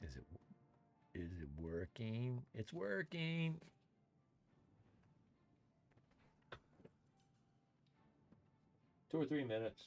Is it working? It's working. Two or 3 minutes.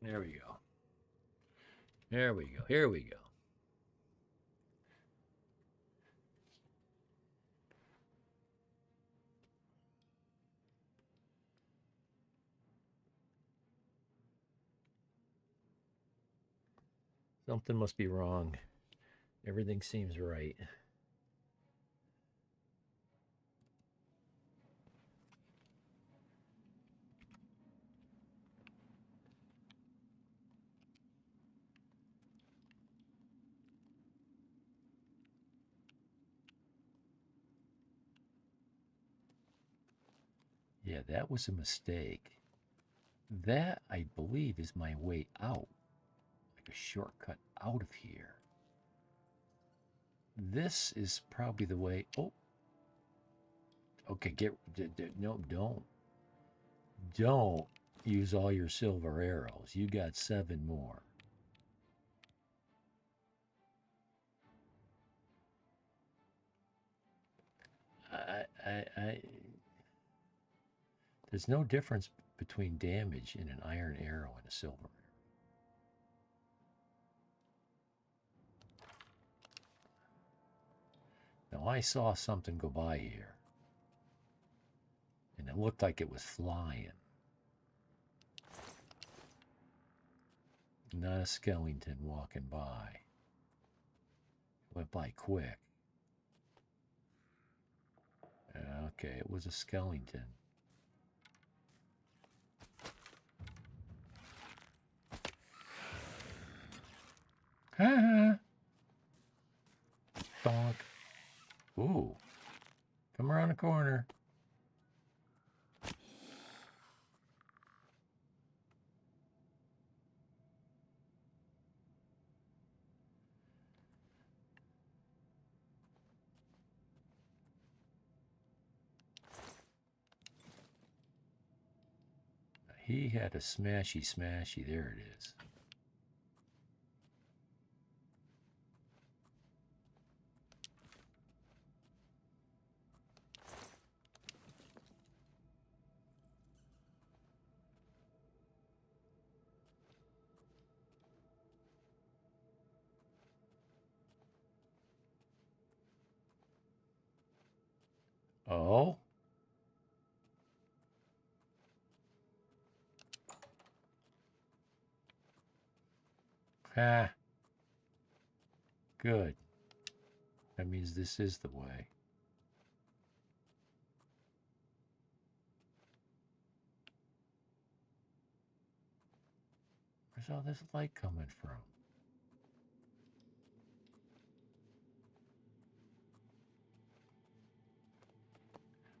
There we go. There we go. Here we go. Something must be wrong. Everything seems right. Yeah, that was a mistake. That, I believe, is my way out. Like a shortcut out of here. This is probably the way. Oh. Okay, no, don't use all your silver arrows. You got 7 more. There's no difference between damage in an iron arrow and a silver arrow. Now I saw something go by here, and it looked like it was flying. Not a skeleton walking by. It went by quick. Okay, it was a skeleton. Ha! Donk. Ooh. Come around the corner. He had a smashy. There it is. Oh? Ah, good. That means this is the way. Where's all this light coming from?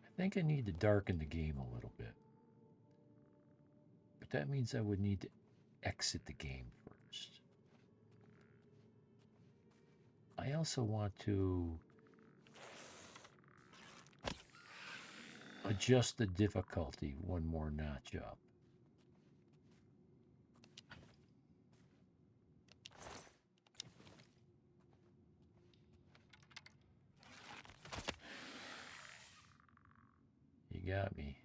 I think I need to darken the game a little bit. But that means I would need to exit the game first. I also want to adjust the difficulty one more notch up. You got me.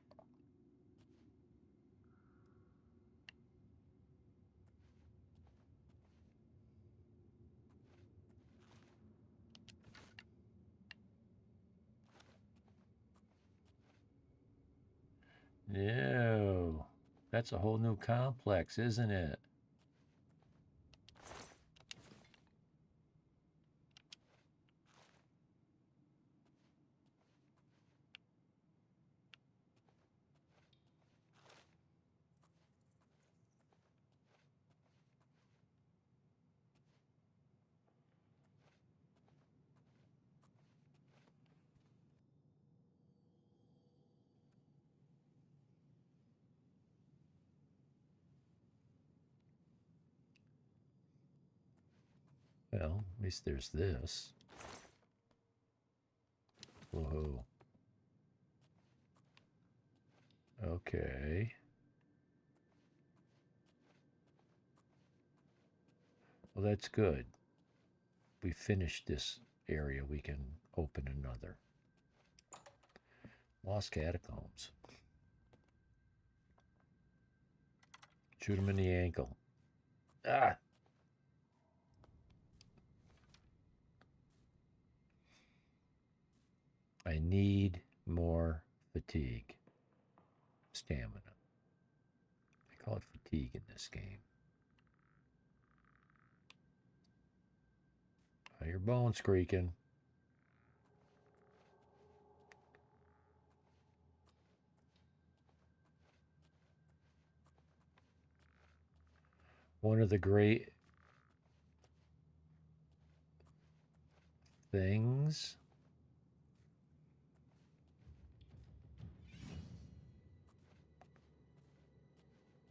No, that's a whole new complex, isn't it? Well, at least there's this. Whoa. Okay. Well, that's good. We finished this area, we can open another. Lost catacombs. Shoot him in the ankle. Ah! I need more fatigue. Stamina. I call it fatigue in this game. Oh, your bone's creaking. One of the great things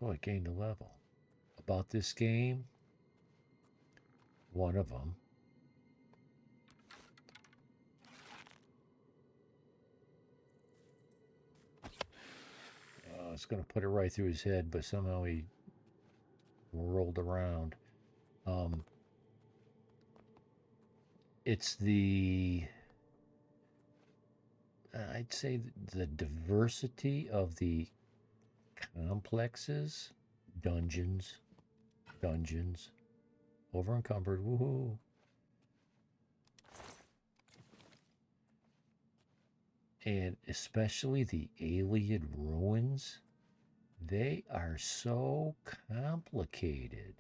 I gained a level about this game. One of them. It's going to put it right through his head, but somehow he rolled around. It's the, I'd say the diversity of the complexes, dungeons, over encumbered, woohoo. And especially the alien ruins, they are so complicated.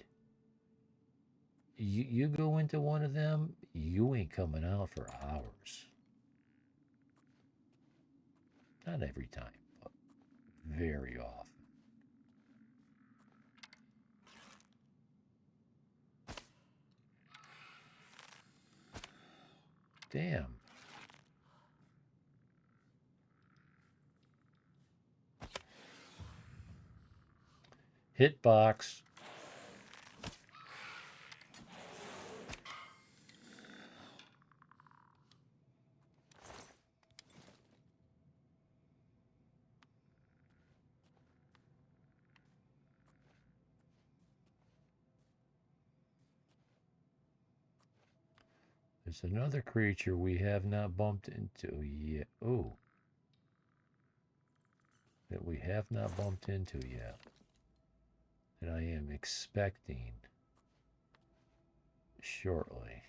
You go into one of them, you ain't coming out for hours. Not every time, but very often. Damn. Hitbox. There's another creature we have not bumped into yet. Oh. That we have not bumped into yet. And I am expecting shortly.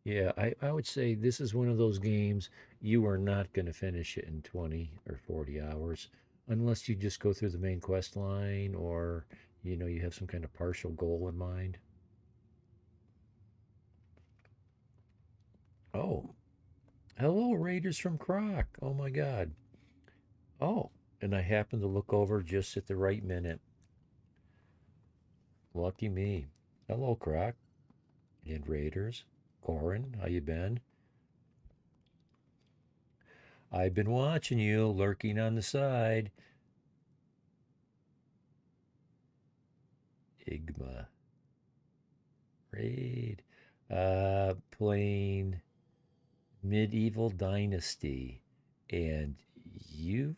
Yeah, I would say this is one of those games you are not going to finish it in 20 or 40 hours unless you just go through the main quest line or, you have some kind of partial goal in mind. Oh, hello, Raiders from Croc. Oh my God. Oh, and I happened to look over just at the right minute. Lucky me. Hello, Croc and Raiders. Corin, how you been? I've been watching you, lurking on the side. Igma. Raid. Playing Medieval Dynasty. And you've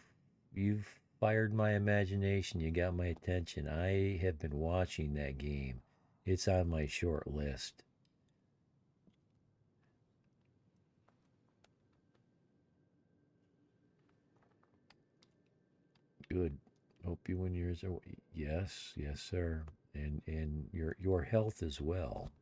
fired my imagination. You got my attention. I have been watching that game. It's on my short list. Good. Hope you and yours are. Yes, yes, sir. And your health as well.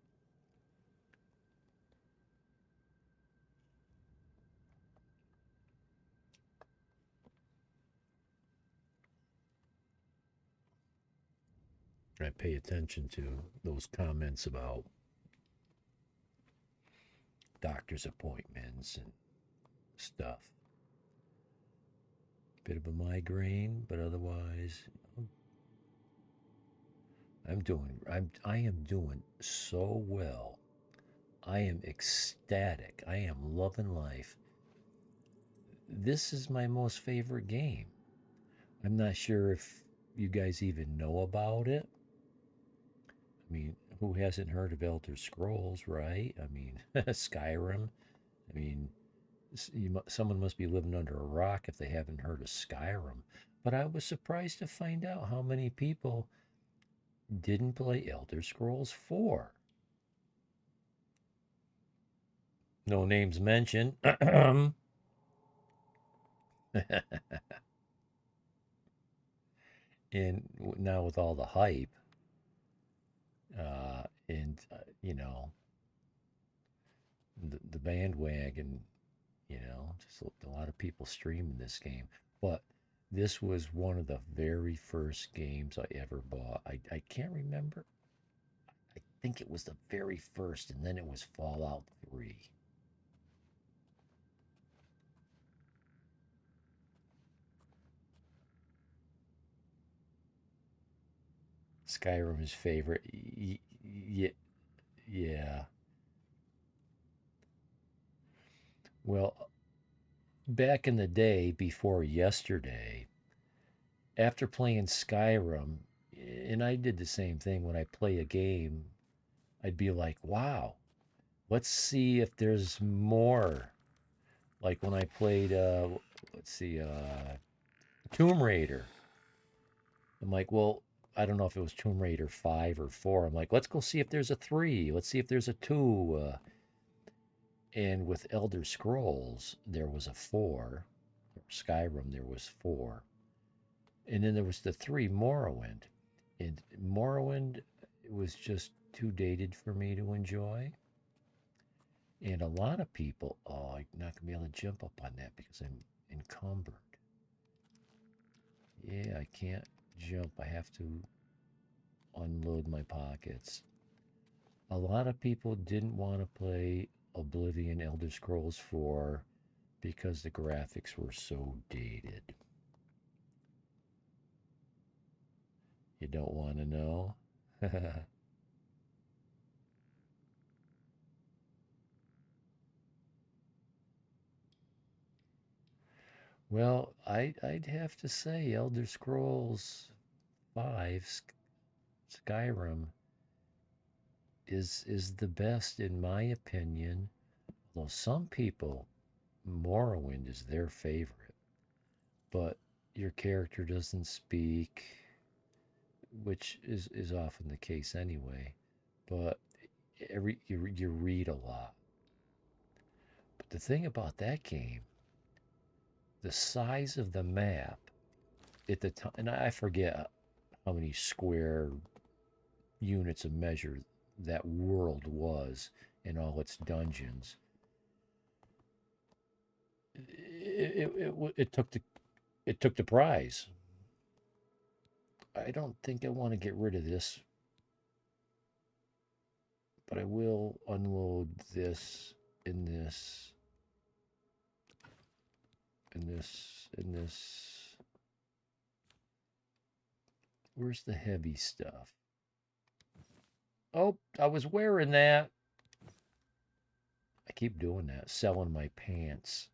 I pay attention to those comments about doctor's appointments and stuff. Bit of a migraine, but otherwise, I am doing so well. I am ecstatic. I am loving life. This is my most favorite game. I'm not sure if you guys even know about it. I mean, who hasn't heard of Elder Scrolls, right? I mean, Skyrim. I mean, someone must be living under a rock if they haven't heard of Skyrim. But I was surprised to find out how many people didn't play Elder Scrolls 4. No names mentioned. And now with all the hype, and the bandwagon, just a lot of people streaming this game. But this was one of the very first games I ever bought. I can't remember. I think it was the very first, and then it was Fallout 3. Skyrim is favorite. Yeah. Well, back in the day before yesterday, after playing Skyrim, and I did the same thing when I play a game, I'd be like, wow, let's see if there's more. Like when I played, let's see, Tomb Raider. I'm like, well, I don't know if it was Tomb Raider 5 or 4. I'm like, let's go see if there's a 3. Let's see if there's a 2. And with Elder Scrolls, there was a 4. Skyrim, there was 4. And then there was the 3, Morrowind. And Morrowind was just too dated for me to enjoy. And a lot of people, oh, I'm not going to be able to jump up on that because I'm encumbered. Yeah, I can't jump. I have to unload my pockets. A lot of people didn't want to play Oblivion Elder Scrolls 4 because the graphics were so dated. You don't want to know? Well, I'd have to say Elder Scrolls 5 Skyrim is the best in my opinion. Although some people Morrowind is their favorite, but your character doesn't speak, which is often the case anyway. But you read a lot. But the thing about that game, the size of the map at the time, and I forget how many square units of measure that world was in all its dungeons. It took the prize. I don't think I want to get rid of this, but I will unload this and this and this and this. Where's the heavy stuff? Oh, I was wearing that. I keep doing that, selling my pants.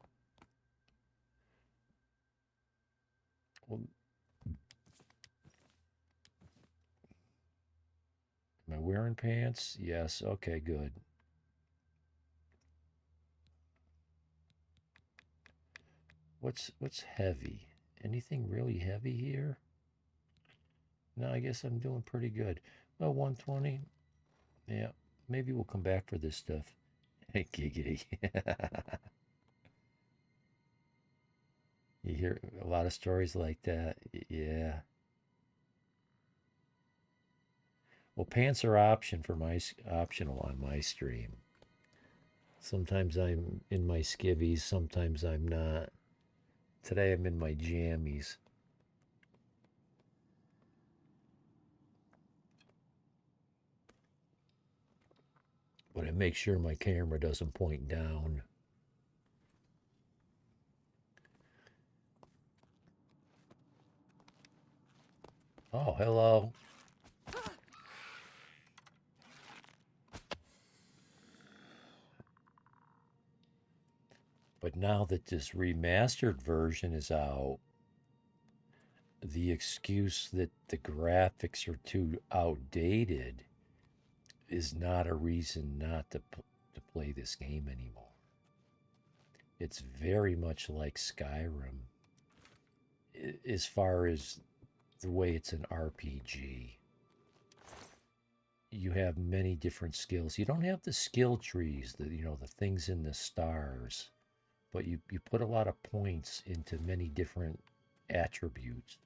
Well, am I wearing pants? Yes. Okay, good. What's heavy? Anything really heavy here? No, I guess I'm doing pretty good. Well, 120. Yeah, maybe we'll come back for this stuff. Hey, giggity. You hear a lot of stories like that. Yeah. Well, pants are optional on my stream. Sometimes I'm in my skivvies, sometimes I'm not. Today I'm in my jammies. But I make sure my camera doesn't point down. Oh, hello. But now that this remastered version is out, the excuse that the graphics are too outdated is not a reason not to play this game anymore. It's very much like Skyrim as far as the way it's an RPG. You have many different skills. You don't have the skill trees, the things in the stars, but you put a lot of points into many different attributes,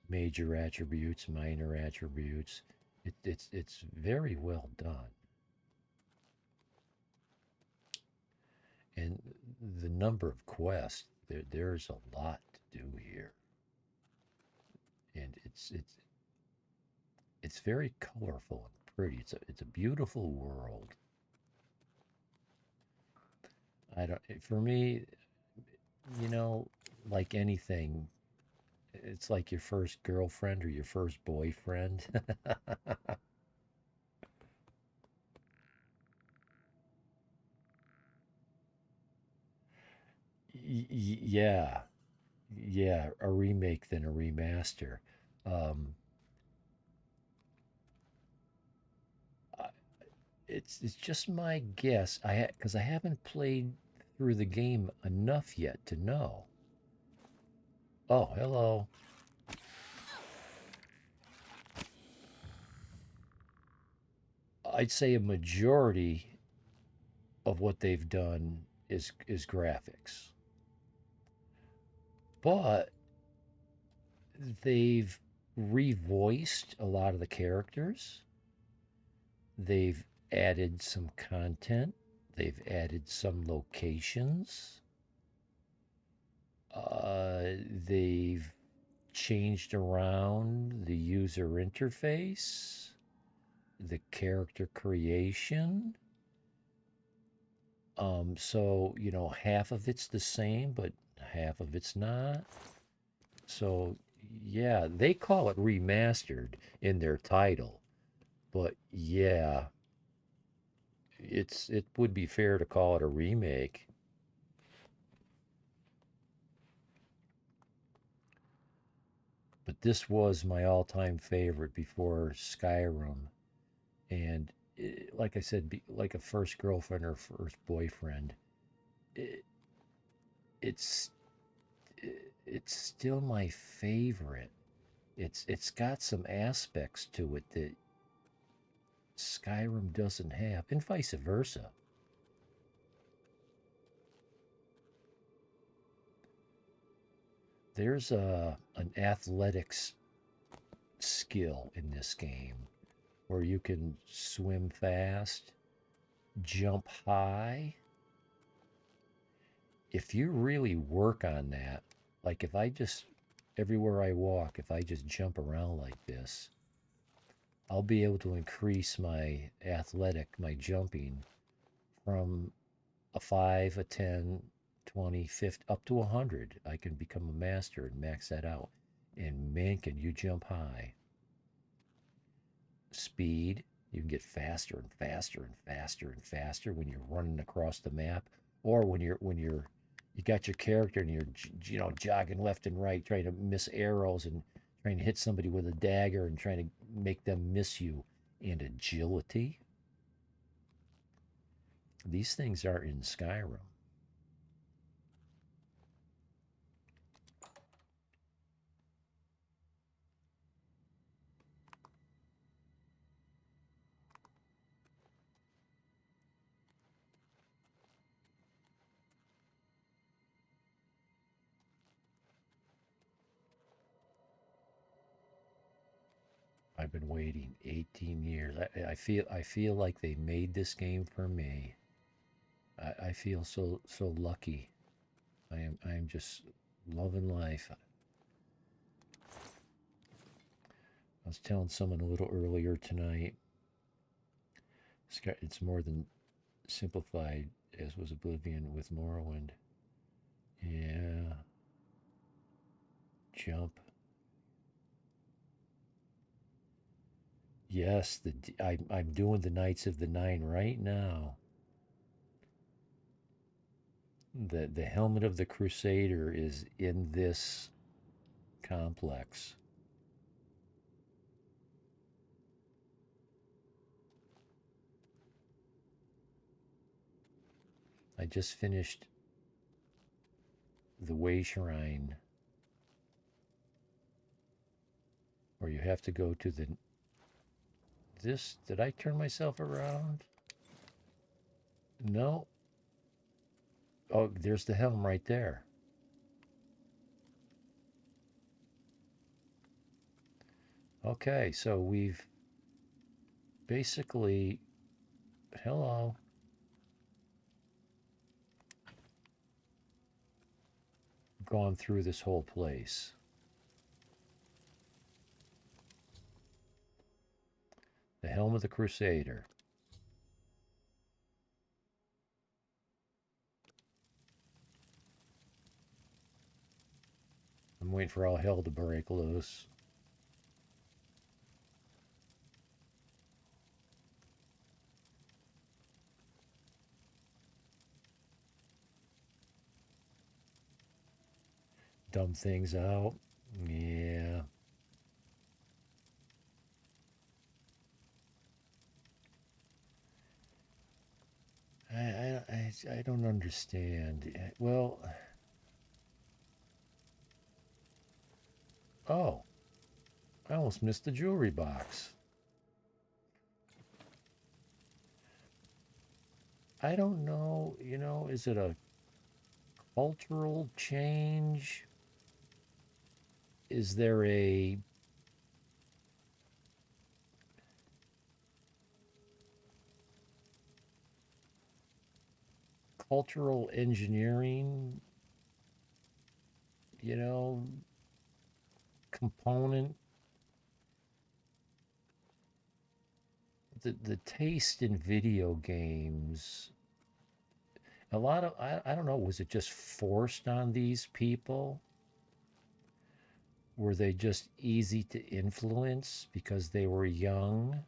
major attributes, minor attributes. It's very well done. And the number of quests, there's a lot to do here. And it's very colorful and pretty. It's a beautiful world. I don't For me, you know, like anything, it's like your first girlfriend or your first boyfriend. Yeah, yeah, a remake than a remaster. Um, I- it's just my guess. Because I haven't played through the game enough yet to know. Oh, hello. I'd say a majority of what they've done is graphics, but they've revoiced a lot of the characters. They've added some content. They've added some locations. They've changed around the user interface, the character creation. So, half of it's the same, but half of it's not. So, yeah, they call it remastered in their title, but yeah, it would be fair to call it a remake. But this was my all-time favorite before Skyrim, and like I said, like a first girlfriend or first boyfriend, it, it's it's still my favorite. It's got some aspects to it that Skyrim doesn't have, and vice versa. There's an athletics skill in this game where you can swim fast jump high. If you really work on that, like if I just, everywhere I walk, if I just jump around like this, I'll be able to increase my my jumping from a 5, a 10, 20, 50, up to 100. I can become a master and max that out. And man, can you jump high. Speed, you can get faster and faster and faster and faster when you're running across the map, or when you got your character and you're jogging left and right trying to miss arrows and trying to hit somebody with a dagger and trying to make them miss you. And agility, these things are in Skyrim. I've been waiting 18 years. I feel like they made this game for me. I feel so lucky. I am just loving life. I was telling someone a little earlier tonight. It's more than simplified as was Oblivion with Morrowind. Yeah, jump. Yes, I'm doing the Knights of the Nine right now. The helmet of the Crusader is in this complex. I just finished the Way Shrine, where you have to go to the. This, did I turn myself around? No. Oh, there's the helm right there. Okay, so we've basically. Hello. Gone through this whole place. The helm of the Crusader. I'm waiting for all hell to break loose. Dumb things out. Yeah. I don't understand. Well, oh, I almost missed the jewelry box. I don't know, is it a cultural change? Is there a cultural engineering, you know, component? The taste in video games, a lot of, I don't know, was it just forced on these people? Were they just easy to influence because they were young?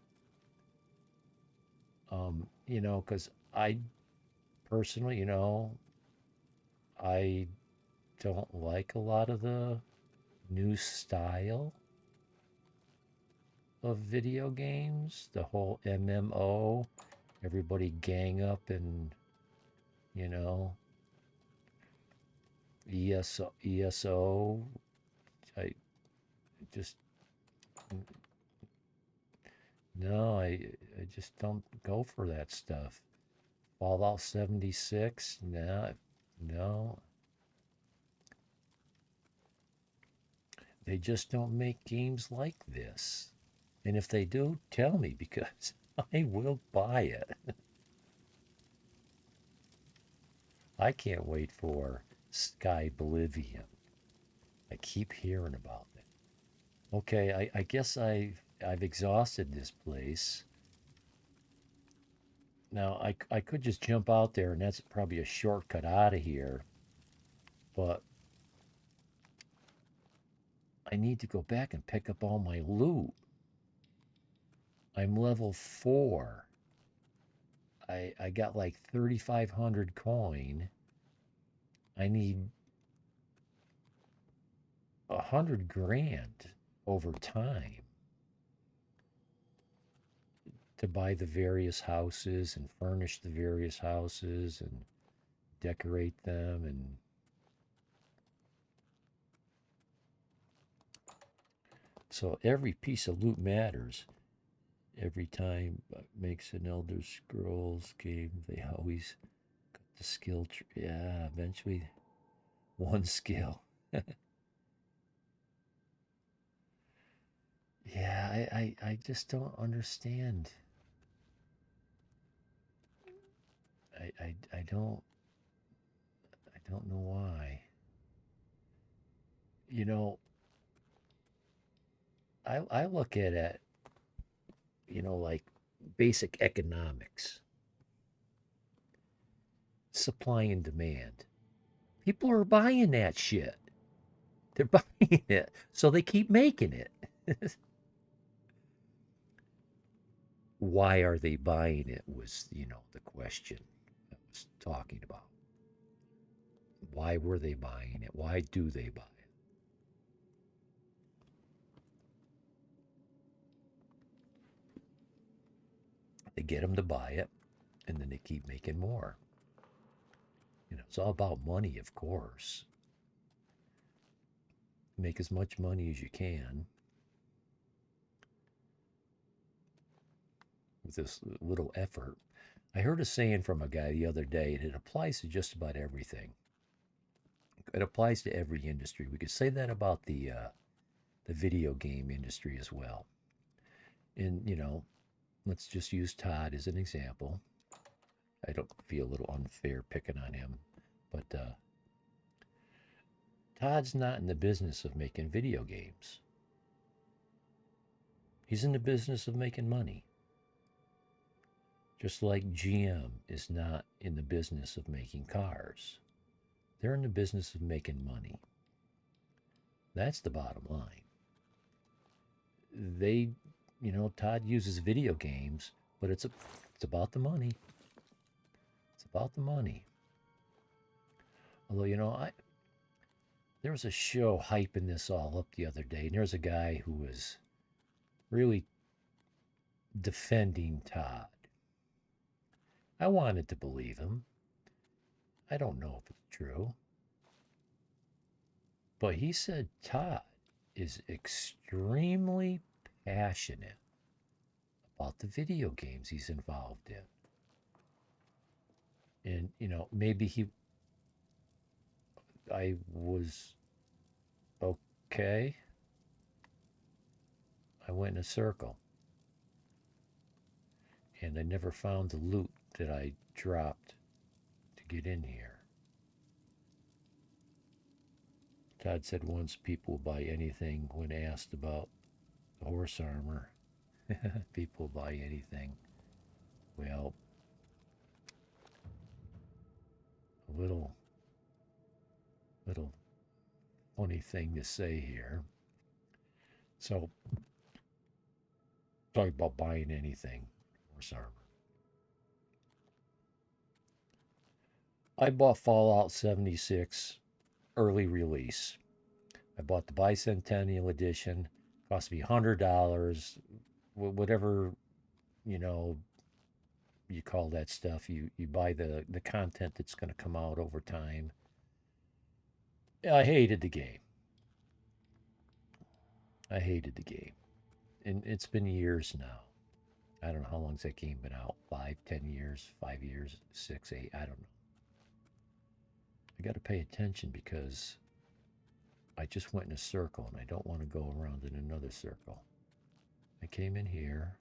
Because I personally, I don't like a lot of the new style of video games, the whole MMO, everybody gang up and, you know, ESO. I just, no, I just don't go for that stuff. Fallout 76, nah, no. They just don't make games like this. And if they do, tell me because I will buy it. I can't wait for Sky Oblivion. I keep hearing about it. Okay, I guess I've exhausted this place. Now I could just jump out there, and that's probably a shortcut out of here. But I need to go back and pick up all my loot. I'm level 4. I got like 3,500 coin. I need 100 grand over time to buy the various houses and furnish the various houses and decorate them. And so every piece of loot matters. Every time makes an Elder Scrolls game, they always got the skill tree. Yeah, eventually one skill. Yeah, I just don't understand. I don't know why. You know, I look at it, like basic economics, supply and demand. People are buying that shit. They're buying it, so they keep making it. Why are they buying it was, the question I was talking about. Why were they buying it? Why do they buy it? They get them to buy it, and then they keep making more. It's all about money, of course. Make as much money as you can with this little effort. I heard a saying from a guy the other day, and it applies to just about everything. It applies to every industry. We could say that about the video game industry as well. And let's just use Todd as an example. I don't feel a little unfair picking on him, but Todd's not in the business of making video games. He's in the business of making money. Just like GM is not in the business of making cars. They're in the business of making money. That's the bottom line. Todd uses video games, but it's about the money. It's about the money. Although, there was a show hyping this all up the other day, and there's a guy who was really defending Todd. I wanted to believe him. I don't know if it's true. But he said Todd is extremely passionate about the video games he's involved in. And, maybe I was okay. I went in a circle. And I never found the loot that I dropped to get in here. Todd said once people will buy anything when asked about the horse armor. People buy anything. Well, a little funny thing to say here. So, talk about buying anything, horse armor. I bought Fallout 76 early release. I bought the Bicentennial Edition. Cost me $100. Whatever, you call that stuff. You buy the content that's going to come out over time. I hated the game. I hated the game. And it's been years now. I don't know how long's that game been out. 5, 10 years, 5 years, 6, 8, I don't know. I got to pay attention because I just went in a circle and I don't want to go around in another circle. I came in here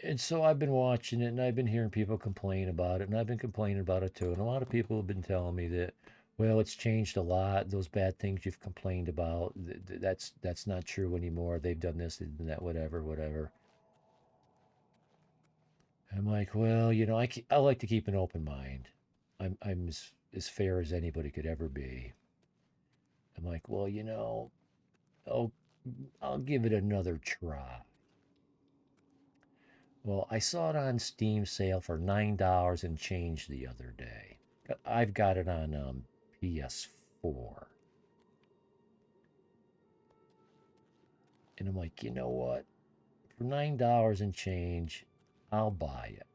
And so I've been watching it and I've been hearing people complain about it and I've been complaining about it too. And a lot of people have been telling me that, well, it's changed a lot. Those bad things you've complained about, that's not true anymore. They've done this, they've done that, whatever, whatever. I'm like, well, I like to keep an open mind. I'm as fair as anybody could ever be. I'm like, well, oh, I'll give it another try. Well, I saw it on Steam sale for $9 and change the other day. I've got it on PS4. And I'm like, you know what? For $9 and change, I'll buy it.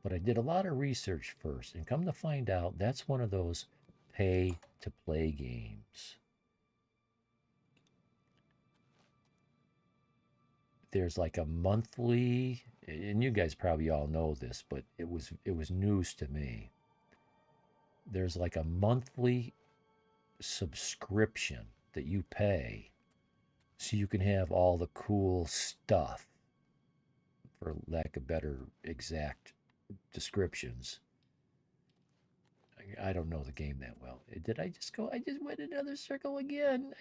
But I did a lot of research first, and come to find out, that's one of those pay to play games. There's like a monthly, and you guys probably all know this, but it was news to me. There's like a monthly subscription that you pay so you can have all the cool stuff, for lack of better exact descriptions. I don't know the game that well. Did I just go? I just went another circle again.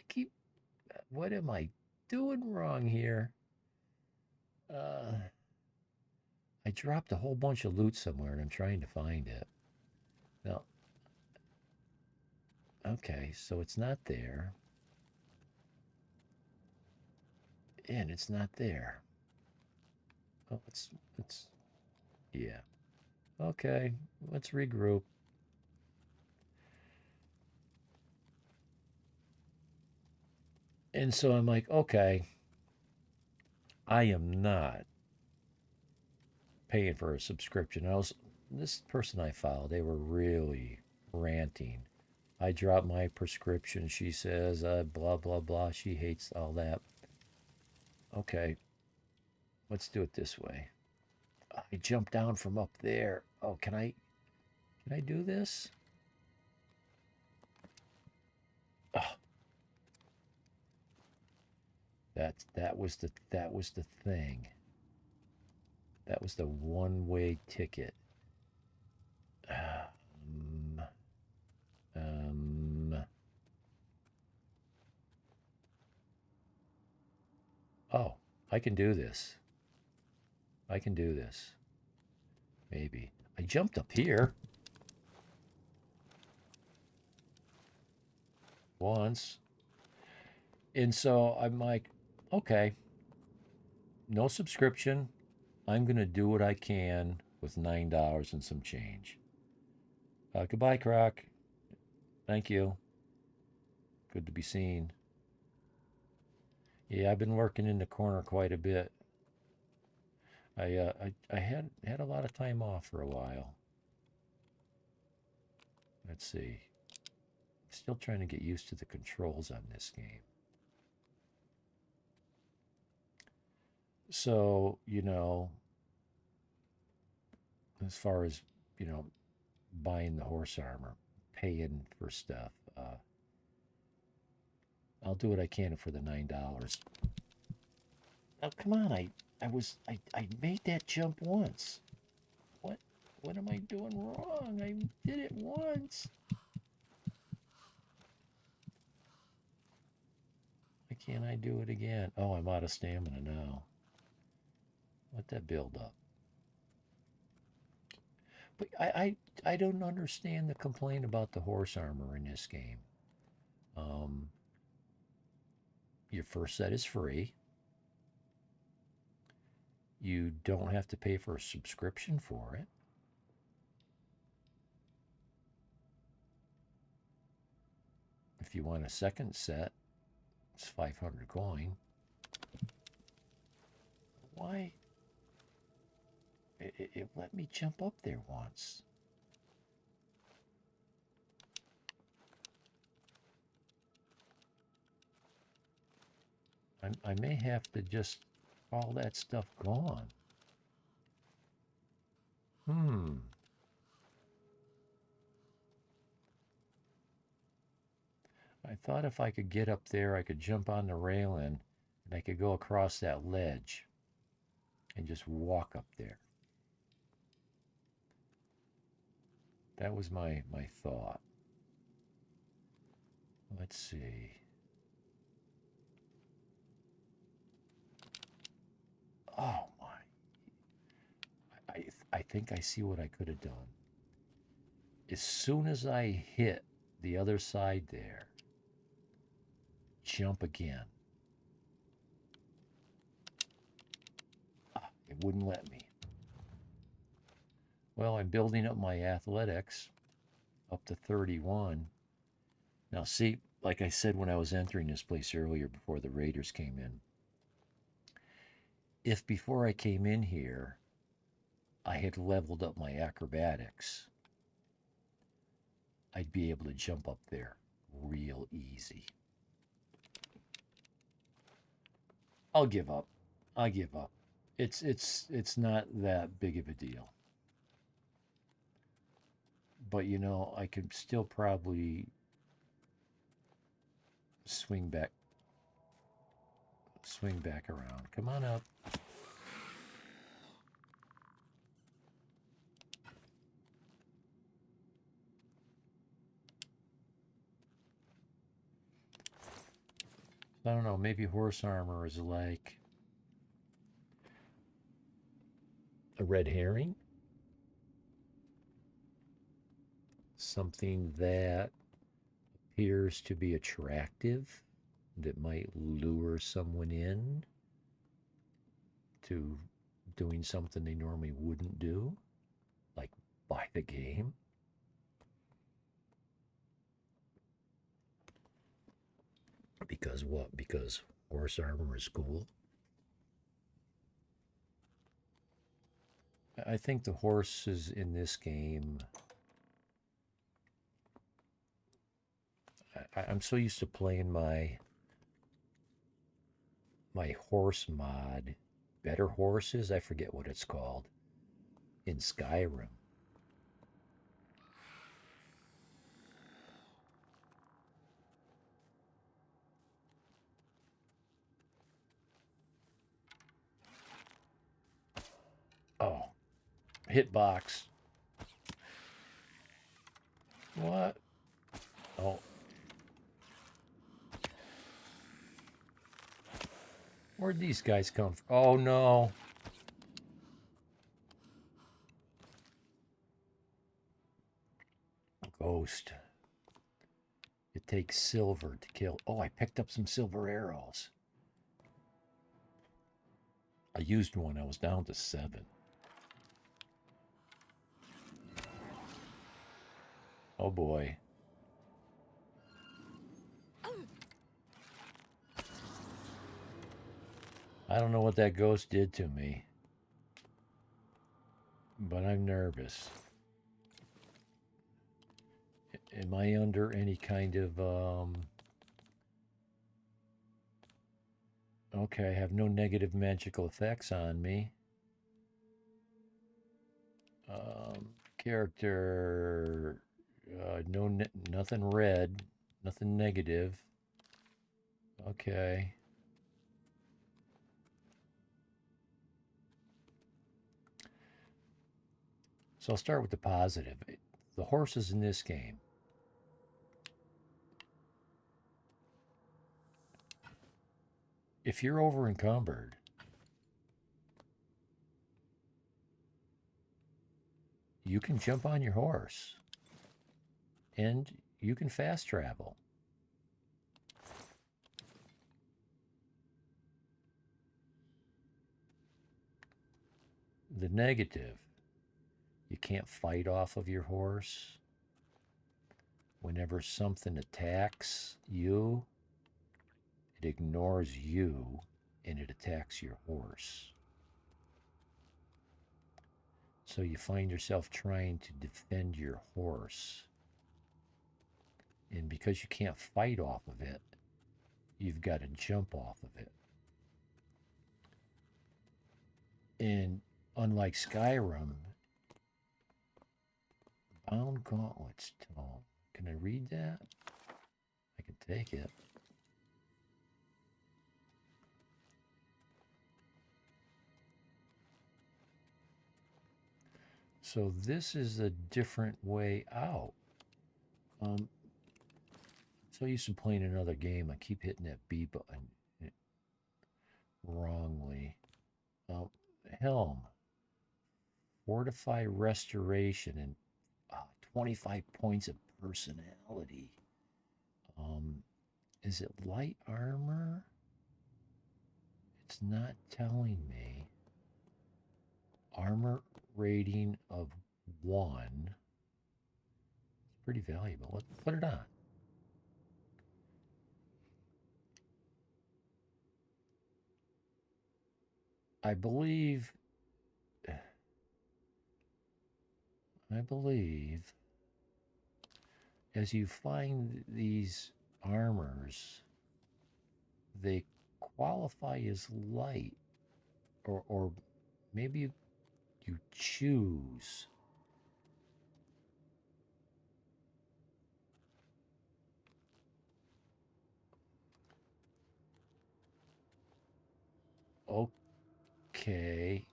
What am I doing wrong here? Uh, I dropped a whole bunch of loot somewhere and I'm trying to find it. No. Okay, so it's not there. And it's not there. Oh, yeah. Okay, let's regroup. And so I'm like, okay, I am not paying for a subscription. This person I followed, they were really ranting. I dropped my prescription, she says, blah, blah, blah. She hates all that. Okay, let's do it this way. I jumped down from up there. Oh, can I do this? Oh, that was the thing. That was the one-way ticket. Um, um, oh, I can do this. I can do this. Maybe. I jumped up here once. And so I'm like, okay, no subscription. I'm going to do what I can with $9 and some change. Goodbye, Croc. Thank you. Good to be seen. Yeah, I've been working in the corner quite a bit. I had a lot of time off for a while. Let's see. Still trying to get used to the controls on this game. So, as far as, you know, buying the horse armor, paying for stuff, I'll do what I can for the $9. Oh, come on! I made that jump once. What what am I doing wrong? I did it once. Why can't I do it again? Oh, I'm out of stamina now. Let that build up. But I don't understand the complaint about the horse armor in this game. Um, your first set is free. You don't have to pay for a subscription for it. If you want a second set, it's 500 coin. Why? It let me jump up there once. I may have to just all that stuff gone. Hmm. I thought if I could get up there, I could jump on the railing and I could go across that ledge. and just walk up there. That was my thought. Let's see. Oh my. I think I see what I could have done. As soon as I hit the other side there, jump again. It wouldn't let me. Well, I'm building up my athletics up to 31. Now, see, like I said when I was entering this place earlier before the Raiders came in, if before I came in here, I had leveled up my acrobatics, I'd be able to jump up there real easy. I'll give up. I give up. It's not that big of a deal. But you know, I could still probably swing back around. Come on up. I don't know, maybe horse armor is like a red herring? Something that appears to be attractive, that might lure someone in to doing something they normally wouldn't do, like buy the game. Because what? Because horse armor is cool? I think the horses in this game, I'm so used to playing my horse mod, Better Horses, I forget what it's called, in Skyrim. Oh, hitbox. What? Oh. Where'd these guys come from? Oh no. Ghost. It takes silver to kill. Oh, I picked up some silver arrows. I used one. I was down to 7. Oh boy. I don't know what that ghost did to me, but I'm nervous. Am I under any kind of okay, I have no negative magical effects on me. Character, nothing red, nothing negative. Okay. So I'll start with the positive. The horses in this game. If you're over encumbered, you can jump on your horse and you can fast travel. The negative, you can't fight off of your horse. Whenever something attacks you, it ignores you and it attacks your horse. So you find yourself trying to defend your horse. And because you can't fight off of it, you've got to jump off of it. And unlike Skyrim, Bound Gauntlets Tome. Can I read that? I can take it. So this is a different way out. I'm so used to playing another game, I keep hitting that B button wrongly. Um, Helm, Fortify Restoration, and 25 points of personality. Um, is it light armor? It's not telling me. Armor rating of 1. It's pretty valuable. Let's put it on. I believe as you find these armors, they qualify as light, or maybe you choose. Okay,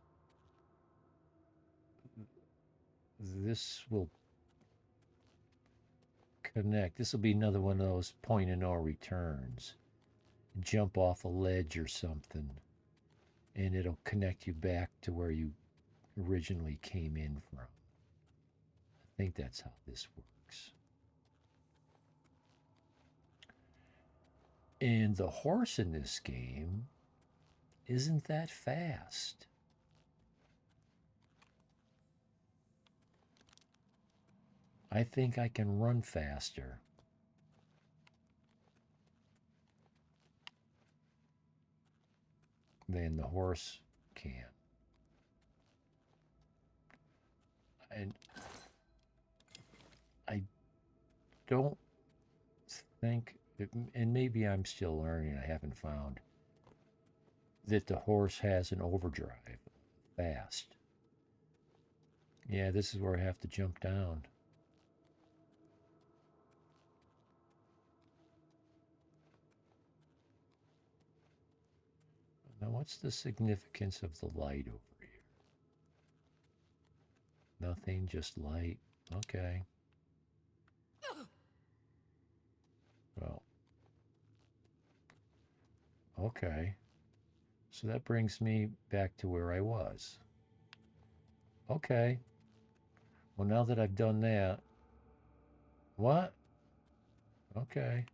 this will connect. This will be another one of those point of no returns. Jump off a ledge or something, and it'll connect you back to where you originally came in from. I think that's how this works. And the horse in this game isn't that fast. I think I can run faster than the horse can. And I don't think, and maybe I'm still learning, I haven't found, that the horse has an overdrive fast. Yeah, this is where I have to jump down. Now, what's the significance of the light over here? Nothing, just light. Okay. Well, okay. So that brings me back to where I was. Okay. Well, now that I've done that, what? Okay.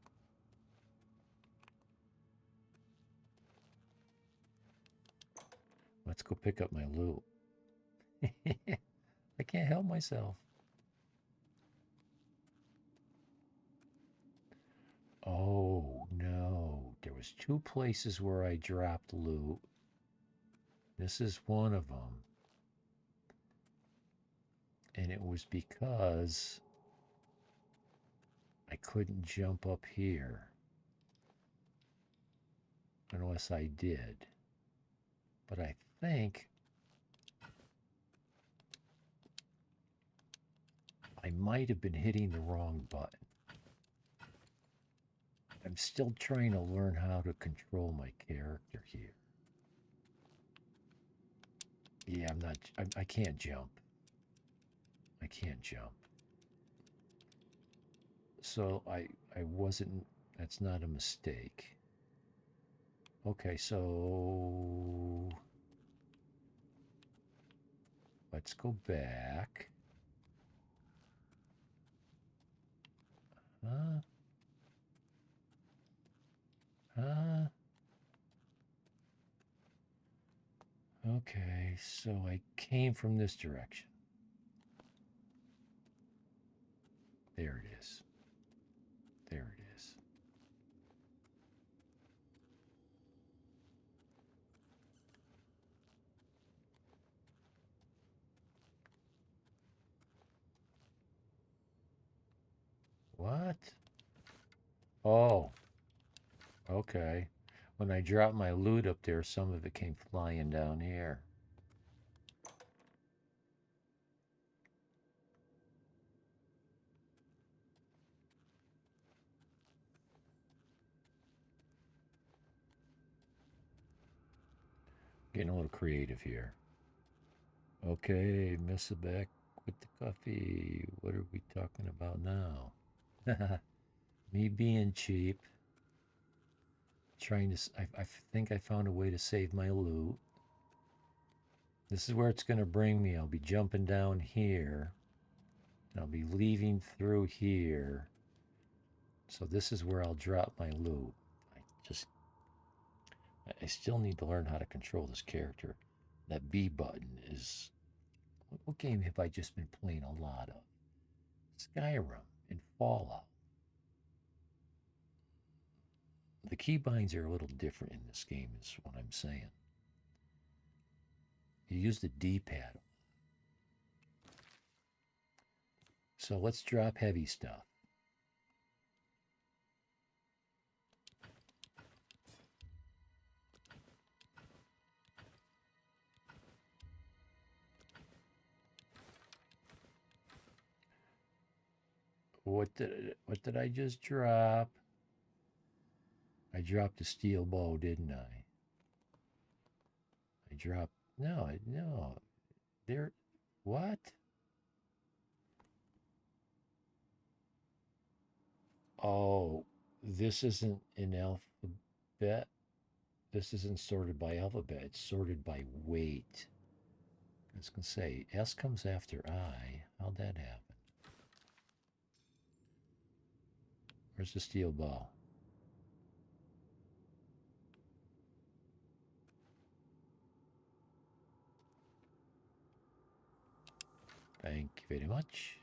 Let's go pick up my loot. I can't help myself. Oh, no. There was 2 places where I dropped loot. This is one of them. And it was because I couldn't jump up here unless I did. But I think I might have been hitting the wrong button. I'm still trying to learn how to control my character here. Yeah, I can't jump. I can't jump. So I wasn't, that's not a mistake. Okay, so let's go back. Huh? Huh? Okay, so I came from this direction. There it is. There it is. What? Oh, okay. When I dropped my loot up there, some of it came flying down here. Getting a little creative here. Okay, miss it back. with the coffee. What are we talking about now? Me being cheap. Trying to. I think I found a way to save my loot. This is where it's going to bring me. I'll be jumping down here. I'll be leaving through here. So this is where I'll drop my loot. I still need to learn how to control this character. That B button is... What game have I just been playing a lot of? Skyrim and Fallout. The keybinds are a little different in this game is what I'm saying. You use the D-pad. So let's drop heavy stuff. What did I just drop? I dropped a steel bow, didn't I? I dropped... No. There... What? Oh, this isn't in alphabet. This isn't sorted by alphabet. It's sorted by weight. I was going to say, S comes after I. How'd that happen? Where's the steel ball? Thank you very much.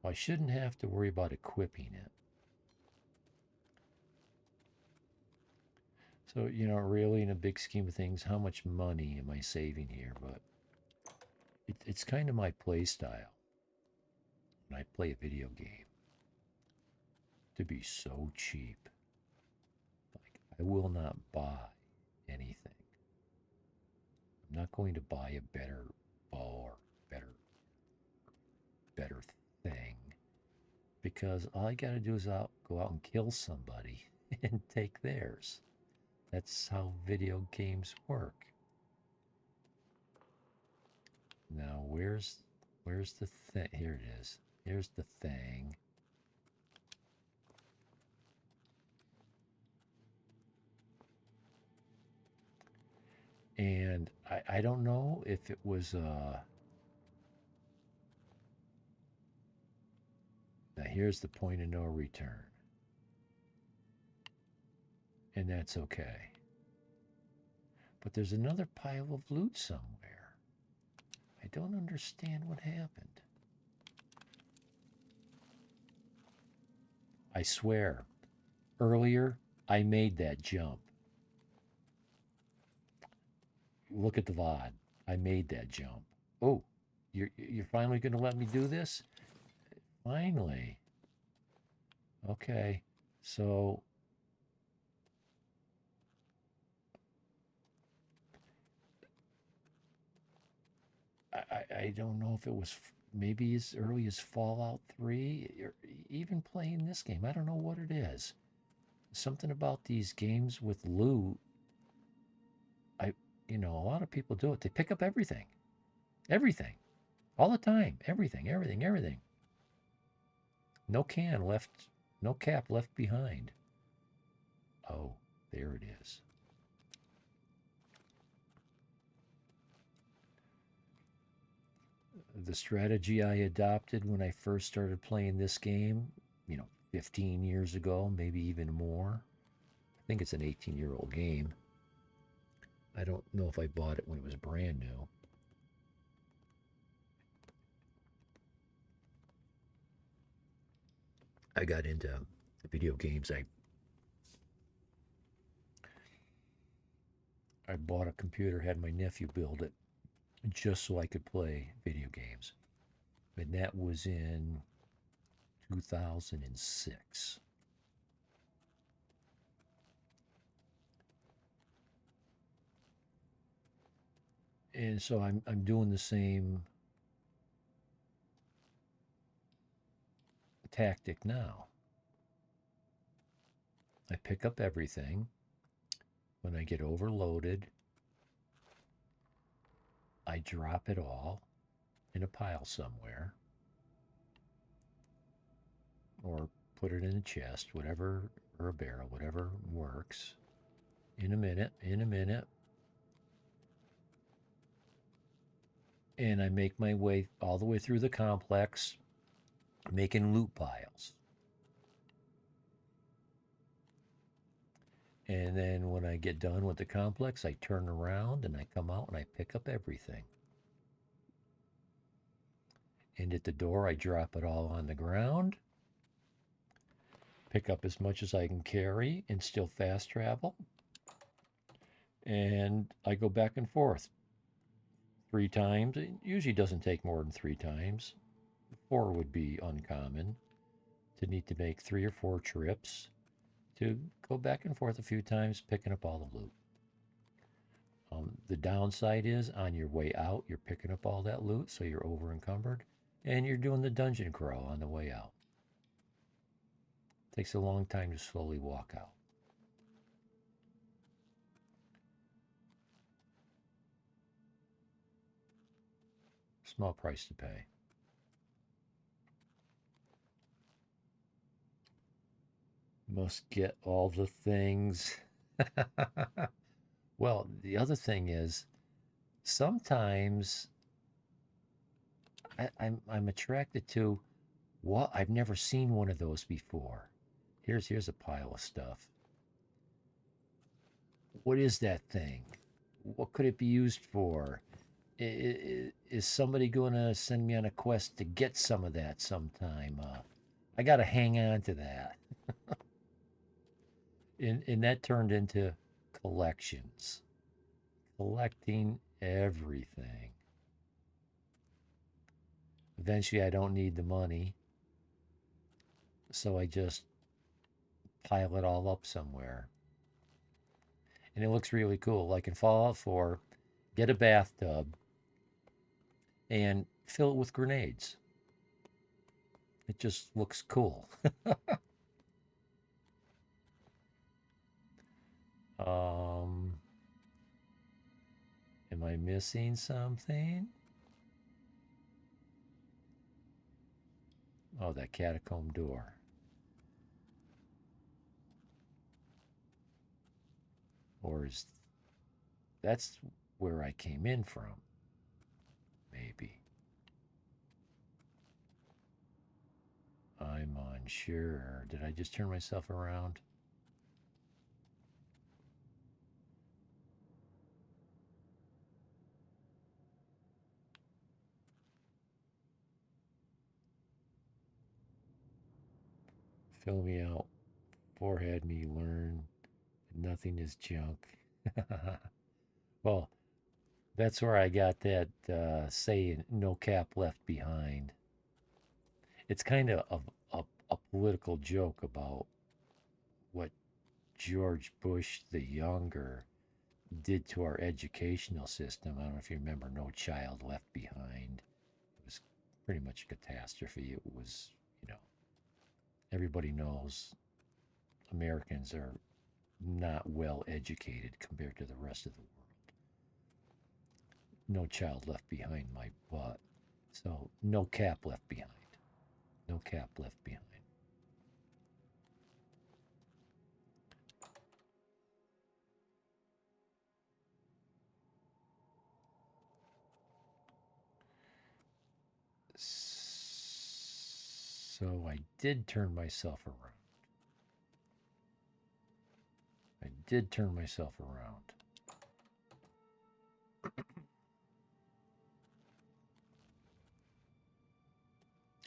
Well, I shouldn't have to worry about equipping it. So, you know, really in a big scheme of things, how much money am I saving here? But it's kind of my play style when I play a video game to be so cheap. Like, I will not buy anything. I'm not going to buy a better bow or better thing because all I got to do is go out and kill somebody and take theirs. That's how video games work. Now, where's the thing? Here it is. Here's the thing. And I don't know if it was now here's the point of no return. And that's okay. But there's another pile of loot somewhere. I don't understand what happened. I swear, earlier I made that jump. Look at the VOD. I made that jump. Oh, you're finally going to let me do this? Finally. Okay, so I don't know if it was maybe as early as Fallout 3 or even playing this game. I don't know what it is. Something about these games with loot. You know, a lot of people do it. They pick up everything. Everything. All the time. Everything. No cap left behind. Oh, there it is. The strategy I adopted when I first started playing this game, 15 years ago, maybe even more. I think it's an 18-year-old game. I don't know if I bought it when it was brand new. I got into video games. I bought a computer, had my nephew build it, just so I could play video games. And that was in 2006. And so I'm doing the same tactic now. I pick up everything. When I get overloaded, I drop it all. in a pile somewhere, or put it in a chest, whatever, or a barrel, whatever works. In a minute. And I make my way all the way through the complex, making loot piles. And then when I get done with the complex, I turn around and I come out and I pick up everything. And at the door, I drop it all on the ground, pick up as much as I can carry and still fast travel. And I go back and forth 3 times. It usually doesn't take more than 3 times. 4 would be uncommon to need to make 3 or 4 trips to go back and forth a few times, picking up all the loot. The downside is on your way out, you're picking up all that loot, so you're over encumbered, and you're doing the dungeon crawl on the way out. It takes a long time to slowly walk out. Small price to pay. Must get all the things. Well, the other thing is, sometimes I'm attracted to what I've never seen one of those before. Here's a pile of stuff. What is that thing? What could it be used for? Is somebody going to send me on a quest to get some of that sometime? I got to hang on to that. And that turned into collections, collecting everything. Eventually, I don't need the money, so I just pile it all up somewhere. And it looks really cool. Like in Fallout 4, get a bathtub and fill it with grenades. It just looks cool. Am I missing something? Oh, that catacomb door. Or is that's where I came in from? Maybe. I'm unsure. Did I just turn myself around? Fill me out. Forehead me learn. Nothing is junk. Well, that's where I got that saying, no cap left behind. It's kind of a political joke about what George Bush the Younger did to our educational system. I don't know if you remember No Child Left Behind. It was pretty much a catastrophe. It was, everybody knows Americans are not well educated compared to the rest of the world. No child left behind my butt. So, no cap left behind. No cap left behind. So I did turn myself around. I did turn myself around.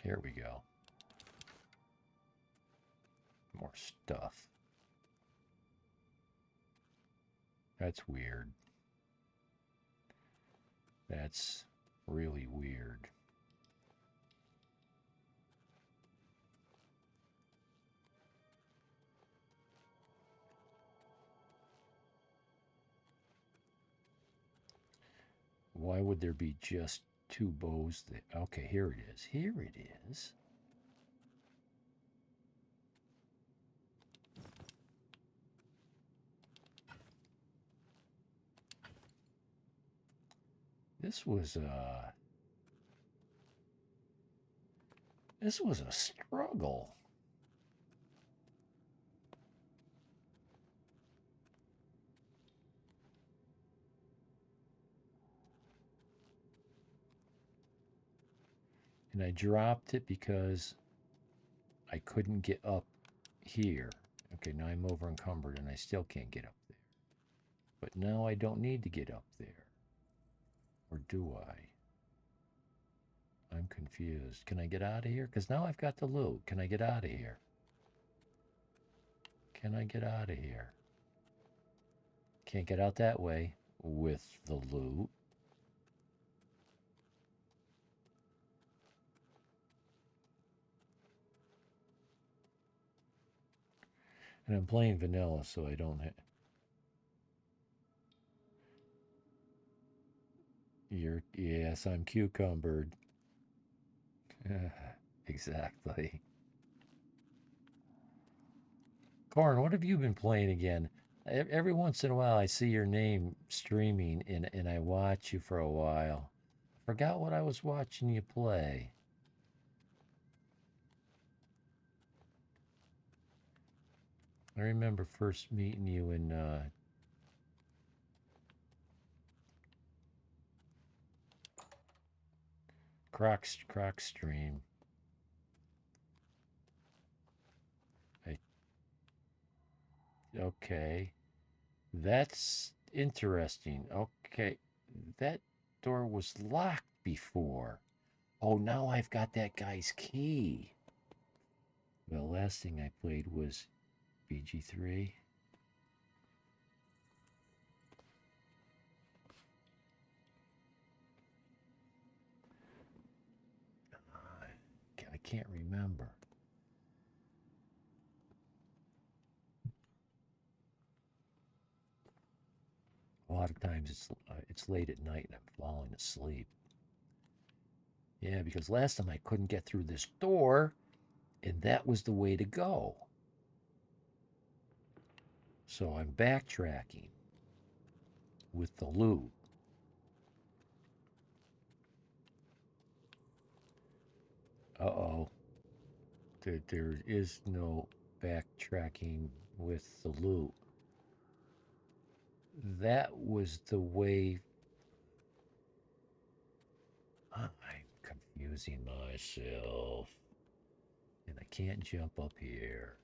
Here we go. More stuff. That's weird. That's really weird. Why would there be just 2 bows? Okay, here it is. Here it is. This was This was a struggle. And I dropped it because I couldn't get up here. Okay, now I'm over encumbered and I still can't get up there. But now I don't need to get up there. Or do I? I'm confused. Can I get out of here? Because now I've got the loot. Can I get out of here? Can I get out of here? Can't get out that way with the loot. And I'm playing vanilla, so I don't have... Yes, I'm cucumbered. Exactly. Corn, what have you been playing again? Every once in a while, I see your name streaming, and I watch you for a while. I forgot what I was watching you play. I remember first meeting you in Croc stream. Okay, that's interesting. Okay, that door was locked before. Oh, now I've got that guy's key. Well, last thing I played was BG3. I can't remember. A lot of times it's late at night and I'm falling asleep. Yeah, because last time I couldn't get through this door, and that was the way to go. So I'm backtracking with the loot. Uh-oh. There is no backtracking with the loot. That was the way... I'm confusing myself. And I can't jump up here.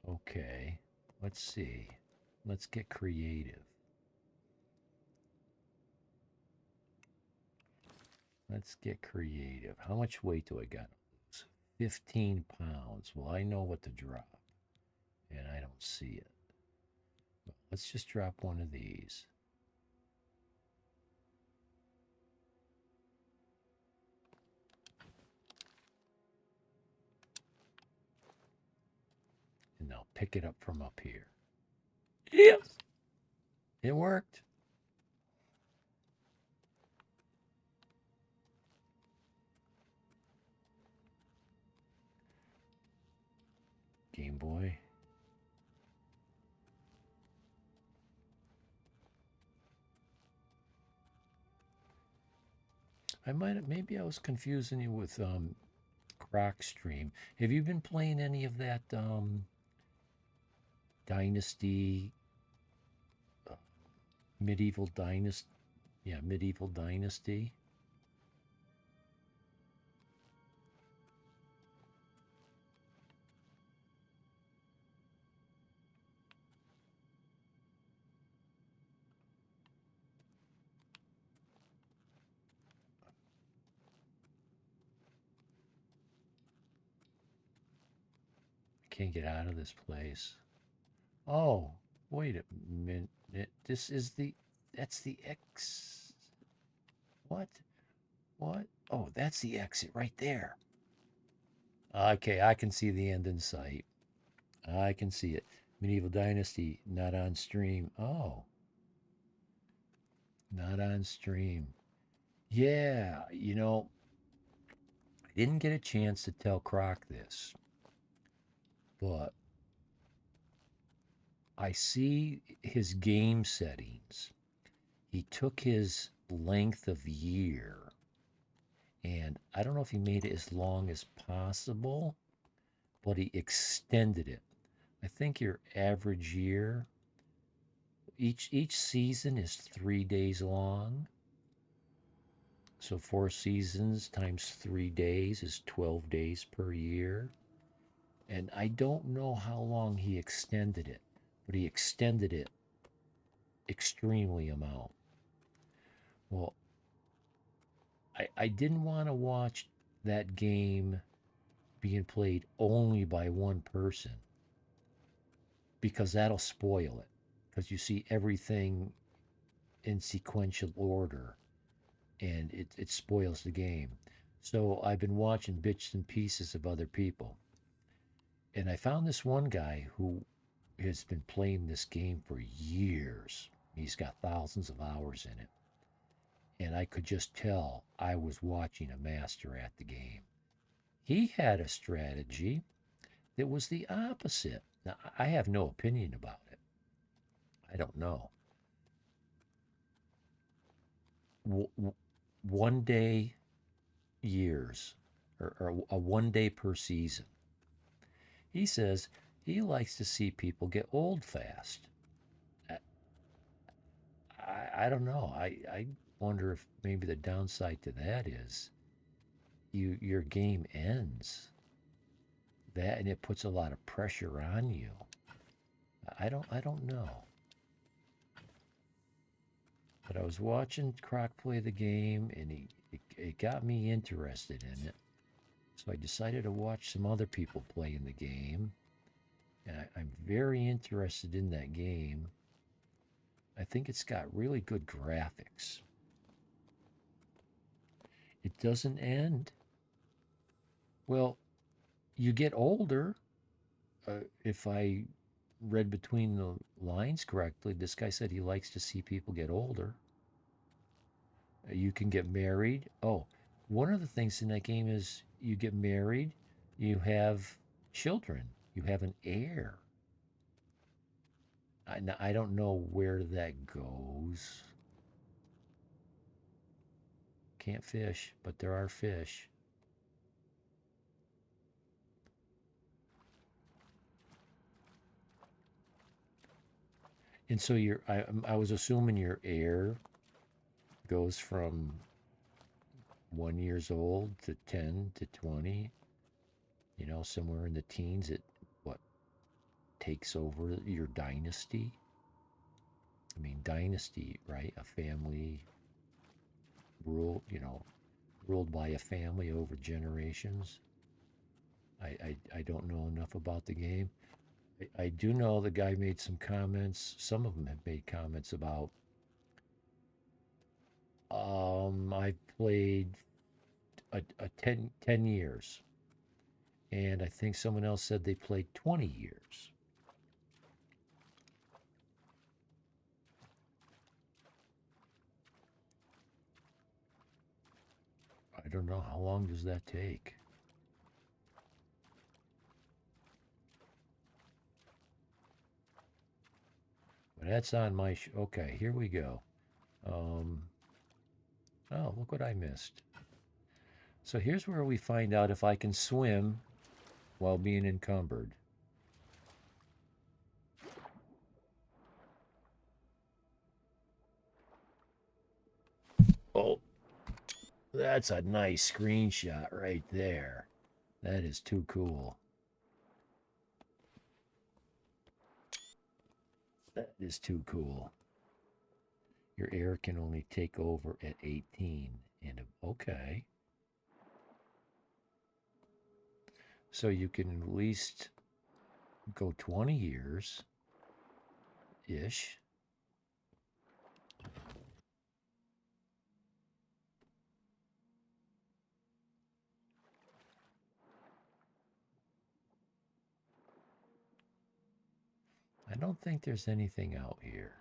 Okay, let's see. Let's get creative. Let's get creative. How much weight do I got? 15 pounds. Well, I know what to drop, and I don't see it. Well, let's just drop one of these. And now pick it up from up here. Yes! It worked. Game Boy. Maybe I was confusing you with Croc Stream. Have you been playing any of that Dynasty, uh, Medieval Dynasty? Yeah, Medieval Dynasty. Can't get out of this place. Oh, wait a minute. This is that's the X. What? What? Oh, that's the exit right there. Okay, I can see the end in sight. I can see it. Medieval Dynasty, not on stream. Oh, not on stream. Yeah, I didn't get a chance to tell Croc this, but I see his game settings. He took his length of year. And I don't know if he made it as long as possible, but he extended it. I think your average year, each season is 3 days long. So 4 seasons times 3 days is 12 days per year. And I don't know how long he extended it, but he extended it extremely amount. Well, I didn't want to watch that game being played only by one person because that'll spoil it. Because you see everything in sequential order and it spoils the game. So I've been watching bits and pieces of other people. And I found this one guy who has been playing this game for years. He's got thousands of hours in it. And I could just tell I was watching a master at the game. He had a strategy that was the opposite. Now, I have no opinion about it. I don't know. 1 day years, or a 1 day per season. He says he likes to see people get old fast. I don't know. I wonder if maybe the downside to that is your game ends. That and it puts a lot of pressure on you. I don't know. But I was watching Croc play the game and it got me interested in it. So I decided to watch some other people playing the game. And I'm very interested in that game. I think it's got really good graphics. It doesn't end. Well, you get older. If I read between the lines correctly, this guy said he likes to see people get older. You can get married. Oh, one of the things in that game is you get married, you have children, you have an heir. I don't know where that goes. Can't fish, but there are fish. And so I was assuming your heir goes from 1 years old to 10 to 20, somewhere in the teens. It what takes over your dynasty. I mean, dynasty, right? A family ruled by a family over generations. I don't know enough about the game. I do know the guy made some comments. Some of them have made comments about. I played a 10 years, and I think someone else said they played 20 years. I don't know how long does that take. But that's on my. Okay, here we go. Um, oh, look what I missed. So here's where we find out if I can swim while being encumbered. Oh, that's a nice screenshot right there. That is too cool. That is too cool. Your heir can only take over at 18. And okay. So you can at least go 20 years ish. I don't think there's anything out here.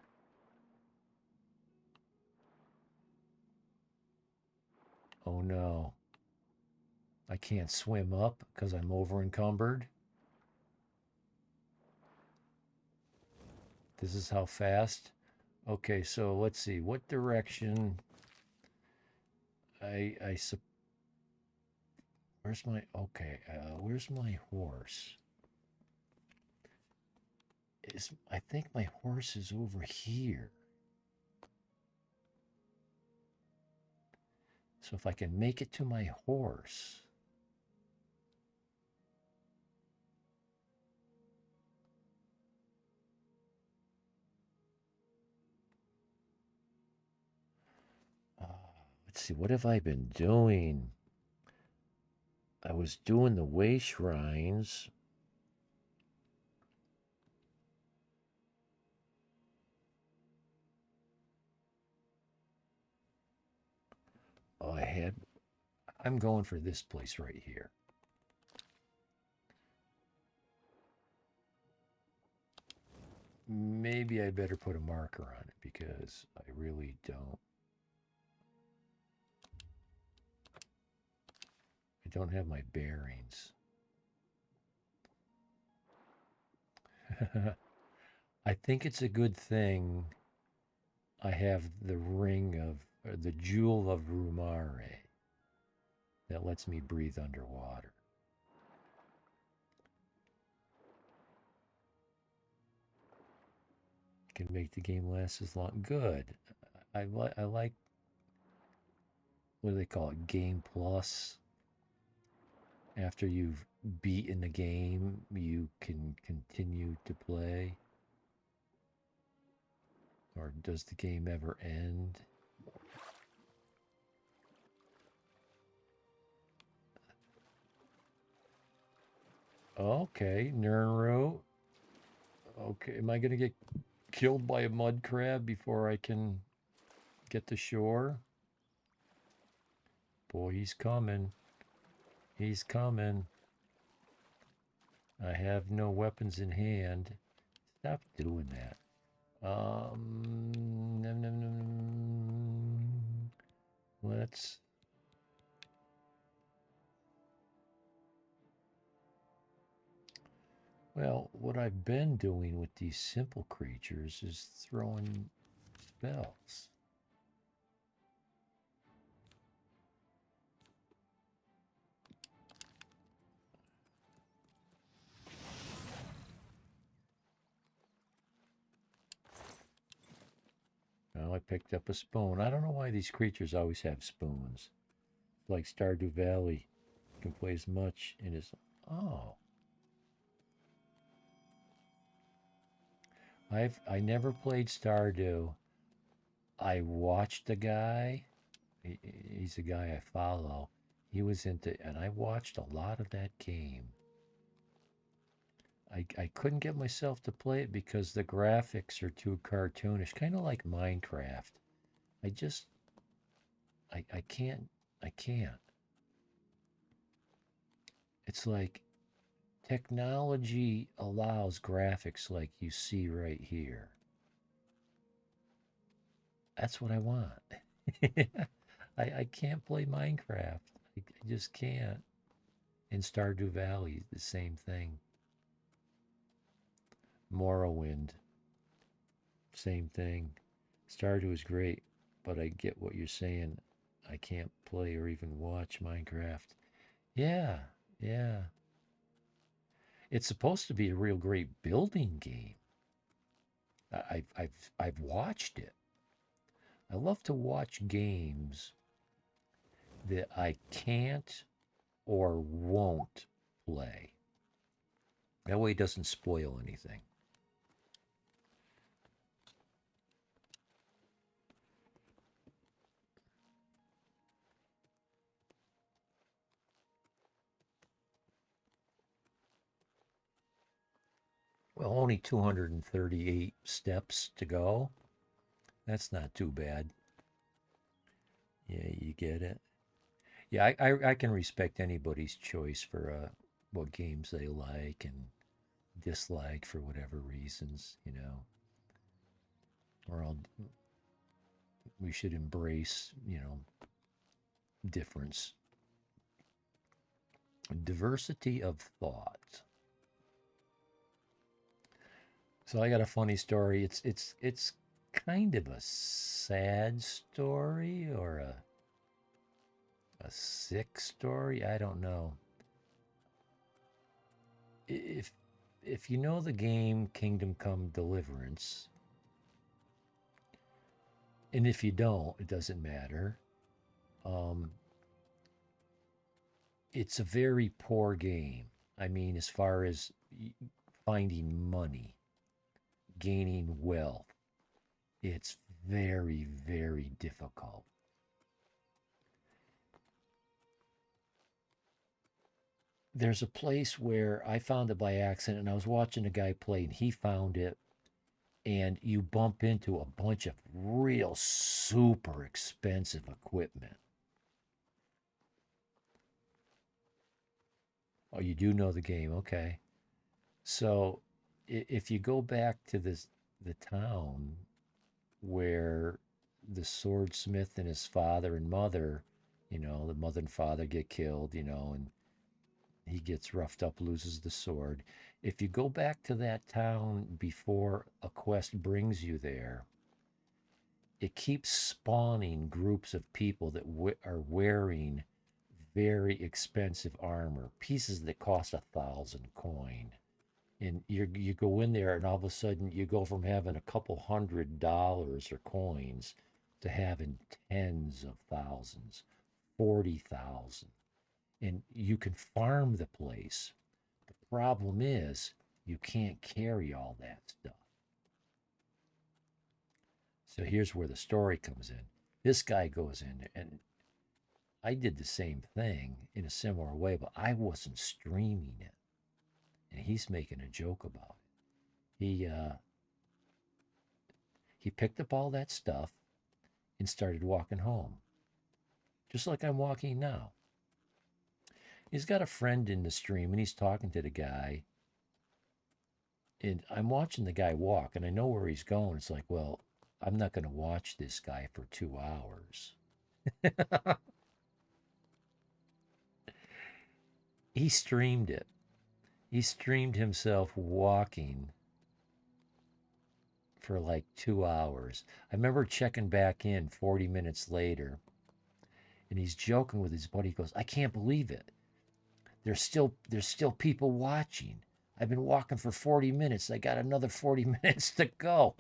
Oh no. I can't swim up because I'm over encumbered. This is how fast. Okay, so let's see. What direction I where's my, okay, where's my horse? I think my horse is over here. So if I can make it to my horse. Let's see, what have I been doing? I was doing the way shrines. Oh, I'm going for this place right here. Maybe I better put a marker on it because I really don't. I don't have my bearings. I think it's a good thing I have the the jewel of Rumare that lets me breathe underwater. Can make the game last as long. Good. I like, what do they call it? Game Plus. After you've beaten the game, you can continue to play. Or does the game ever end? Okay, Nernro. Okay, am I going to get killed by a mud crab before I can get to shore? Boy, he's coming. He's coming. I have no weapons in hand. Stop doing that. Nom, nom, nom. Let's. Well, what I've been doing with these simple creatures is throwing spells. Well, I picked up a spoon. I don't know why these creatures always have spoons. Like Stardew Valley. You can play as much in as. Oh. I never played Stardew. I watched a guy. He's a guy I follow. He was into, and I watched a lot of that game. I couldn't get myself to play it because the graphics are too cartoonish, kind of like Minecraft. I just, I can't, I can't. It's like technology allows graphics like you see right here. That's what I want. I can't play Minecraft. I just can't. In Stardew Valley, the same thing. Morrowind, same thing. Stardew is great, but I get what you're saying. I can't play or even watch Minecraft. Yeah, yeah. It's supposed to be a real great building game. I've watched it. I love to watch games that I can't or won't play. That way it doesn't spoil anything. Well, only 238 steps to go. That's not too bad. Yeah, you get it. Yeah, I can respect anybody's choice for what games they like and dislike for whatever reasons, you know. Or we should embrace, difference, diversity of thought. So I got a funny story. It's kind of a sad story or a A 6 story? I don't know. If if you know the game Kingdom Come Deliverance, and if you don't, it doesn't matter. Um, it's a very poor game. I mean, as far as finding money, gaining wealth, it's very, very difficult. There's a place where I found it by accident, and I was watching a guy play, and he found it, and you bump into a bunch of real super expensive equipment. Oh, you do know the game, okay? So if you go back to the town where the swordsmith and his father and mother, the mother and father get killed, and he gets roughed up, loses the sword. If you go back to that town before a quest brings you there, it keeps spawning groups of people that are wearing very expensive armor, pieces that cost 1,000 coin. And you go in there, and all of a sudden you go from having a couple $100 or coins to having tens of thousands, 40,000. And you can farm the place. The problem is you can't carry all that stuff. So here's where the story comes in. This guy goes in, and I did the same thing in a similar way, but I wasn't streaming it. And he's making a joke about it. He picked up all that stuff and started walking home, just like I'm walking now. He's got a friend in the stream, and he's talking to the guy, and I'm watching the guy walk, and I know where he's going. It's like, well, I'm not going to watch this guy for 2 hours. He streamed it. He streamed himself walking for like 2 hours. I remember checking back in 40 minutes later, and he's joking with his buddy. He goes, I can't believe it. There's still people watching. I've been walking for 40 minutes. I got another 40 minutes to go.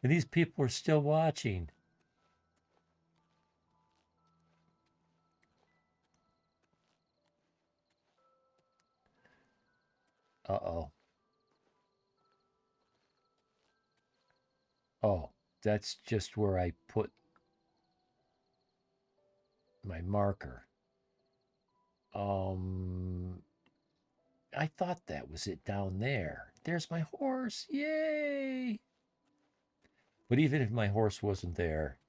And these people are still watching. Uh-oh. Oh, that's just where I put my marker. Um, I thought that was it down there. There's my horse. Yay! But even if my horse wasn't there,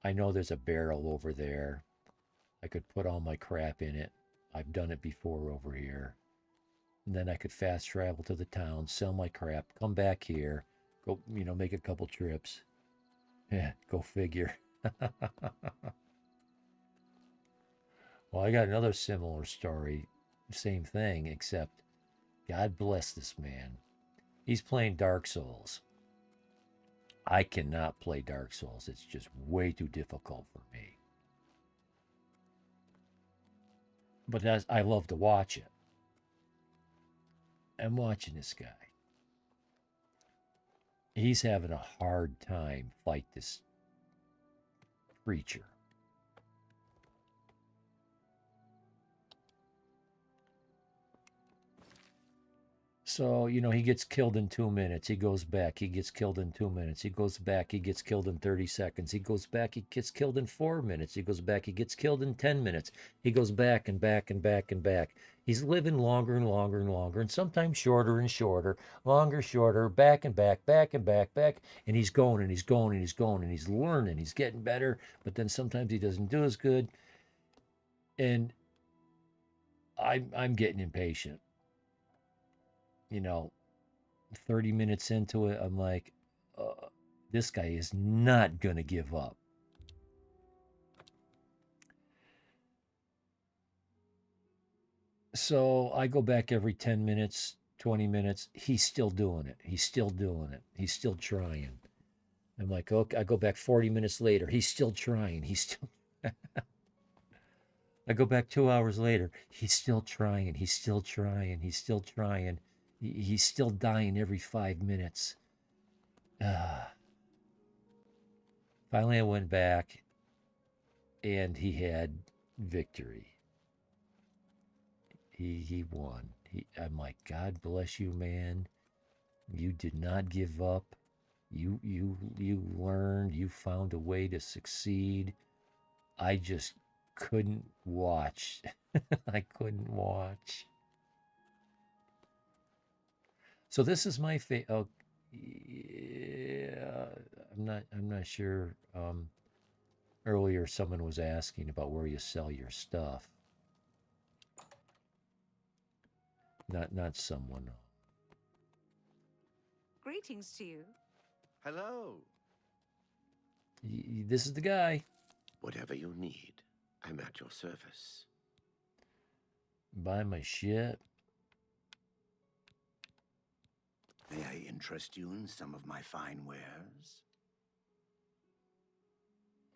I know there's a barrel over there. I could put all my crap in it. I've done it before over here. And then I could fast travel to the town, sell my crap, come back here, go, make a couple trips. Yeah, go figure. Well, I got another similar story. Same thing, except God bless this man. He's playing Dark Souls. I cannot play Dark Souls. It's just way too difficult for me. But I love to watch it. I'm watching this guy. He's having a hard time fight this creature. So, he gets killed in 2 minutes. He goes back. He gets killed in 2 minutes. He goes back. He gets killed in 30 seconds. He goes back. He gets killed in 4 minutes. He goes back. He gets killed in 10 minutes. He goes back and back and back and back. He's living longer and longer and longer, and sometimes shorter and shorter, longer, shorter, back and back, back and back, back. And he's going and he's going and he's going and he's learning. He's getting better, but then sometimes he doesn't do as good. And I'm getting impatient. 30 minutes into it, I'm like, this guy is not going to give up. So I go back every 10 minutes, 20 minutes. He's still doing it. He's still doing it. He's still trying. I'm like, okay, I go back 40 minutes later. He's still trying. He's still. I go back 2 hours later. He's still trying. He's still trying. He's still trying. He's still dying every 5 minutes. Ah. Finally, I went back and he had victory. He won. I'm like, God bless you, man. You did not give up. You learned. You found a way to succeed. I just couldn't watch. I couldn't watch. So this is my oh, yeah. I'm not sure. Earlier, someone was asking about where you sell your stuff. Not someone. Greetings to you. Hello. This is the guy. Whatever you need, I'm at your service. Buy my shit. May I interest you in some of my fine wares?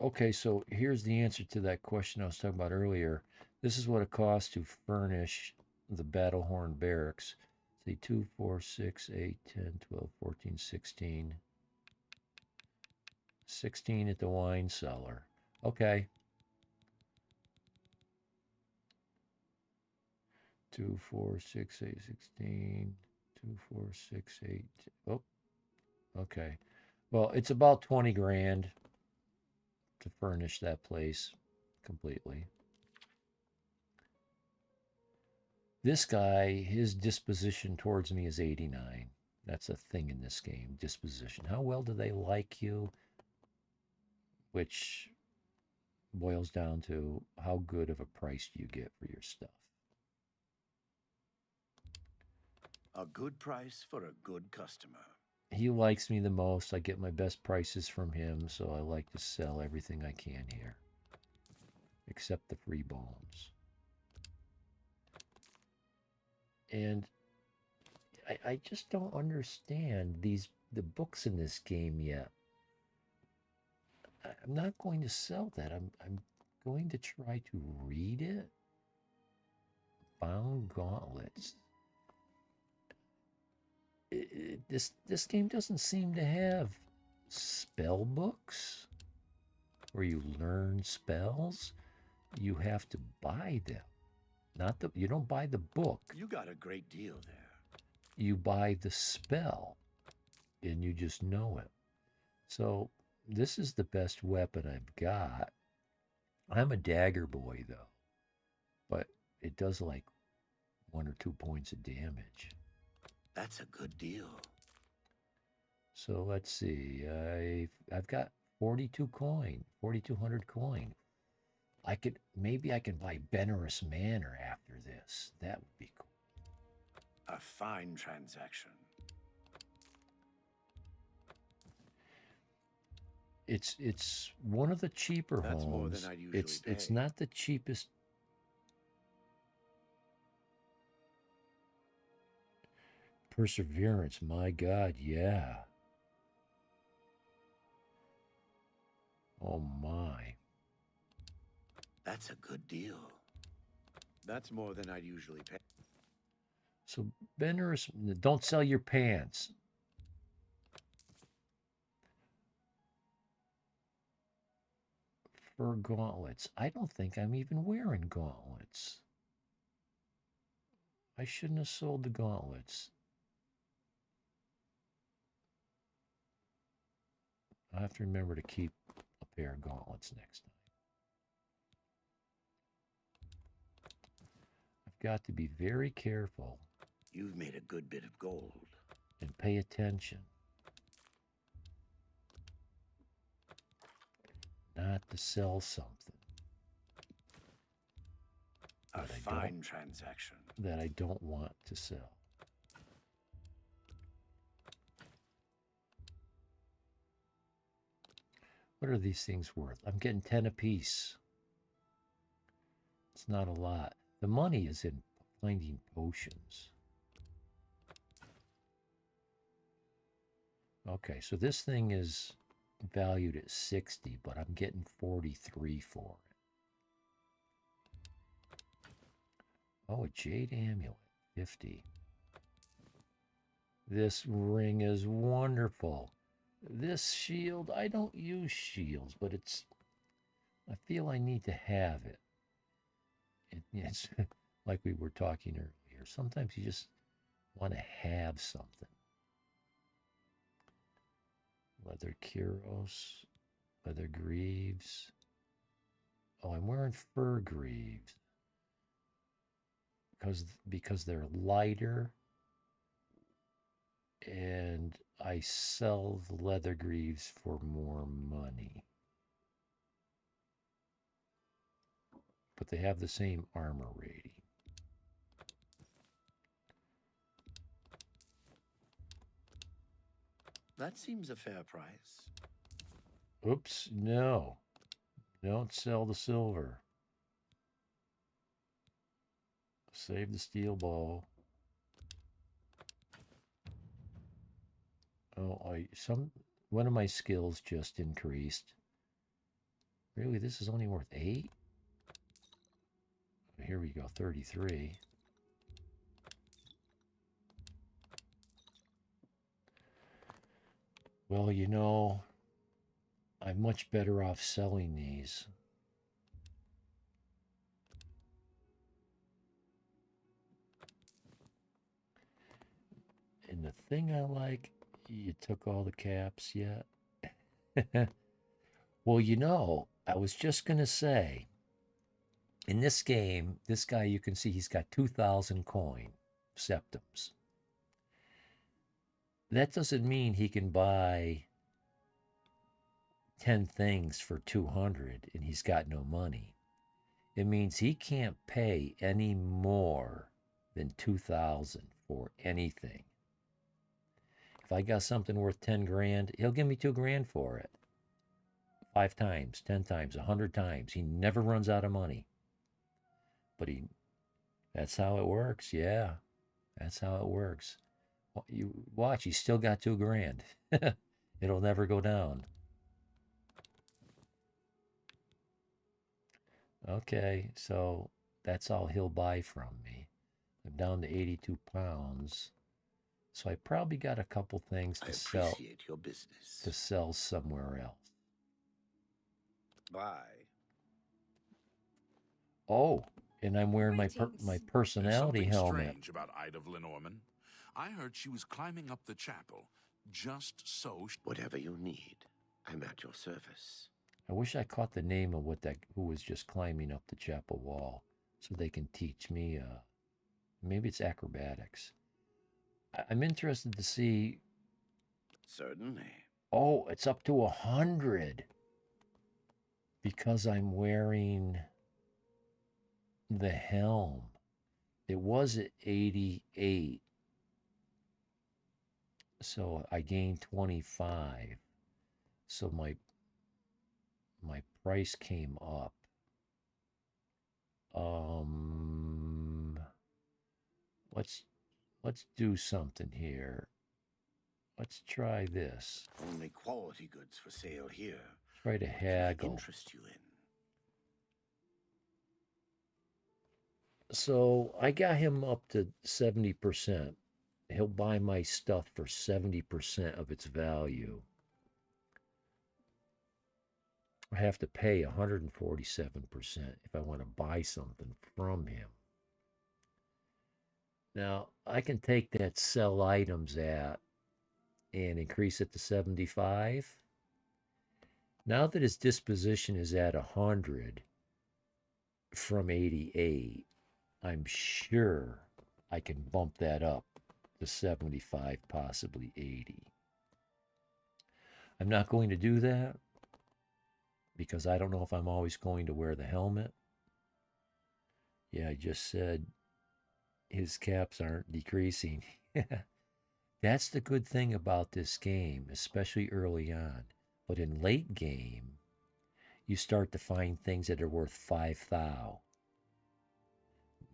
Okay, so here's the answer to that question I was talking about earlier. This is what it costs to furnish the Battlehorn Barracks. See, 2, 4, 6, 8, 10, 12, 14, 16. 16 at the wine cellar. Okay. 2, 4, 6, 8, 16. 2, 4, 6, 8. Oh, okay. Well, it's about 20 grand to furnish that place completely. This guy, his disposition towards me is 89. That's a thing in this game, disposition. How well do they like you? Which boils down to how good of a price do you get for your stuff. A good price for a good customer. He likes me the most. I get my best prices from him, so I like to sell everything I can here, except the free bombs. And I just don't understand the books in this game yet. I'm not going to sell that. I'm going to try to read it. Bound Gauntlets. This game doesn't seem to have spell books where you learn spells. You have to buy them. You don't buy the book. You got a great deal there. You buy the spell and you just know it. So this is the best weapon I've got. I'm a dagger boy though, but it does like 1 or 2 points of damage. That's a good deal. So let's see. I've got 42 coin, 4,200 coin. Maybe I can buy Benorous Manor after this. That would be cool. A fine transaction. It's one of the cheaper That's homes. more than I'd usually pay. It's not the cheapest. Perseverance, my God, yeah. Oh my. That's a good deal. That's more than I'd usually pay. So Benorous, don't sell your pants. For gauntlets. I don't think I'm even wearing gauntlets. I shouldn't have sold the gauntlets. I'll have to remember to keep a pair of gauntlets next time. I've got to be very careful. You've made a good bit of gold. And pay attention. Not to sell something. A fine transaction. That I don't want to sell. What are these things worth? I'm getting 10 apiece. It's not a lot. The money is in finding potions. Okay, so this thing is valued at 60, but I'm getting 43 for it. Oh, a jade amulet, 50. This ring is wonderful. This shield, I don't use shields, but I feel I need to have it. It's like we were talking earlier. Sometimes you just want to have something. Leather cuirass, leather greaves. Oh, I'm wearing fur greaves because they're lighter, and I sell the leather greaves for more money. But they have the same armor rating. That seems a fair price. Oops, no. Don't sell the silver. Save the steel ball. Oh, one of my skills just increased. Really, this is only worth 8? Here we go, 33. Well, I'm much better off selling these. And the thing I like, you took all the caps yet? Well, I was just going to say, in this game, this guy, you can see he's got 2,000 coin septums. That doesn't mean he can buy 10 things for 200 and he's got no money. It means he can't pay any more than 2,000 for anything. If I got something worth 10 grand, he'll give me 2 grand for it. 5 times, 10 times, 100 times. He never runs out of money. But that's how it works. Yeah, that's how it works. You watch, he's still got 2 grand. It'll never go down. Okay, so that's all he'll buy from me. I'm down to 82 pounds. So I probably got a couple things I to sell appreciate your business. somewhere else. Bye. Oh, and I'm wearing my Greetings. personality There's something helmet. strange about Ida of Lenormand. I heard she was climbing up the chapel just so Whatever you need, I'm at your service. I wish I caught the name of who was just climbing up the chapel wall, so they can teach me. Maybe it's acrobatics. I'm interested to see. Certainly. Oh, it's up to 100 because I'm wearing the helm. It was at 88, so I gained 25. So my price came up. Let's do something here. Let's try this. Only quality goods for sale here. Try to What can I haggle. interest you in? So I got him up to 70%. He'll buy my stuff for 70% of its value. I have to pay 147% if I want to buy something from him. Now, I can take that sell items at and increase it to 75. Now that his disposition is at 100 from 88, I'm sure I can bump that up to 75, possibly 80. I'm not going to do that because I don't know if I'm always going to wear the helmet. Yeah, I just said his caps aren't decreasing. That's the good thing about this game, especially early on. But in late game, you start to find things that are worth 5,000.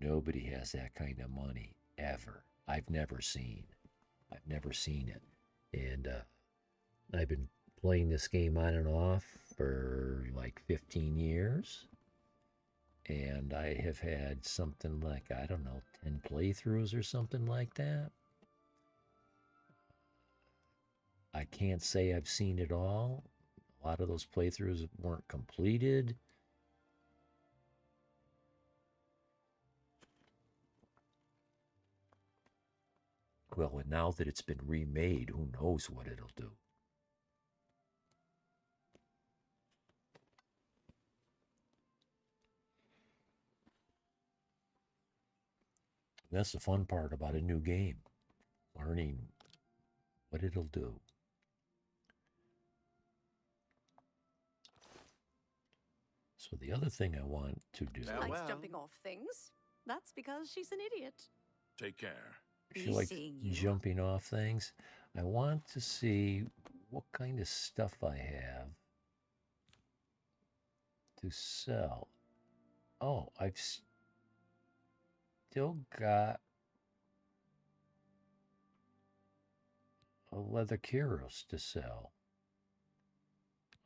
Nobody has that kind of money ever. I've never seen it. And I've been playing this game on and off for like 15 years. And I have had something like, I don't know, 10 playthroughs or something like that. I can't say I've seen it all. A lot of those playthroughs weren't completed. Well, and now that it's been remade, who knows what it'll do. That's the fun part about a new game, learning what it'll do. So the other thing I want to do... She likes jumping off things. That's because she's an idiot. Take care. She likes jumping off things. I want to see what kind of stuff I have to sell. Oh, I've still got a leather cuirass to sell.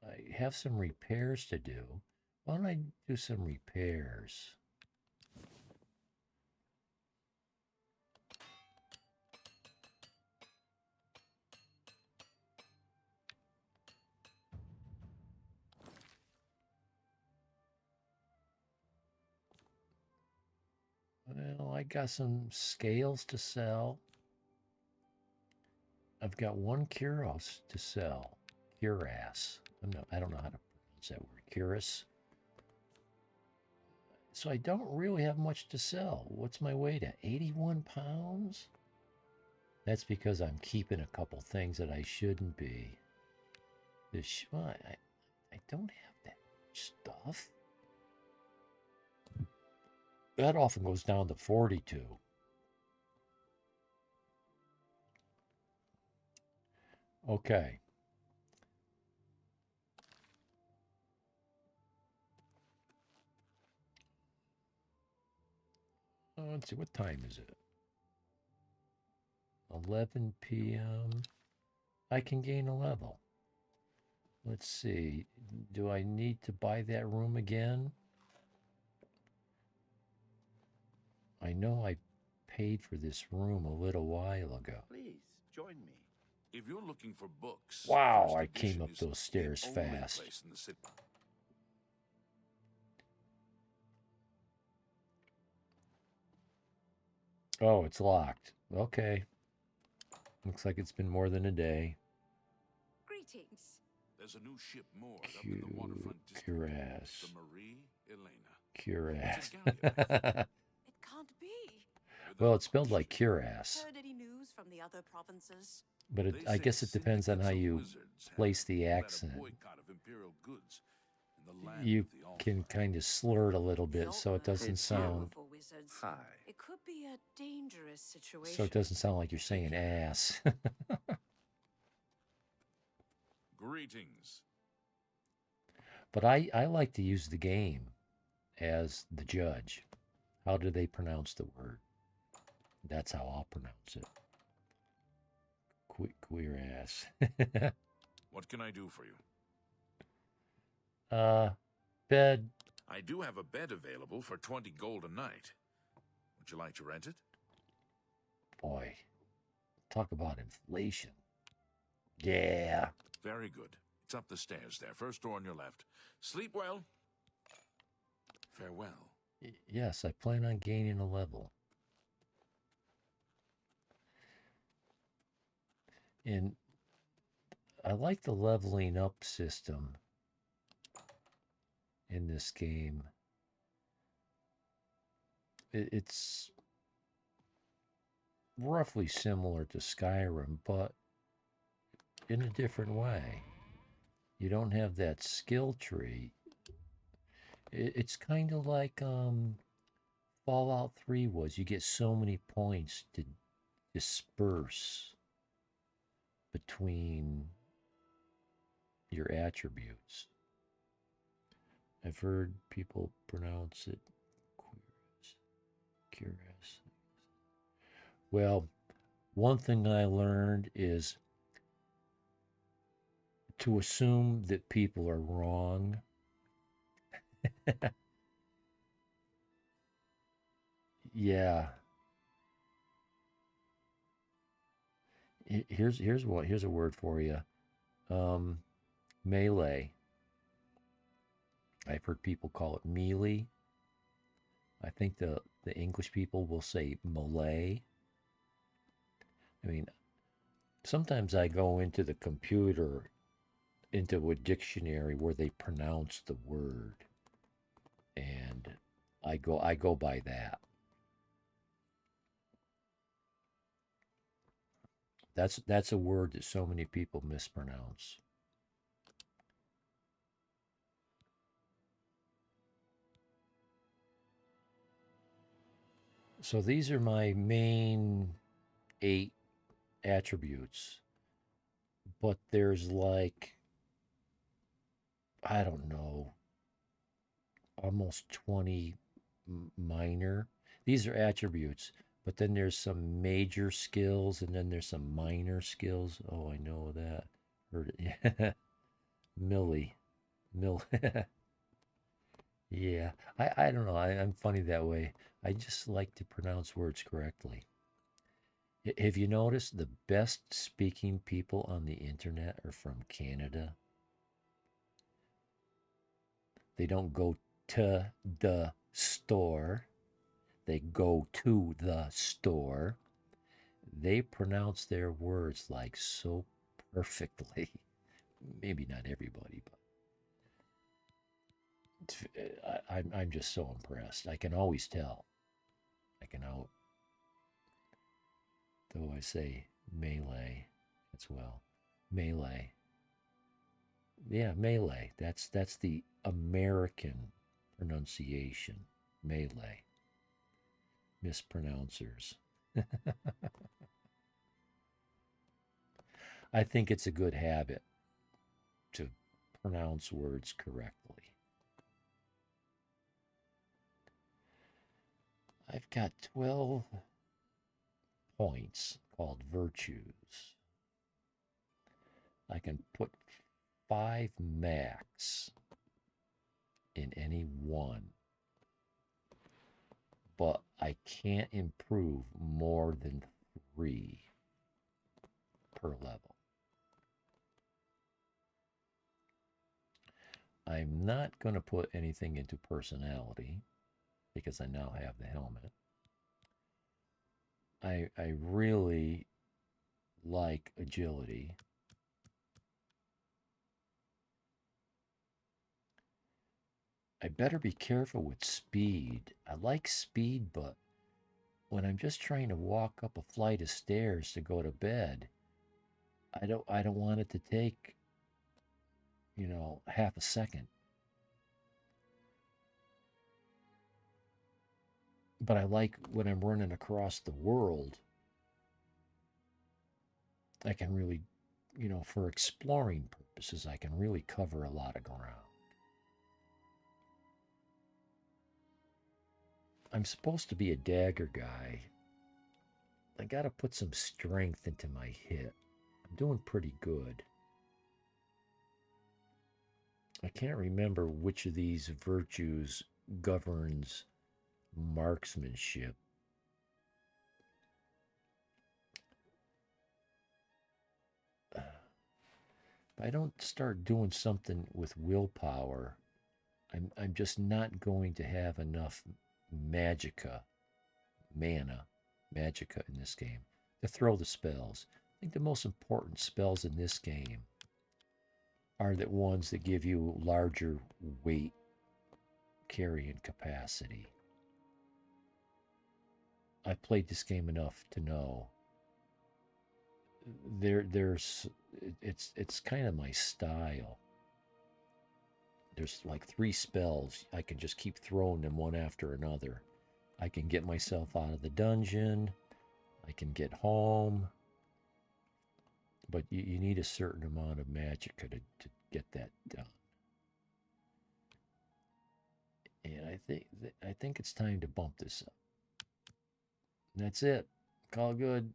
I have some repairs to do. Why don't I do some repairs? Well, I got some scales to sell. I've got one cuirass to sell. Cuirass. I don't know how to pronounce that word. Cuirass. So I don't really have much to sell. What's my weight at? 81 pounds? That's because I'm keeping a couple things that I shouldn't be. I don't have that stuff. That often goes down to 42. Okay. Let's see, what time is it? 11 p.m. I can gain a level. Let's see. Do I need to buy that room again? I know I paid for this room a little while ago. Please, join me. If you're looking for books, wow, First I came Edition up is those stairs the only fast. place in the city. Oh, it's locked. Okay. Looks like it's been more than a day. Greetings. There's a new ship moored up in the waterfront district. Cuirass. The Marie Elena. Cuirass. It can't be. Well, it's spelled like cuirass. Heard any news from the other provinces? But I guess it depends on how you place the accent. You can kind of slur it a little bit so it doesn't sound... Hi. It could be a dangerous situation. So it doesn't sound like you're saying ass. Greetings. But I like to use the game as the judge. How do they pronounce the word? That's how I'll pronounce it. Queer ass. What can I do for you? Bed. I do have a bed available for 20 gold a night. Would you like to rent it? Boy, talk about inflation. Yeah. Very good. It's up the stairs there. First door on your left. Sleep well. Farewell. Yes, I plan on gaining a level. And I like the leveling up system in this game. It's roughly similar to Skyrim, but in a different way. You don't have that skill tree. It's kind of like Fallout 3 was. You get so many points to disperse between your attributes. I've heard people pronounce it curious. Well, one thing I learned is to assume that people are wrong Yeah. Here's a word for you. Um, melee. I've heard people call it melee. I think the English people will say Malay. I mean, sometimes I go into the computer, into a dictionary where they pronounce the word, and I go by that. That's a word that so many people mispronounce. So these are my main 8 attributes, but there's like, I don't know, almost 20 minor. These are attributes, but then there's some major skills and then there's some minor skills. Oh, I know that. Heard it. Millie. Mill. Yeah. I don't know. I'm funny that way. I just like to pronounce words correctly. Have you noticed the best speaking people on the internet are from Canada? They don't go to the store, they go to the store. They pronounce their words like so perfectly. Maybe not everybody, but I'm just so impressed. I can always tell. I can out, though I say melee as well. Melee. Yeah, melee. That's the American pronunciation. Melee. Mispronouncers. I think it's a good habit to pronounce words correctly. I've got 12 points called virtues. I can put 5 max in any one, but I can't improve more than 3 per level. I'm not going to put anything into personality because I now have the helmet. I really like agility. I better be careful with speed. I like speed, but when I'm just trying to walk up a flight of stairs to go to bed, I don't want it to take, half a second. But I like when I'm running across the world, I can really, for exploring purposes, I can really cover a lot of ground. I'm supposed to be a dagger guy. I got to put some strength into my hit. I'm doing pretty good. I can't remember which of these virtues governs marksmanship. If I don't start doing something with willpower, I'm just not going to have enough magicka, mana, magicka in this game to throw the spells. I think the most important spells in this game are the ones that give you larger weight carrying capacity. I've played this game enough to know it's kind of my style. There's like 3 spells. I can just keep throwing them one after another. I can get myself out of the dungeon. I can get home. But you need a certain amount of magic to get that done. And I think it's time to bump this up. And that's it. Call good.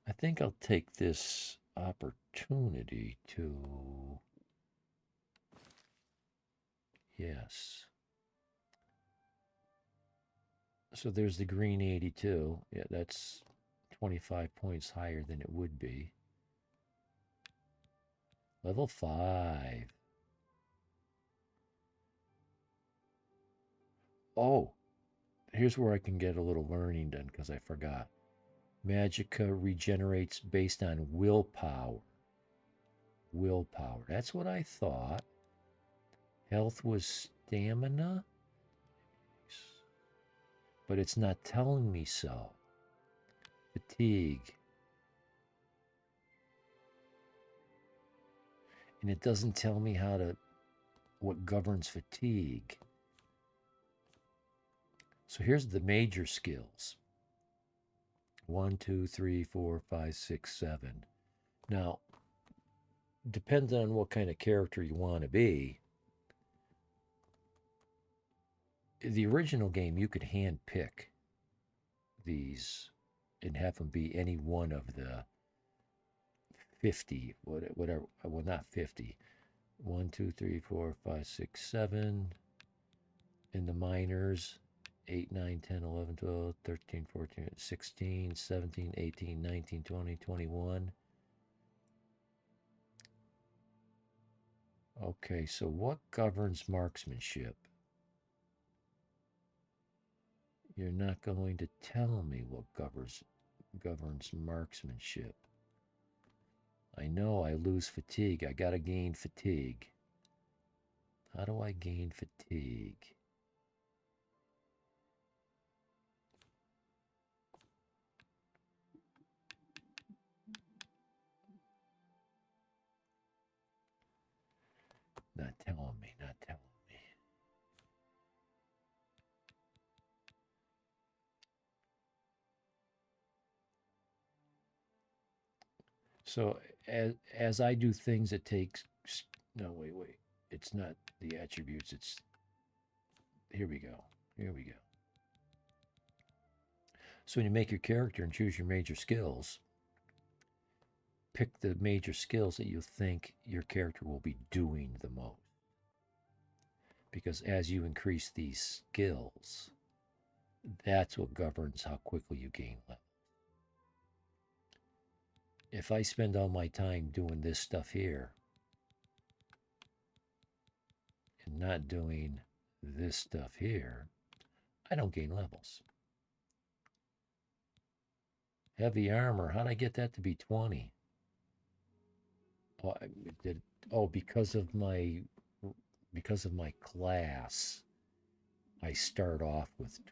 I think I'll take this opportunity to, yes, So there's the green 82. Yeah, that's 25 points higher than it would be. Level 5. Oh, here's where I can get a little learning done because I forgot. Magicka regenerates based on willpower. Willpower. That's what I thought. Health was stamina, but it's not telling me so. Fatigue. And it doesn't tell me what governs fatigue. So here's the major skills. 1, 2, 3, 4, 5, 6, 7. Now, depends on what kind of character you want to be. The original game, you could hand pick these and have them be any one of the 50, whatever, well, not 50. 1, 2, 3, 4, 5, 6, 7. In the minors, 8, 9, 10, 11, 12, 13, 14, 16, 17, 18, 19, 20, 21. Okay, so what governs marksmanship? You're not going to tell me what governs marksmanship. I know I lose fatigue. I got to gain fatigue. How do I gain fatigue? Not telling me, not telling me. So as I do things, it takes, no, wait. It's not the attributes. It's, here we go. Here we go. So when you make your character and choose your major skills, pick the major skills that you think your character will be doing the most. Because as you increase these skills, that's what governs how quickly you gain level. If I spend all my time doing this stuff here and not doing this stuff here, I don't gain levels. Heavy armor, how'd I get that to be 20? Because of my class, I start off with 20.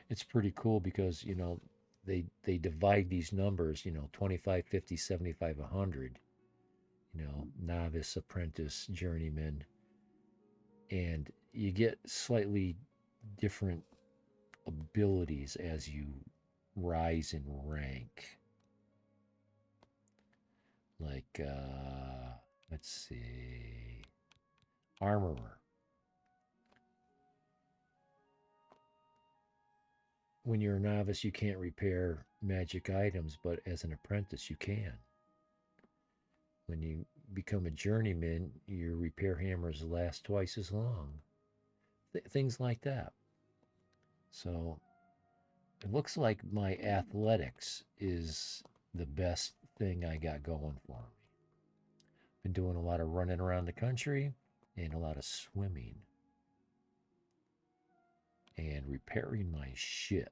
It's pretty cool because, they divide these numbers, 25, 50, 75, 100, novice, apprentice, journeyman, and you get slightly different abilities as you rise in rank. Like, let's see, armorer. When you're a novice, you can't repair magic items, but as an apprentice, you can. When you become a journeyman, your repair hammers last twice as long. Things like that. So it looks like my athletics is the best thing I got going for me. Been doing a lot of running around the country and a lot of swimming and repairing my shit.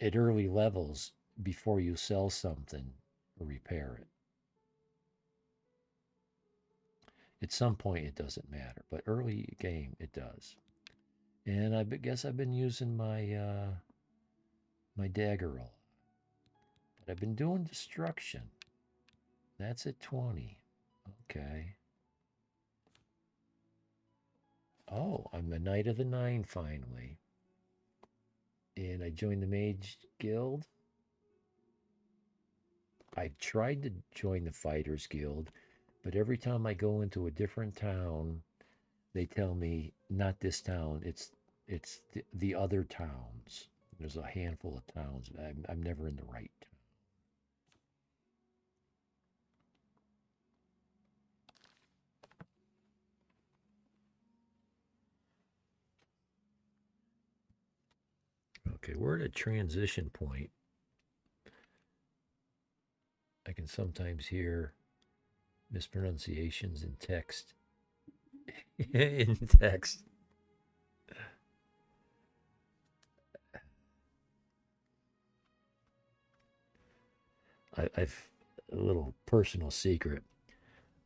At early levels, before you sell something, repair it. At some point, it doesn't matter, but early game, it does. And I guess I've been using my my dagger a lot. But I've been doing destruction. That's at 20. Okay. Oh, I'm a Knight of the Nine finally. And I joined the Mage Guild. I tried to join the Fighters Guild, but every time I go into a different town, they tell me, not this town, it's the other towns. There's a handful of towns. I'm never in the right town. Okay, we're at a transition point. I can sometimes hear mispronunciations in text. In text. I've a little personal secret.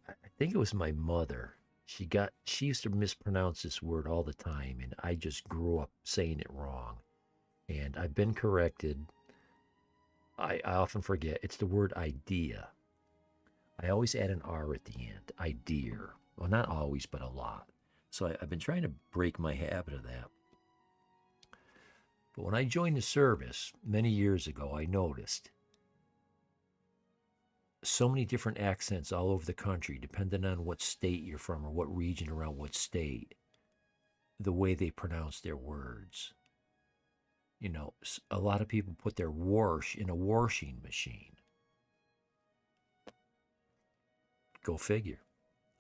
I think it was my mother. She used to mispronounce this word all the time, and I just grew up saying it wrong. And I've been corrected. I often forget. It's the word idea. I always add an R at the end. Idea. Well, not always, but a lot. So I've been trying to break my habit of that. But when I joined the service many years ago, I noticed so many different accents all over the country, depending on what state you're from or what region around what state, the way they pronounce their words. You know, a lot of people put their wash in a washing machine. Go figure.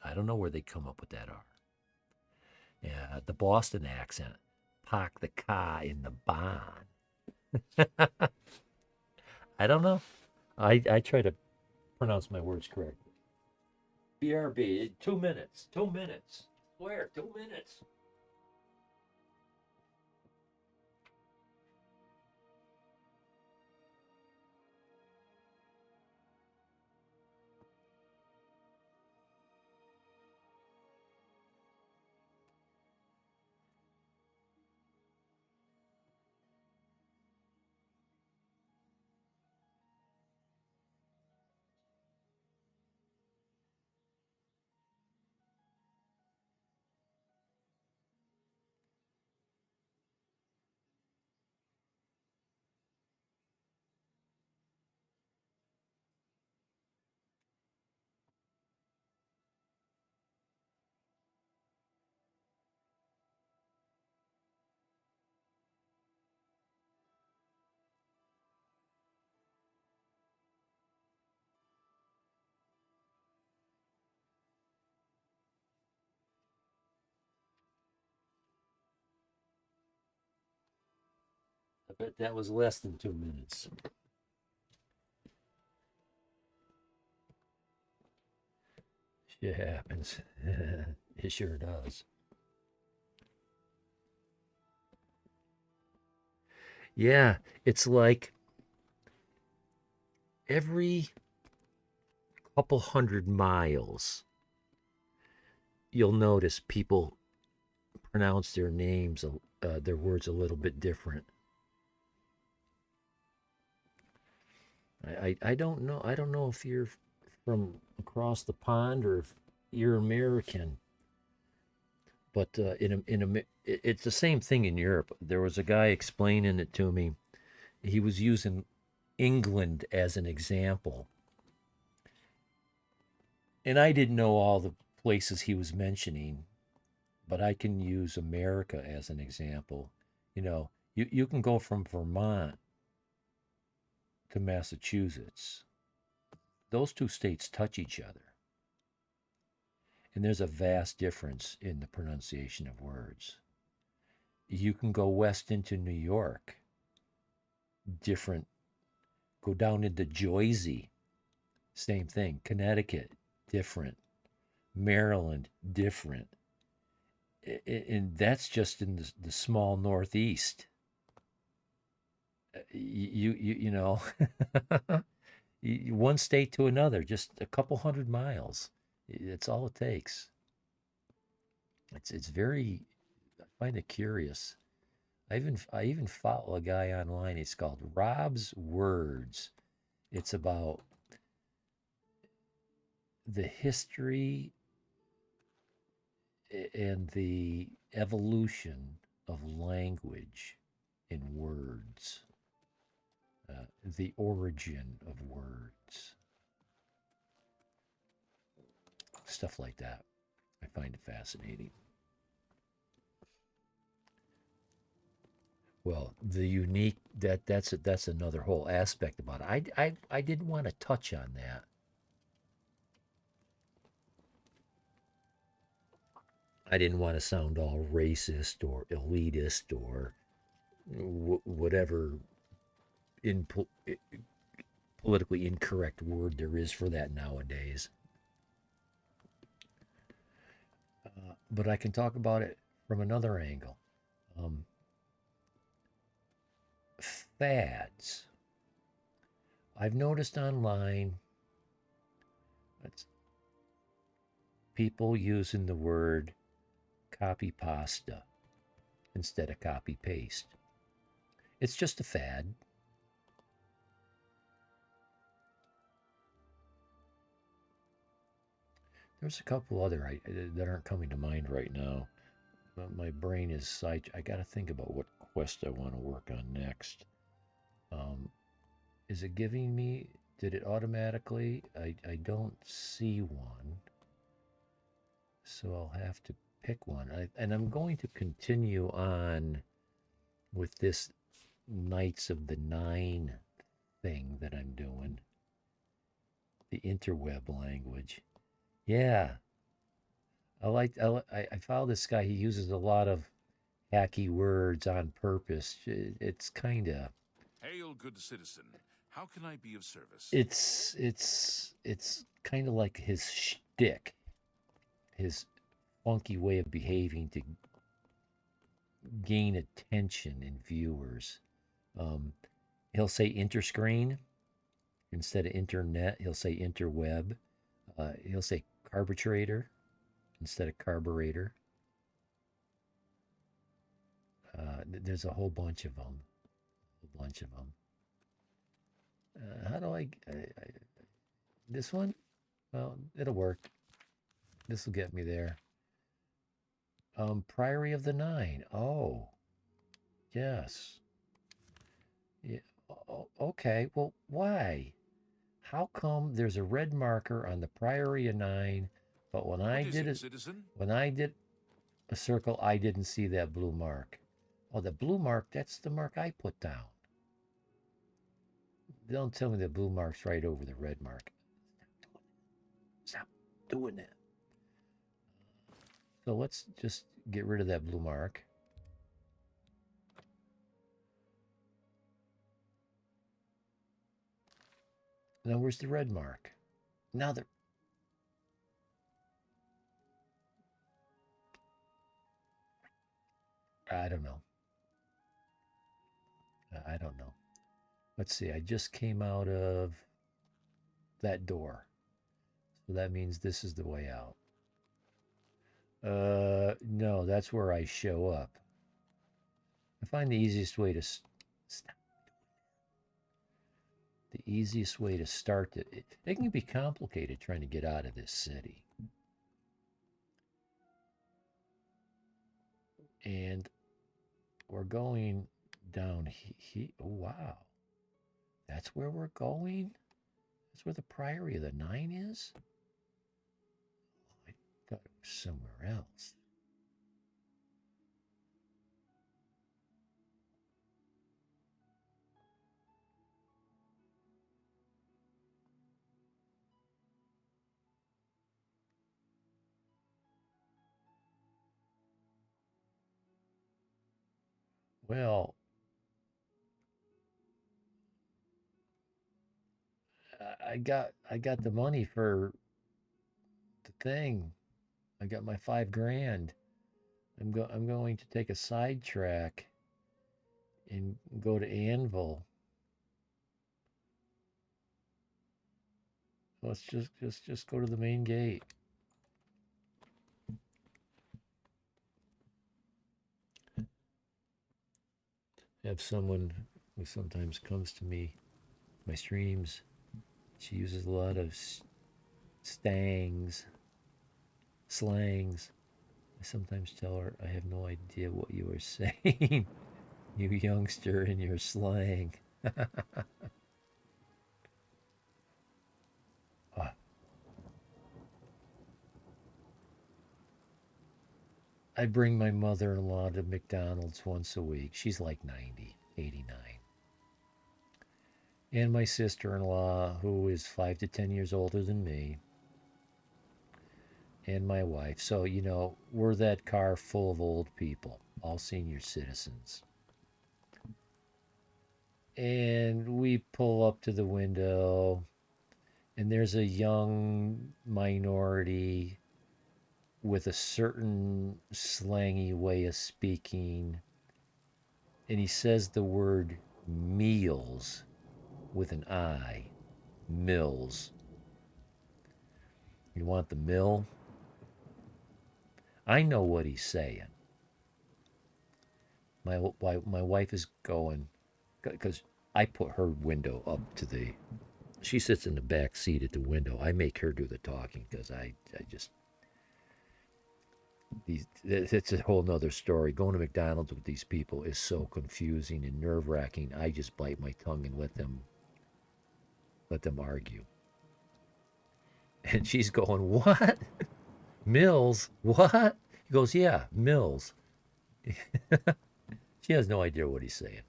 I don't know where they come up with that R. Yeah, the Boston accent, park the car in the barn. I don't know. I try to pronounce my words correctly. BRB, 2 minutes. 2 minutes. Where? 2 minutes. I bet that was less than 2 minutes. Shit happens. It sure does. Yeah, it's like every couple 100 miles, you'll notice people pronounce their names, their words a little bit different. I don't know. I don't know if you're from across the pond or if you're American, but it's the same thing in Europe. There was a guy explaining it to me. He was using England as an example, and I didn't know all the places he was mentioning, but I can use America as an example. You know, you can go from Vermont to Massachusetts. Those two states touch each other. And there's a vast difference in the pronunciation of words. You can go west into New York, different. Go down into Jersey, same thing. Connecticut, different. Maryland, different. And that's just in the small Northeast. You know, one state to another, just a couple 100 miles. It's all it takes. It's very. I find it curious. I even follow a guy online. It's called Rob's Words. It's about the history and the evolution of language in words, the origin of words, stuff like that. I find it fascinating. Well, the unique that's another whole aspect about it. I didn't want to touch on that. I didn't want to sound all racist or elitist or whatever in politically incorrect word there is for that nowadays. But I can talk about it from another angle. Um, Fads. I've noticed online that's people using the word copy pasta instead of copy paste. It's just a fad. There's a couple other that aren't coming to mind right now. But my brain is side. I got to think about what quest I want to work on next. Um, is it giving me? Did it automatically? I don't see one, so I'll have to pick one. And I'm going to continue on with this Knights of the Nine thing that I'm doing. The interweb language. Yeah, I follow this guy. He uses a lot of hacky words on purpose. It's kind of Hail, good citizen. How can I be of service? it's kind of like his shtick, his funky way of behaving to gain attention in viewers. Um, he'll say interscreen instead of internet. He'll say interweb. He'll say carburetor instead of carburetor. There's a whole bunch of them. A bunch of them. How do I this one? Well, it'll work. This will get me there. Priory of the Nine. Oh, yes. Yeah. Okay. Well, why? How come there's a red marker on the Priory of Nine, but when I did it, citizen? when I did a circle, I didn't see that blue mark. Oh, the blue mark, that's the mark I put down. Don't tell me the blue mark's right over the red mark. Stop doing that. So let's just get rid of that blue mark. Now where's the red mark? Now the I don't know. I don't know. Let's see. I just came out of that door. So that means this is the way out. No, that's where I show up. I find the easiest way to stop. The easiest way to start it can be complicated trying to get out of this city. And we're going down here. Oh, wow. That's where we're going? That's where the Priory of the Nine is? I thought it was somewhere else. Well, I got the money for the thing. I got my $5,000. I'm going to take a sidetrack and go to Anvil. Let's just go to the main gate. Have someone who sometimes comes to me, my streams. She uses a lot of slangs. I sometimes tell her I have no idea what you are saying, you youngster, in your slang. Ah. I bring my mother-in-law to McDonald's once a week. She's like 90, 89. And my sister-in-law, who is 5 to 10 years older than me, and my wife. So, we're that car full of old people, all senior citizens. And we pull up to the window, and there's a young minority with a certain slangy way of speaking, and he says the word meals with an I. Mills. You want the mill? I know what he's saying. My wife is going, because I put her window up to the. She sits in the back seat at the window. I make her do the talking because I just. It's a whole nother story. Going to McDonald's with these people is so confusing and nerve wracking. I just bite my tongue and let them argue. And she's going, "What? Mills? What?" He goes, "Yeah, Mills." She has no idea what he's saying.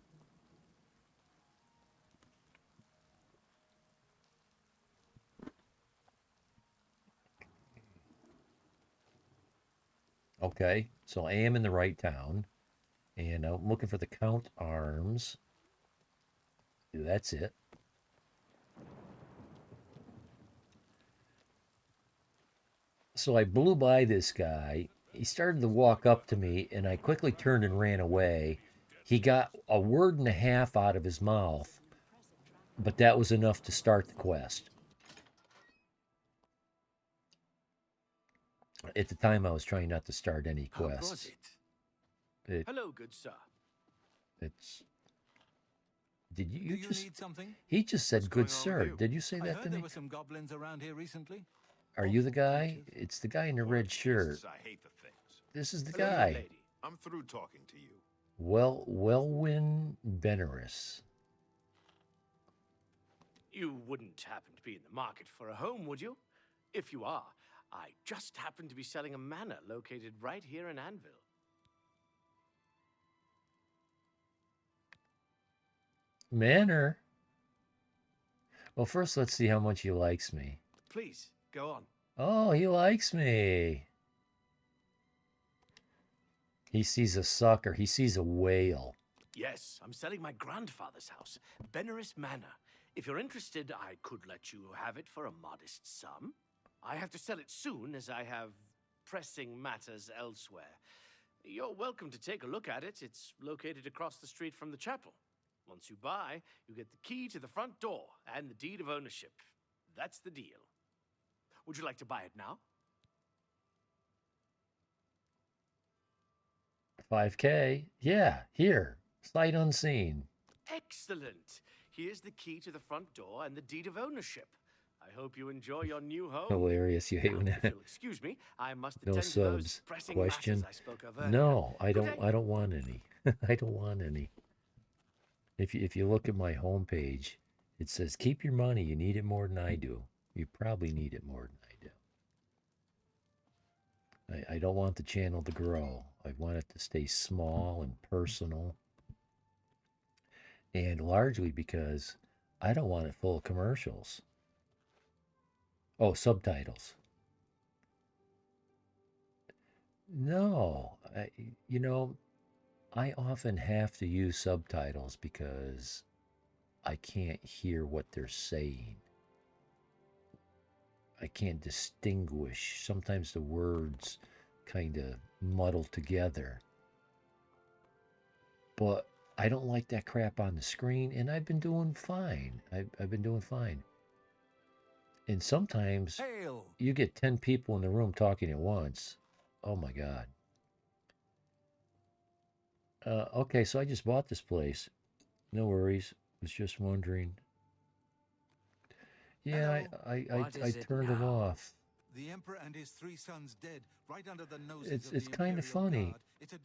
Okay, so I am in the right town, and I'm looking for the Count Arms. That's it. So I blew by this guy. He started to walk up to me, and I quickly turned and ran away. He got a word and a half out of his mouth, but that was enough to start the quest. At the time, I was trying not to start any How quests. goes it? Hello, good sir. It's. Did Do you you just? need something? He just said, What's "Good going on sir." with you? Did you say I that heard to there me? were some goblins around here recently. Are you the Awful guy? creatures. It's the guy in the red shirt. I hate the things. This is the Hello, young guy. lady. I'm through talking to you. Welwyn Benaris. You wouldn't happen to be in the market for a home, would you? If you are, I just happen to be selling a manor located right here in Anvil. Manor. Well, first let's see how much he likes me. Please, go on. Oh, he likes me. He sees a sucker. He sees a whale. Yes, I'm selling my grandfather's house, Benaris Manor. If you're interested, I could let you have it for a modest sum. I have to sell it soon, as I have pressing matters elsewhere. You're welcome to take a look at it. It's located across the street from the chapel. Once you buy, you get the key to the front door and the deed of ownership. That's the deal. Would you like to buy it now? 5K. Yeah, here. Sight unseen. Excellent. Here's the key to the front door and the deed of ownership. I hope you enjoy your new home. Hilarious. You hate Now, when if that. you'll excuse me, I must No attend to those subs. pressing Question. matters I spoke of earlier. No, I Good don't. day. I don't want any. I don't want any. If you look at my homepage, it says keep your money. You need it more than I do. You probably need it more than I do. I don't want the channel to grow. I want it to stay small and personal. And largely because I don't want it full of commercials. Oh, subtitles. No, you know, I often have to use subtitles because I can't hear what they're saying. I can't distinguish. Sometimes the words kind of muddle together. But I don't like that crap on the screen, and I've been doing fine. I've been doing fine. And sometimes Hail! you get 10 people in the room talking at once. Oh my God. Okay, so I just bought this place. No worries. Was just wondering. Yeah, Hello. What I is it turned them now? off. The Emperor and his 3 sons dead, right under the noses It's of the kind of Imperial funny Guard. It's a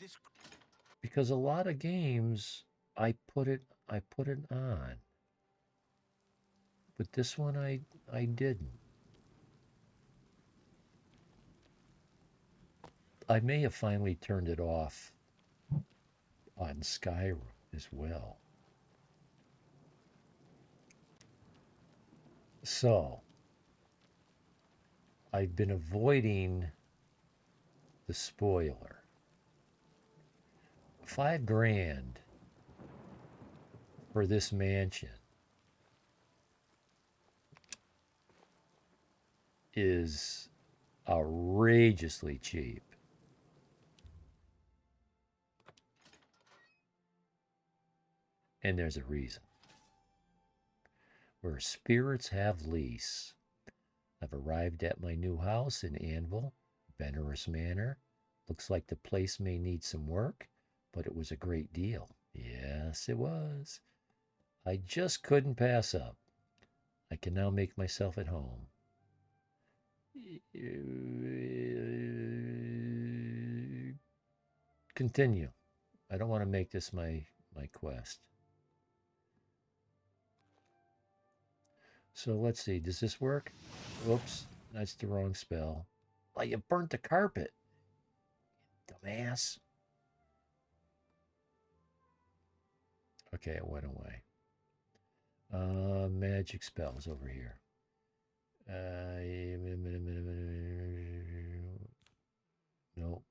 because a lot of games I put it on. But this one I didn't. I may have finally turned it off on Skyrim as well. So, I've been avoiding the spoiler. $5 grand for this mansion is outrageously cheap. And there's a reason. Where spirits have lease. I've arrived at my new house in Anvil, Benares Manor. Looks like the place may need some work, but it was a great deal. Yes, it was. I just couldn't pass up. I can now make myself at home. Continue. I don't want to make this my quest. So let's see. Does this work? Oops, that's the wrong spell. Oh, you burnt the carpet. Dumbass. Okay, it went away. Magic spells over here. No.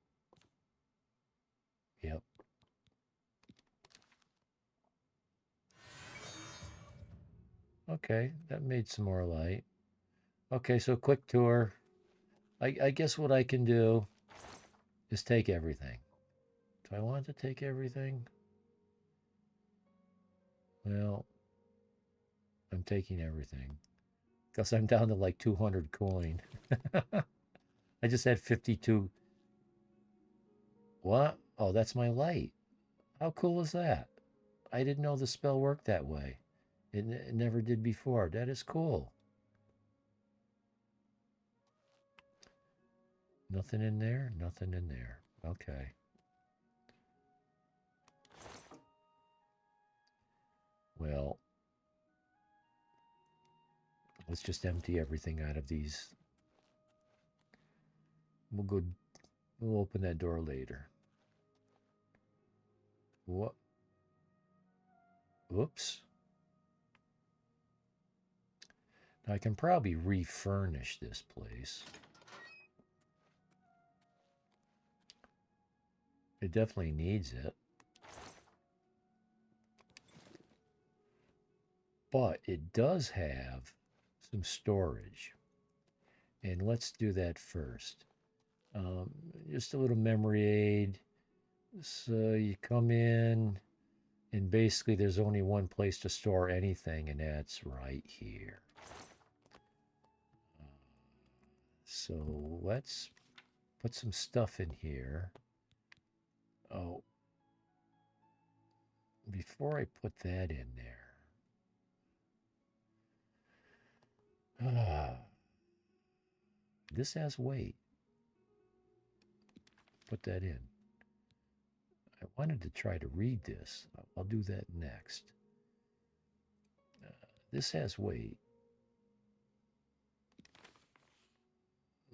Yep. Okay, that made some more light. Okay, so quick tour. I guess what I can do is take everything. Do I want to take everything? Well, I'm taking everything. Because I'm down to like 200 coin. I just had 52. What? Oh, that's my light. How cool is that? I didn't know the spell worked that way. It never did before. That is cool. Nothing in there? Nothing in there. Okay. Well, let's just empty everything out of these. We'll open that door later. What? Whoops. Now I can probably refurnish this place. It definitely needs it. But it does have some storage. And let's do that first. Just a little memory aid. So you come in, and basically there's only one place to store anything, and that's right here. So let's put some stuff in here. Oh, before I put that in there, this has weight. Put that in. I wanted to try to read this. I'll do that next. This has weight.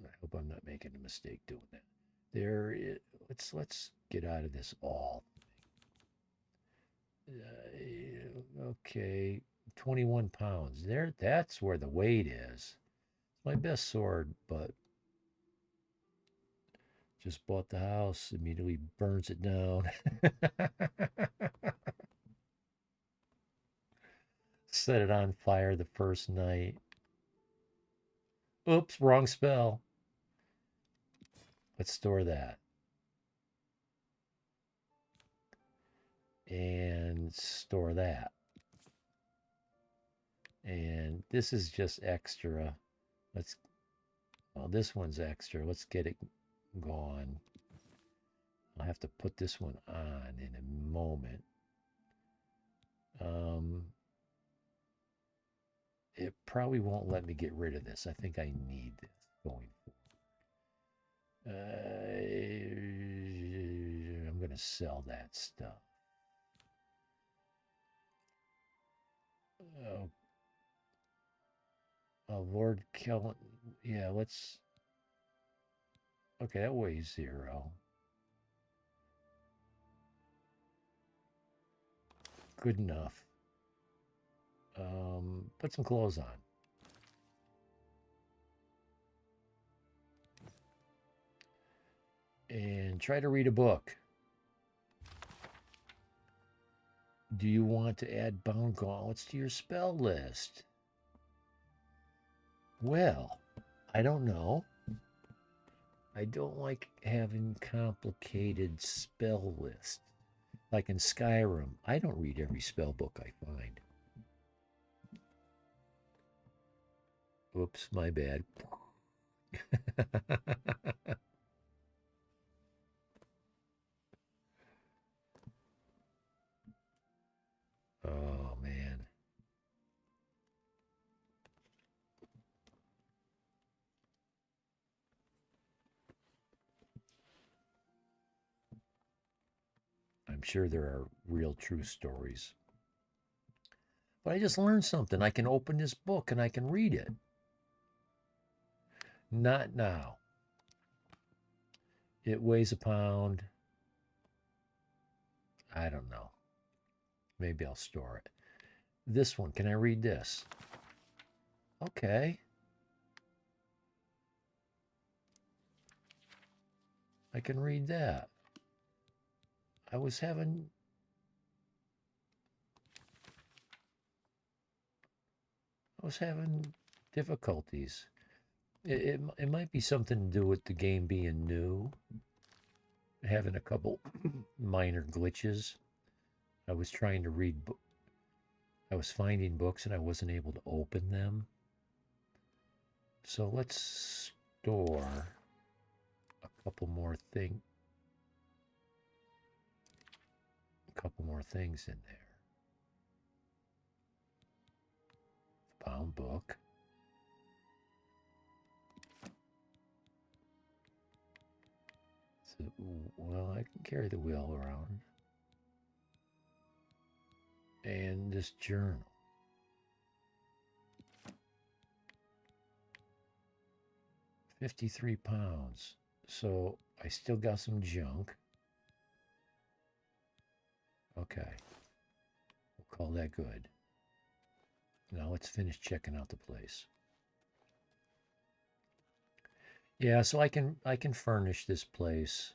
I hope I'm not making a mistake doing that. Let's get out of this all. Okay, 21 pounds. That's where the weight is. It's my best sword, but just bought the house, immediately burns it down. Set it on fire the first night. Oops, wrong spell. Let's store that. And store that. And this is just extra. Well, this one's extra. Let's get it gone. I'll have to put this one on in a moment. It probably won't let me get rid of this. I think I need this going forward. I'm going to sell that stuff. Lord Kellen. Yeah, let's. Okay, that weighs 0. Good enough. Put some clothes on. And try to read a book. Do you want to add bound gauntlets to your spell list? Well, I don't know. I don't like having complicated spell lists. Like in Skyrim, I don't read every spell book I find. Oops, my bad. Oh, man. I'm sure there are real true stories. But I just learned something. I can open this book and I can read it. Not now. It weighs a pound. I don't know. Maybe I'll store it. This one, can I read this? Okay. I can read that. I was having difficulties. It might be something to do with the game being new, having a couple minor glitches. I was trying to read, I was finding books and I wasn't able to open them. So let's store a couple more things in there. Bound book. So, well, I can carry the wheel around. And this journal. £53. So I still got some junk. Okay. We'll call that good. Now let's finish checking out the place. Yeah, so I can furnish this place,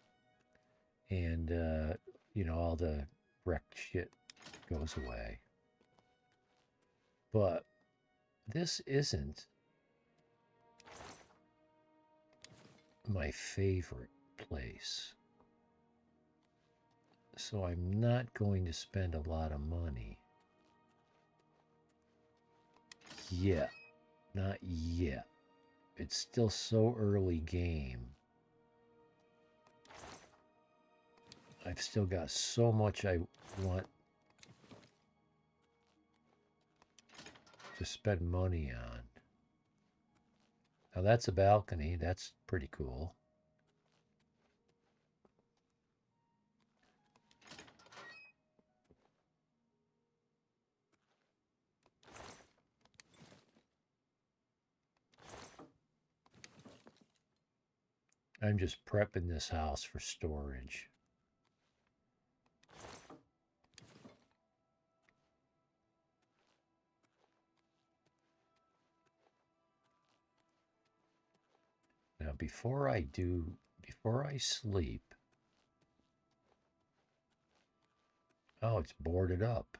and you know, all the wrecked shit goes away. But this isn't my favorite place. So I'm not going to spend a lot of money. Yet. Not yet. It's still so early game. I've still got so much I want to spend money on. Now that's a balcony. That's pretty cool. I'm just prepping this house for storage. Now before I sleep, oh, it's boarded up.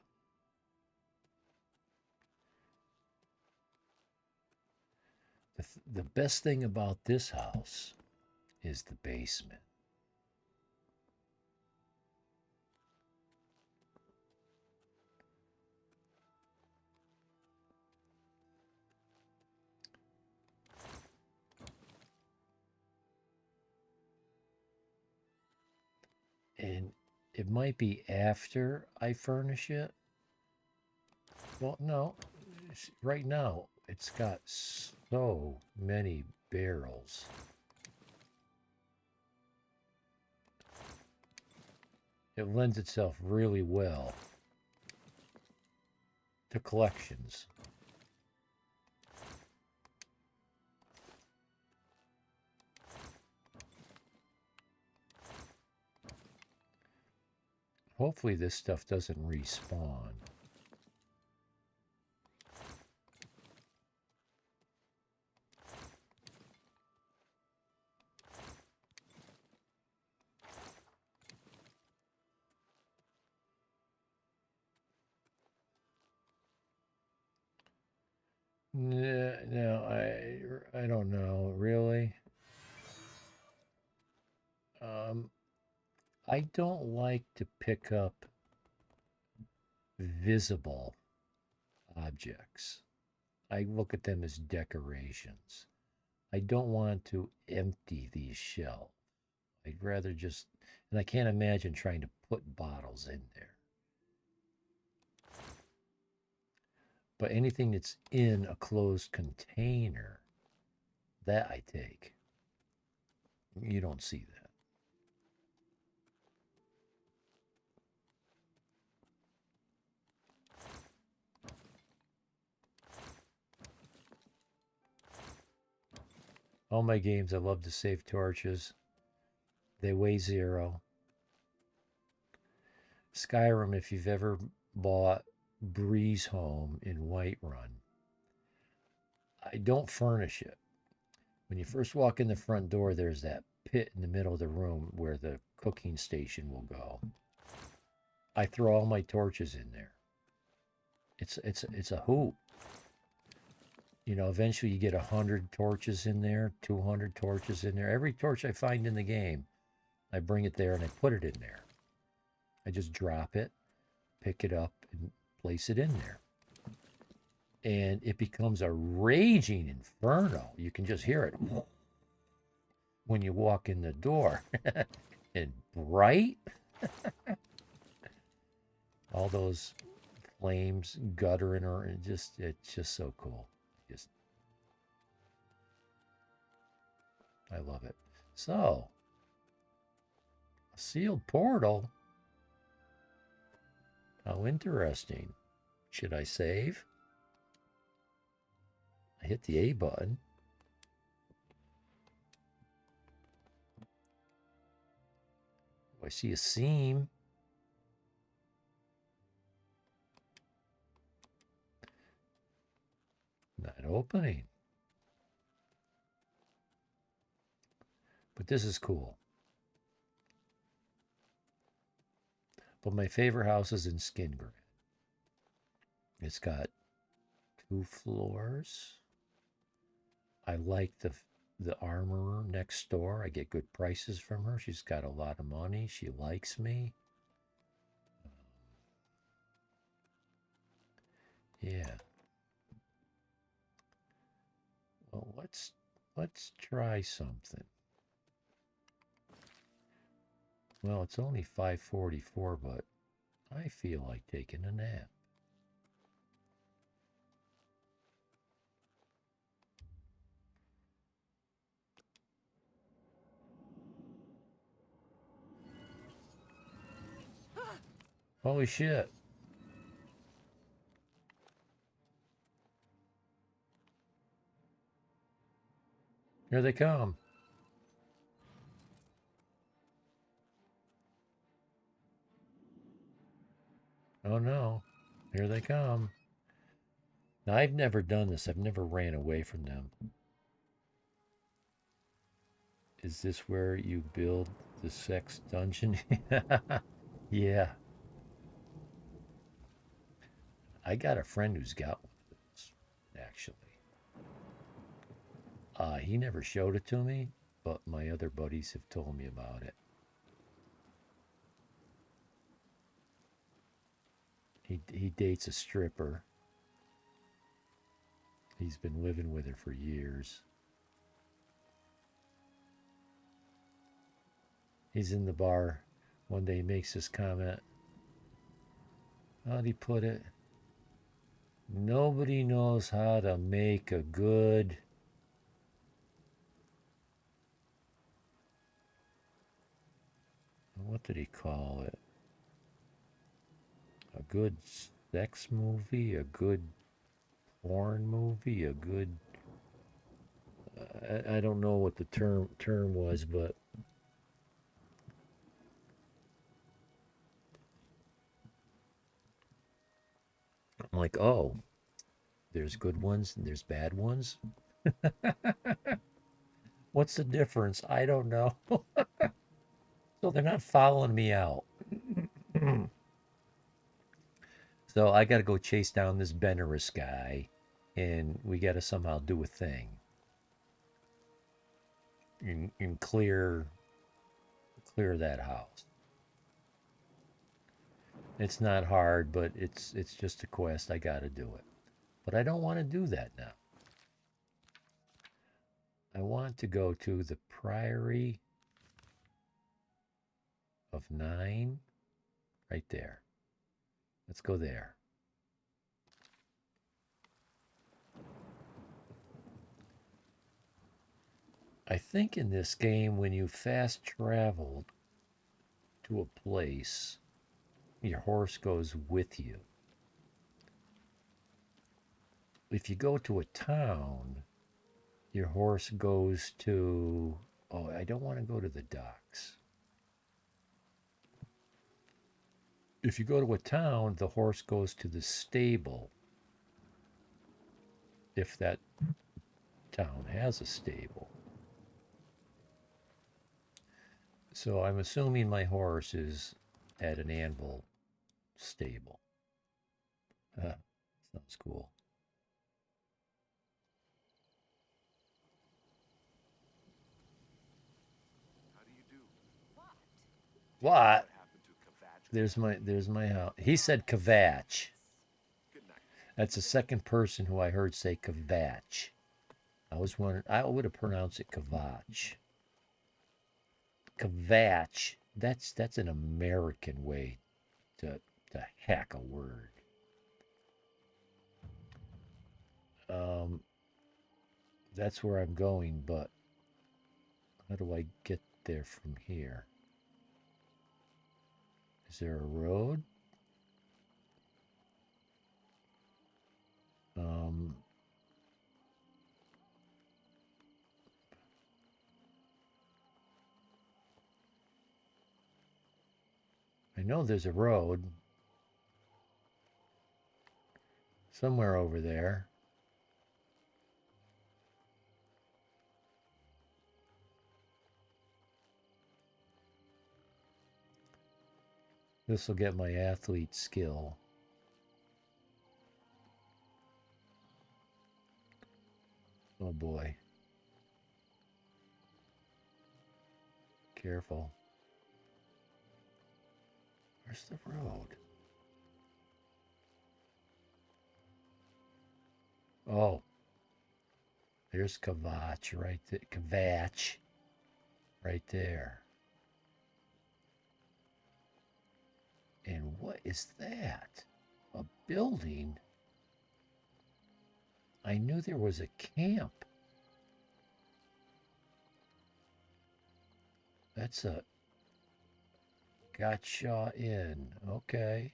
The best thing about this house is the basement. And it might be after I furnish it. Well, no, right now it's got so many barrels. It lends itself really well to collections. Hopefully this stuff doesn't respawn. No, I don't know, really. I don't like to pick up visible objects. I look at them as decorations. I don't want to empty these shelves. I'd rather just, and I can't imagine trying to put bottles in there. But anything that's in a closed container, that I take. You don't see that. All my games, I love to save torches. They weigh 0. Skyrim, if you've ever bought Breeze Home in Whiterun, I don't furnish it. When you first walk in the front door, there's that pit in the middle of the room where the cooking station will go. I throw all my torches in there. It's a hoop. You know, eventually you get 100 torches in there, 200 torches in there. Every torch I find in the game, I bring it there and I put it in there. I just drop it, pick it up, and place it in there. And it becomes a raging inferno. You can just hear it when you walk in the door. And bright. All those flames guttering or it's just so cool. I love it. So, a sealed portal. How interesting. Should I save? I hit the A button. I see a seam. Not opening. But this is cool. But my favorite house is in Skingrad. It's got 2 floors. I like the armorer next door. I get good prices from her. She's got a lot of money. She likes me. Yeah. Well, let's try something. Well, it's only 5:44, but I feel like taking a nap. Holy shit. Here they come. Oh no, here they come. Now, I've never done this. I've never ran away from them. Is this where you build the sex dungeon? Yeah. I got a friend who's got one of those, actually. He never showed it to me, but my other buddies have told me about it. He dates a stripper. He's been living with her for years. He's in the bar. One day he makes this comment. How'd he put it? Nobody knows how to make a good... What did he call it? A good sex movie? A good porn movie? A good... I don't know what the term was, but... I'm like, oh, there's good ones and there's bad ones. What's the difference? I don't know. So they're not following me out. So I got to go chase down this Benares guy and we got to somehow do a thing and clear that house. It's not hard, but it's just a quest. I got to do it. But I don't want to do that now. I want to go to the Priory of 9, right there. Let's go there. I think in this game, when you fast travel to a place, your horse goes with you. If you go to a town, your horse goes to... Oh, I don't want to go to the docks. If you go to a town, the horse goes to the stable. If that town has a stable. So I'm assuming my horse is at an anvil stable. Sounds cool. How do you do? What? Happened to Kvatch? There's my house. He said Kvatch. Good night. That's the second person who I heard say Kvatch. I was wondering, I would have pronounced it Kvatch. Kvatch. That's an American way to hack a word. That's where I'm going, but how do I get there from here? Is there a road? I know there's a road somewhere over there. This will get my athlete skill. Oh boy. Careful. Where's the road? Oh. There's Kvatch right there. Kvatch. Right there. And what is that? A building? I knew there was a camp. That's a Gotcha Inn. Okay.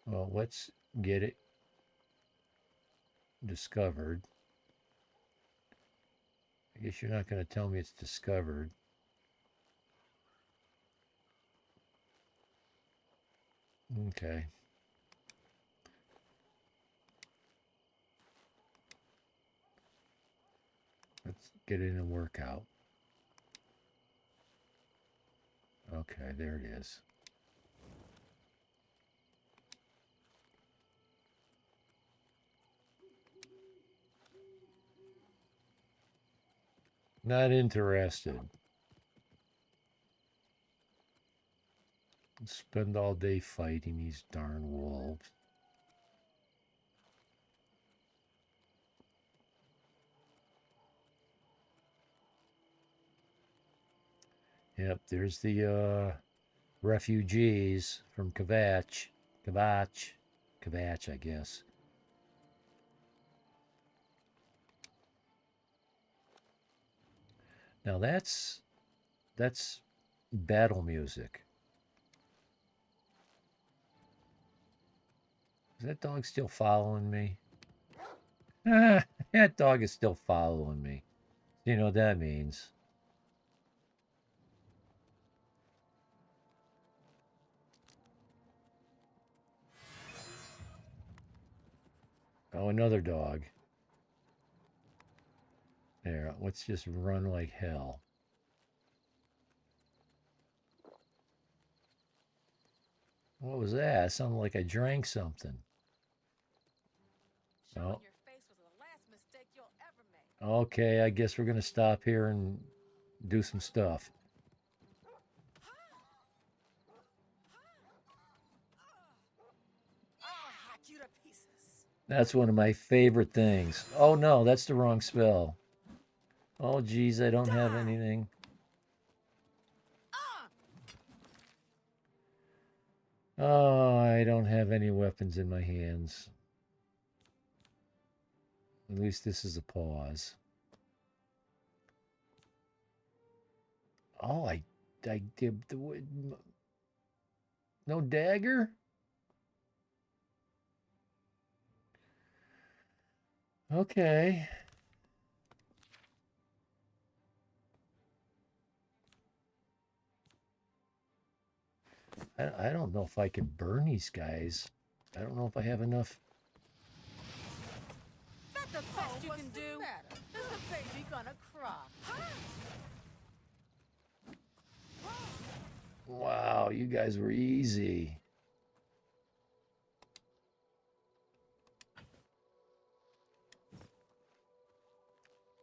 Well, let's get it discovered. I guess you're not going to tell me it's discovered. Okay. Let's get in and work out. Okay, there it is. Not interested. Spend all day fighting these darn wolves. Yep, there's the refugees from Kvatch, I guess. Now that's battle music. Is that dog still following me? Ah, that dog is still following me. You know what that means. Oh, another dog. There, let's just run like hell. What was that? It sounded like I drank something. Oh. Your face was the last mistake you'll ever make. Okay, I guess we're going to stop here and do some stuff. I'll hack you to pieces. That's one of my favorite things. Oh no, that's the wrong spell. Oh geez, I don't have anything. Oh, I don't have any weapons in my hands. At least this is a pause. Oh, I did the no dagger? Okay. I don't know if I can burn these guys. I don't know if I have enough. That's the best you can do. Is the baby gonna cry? Wow, you guys were easy.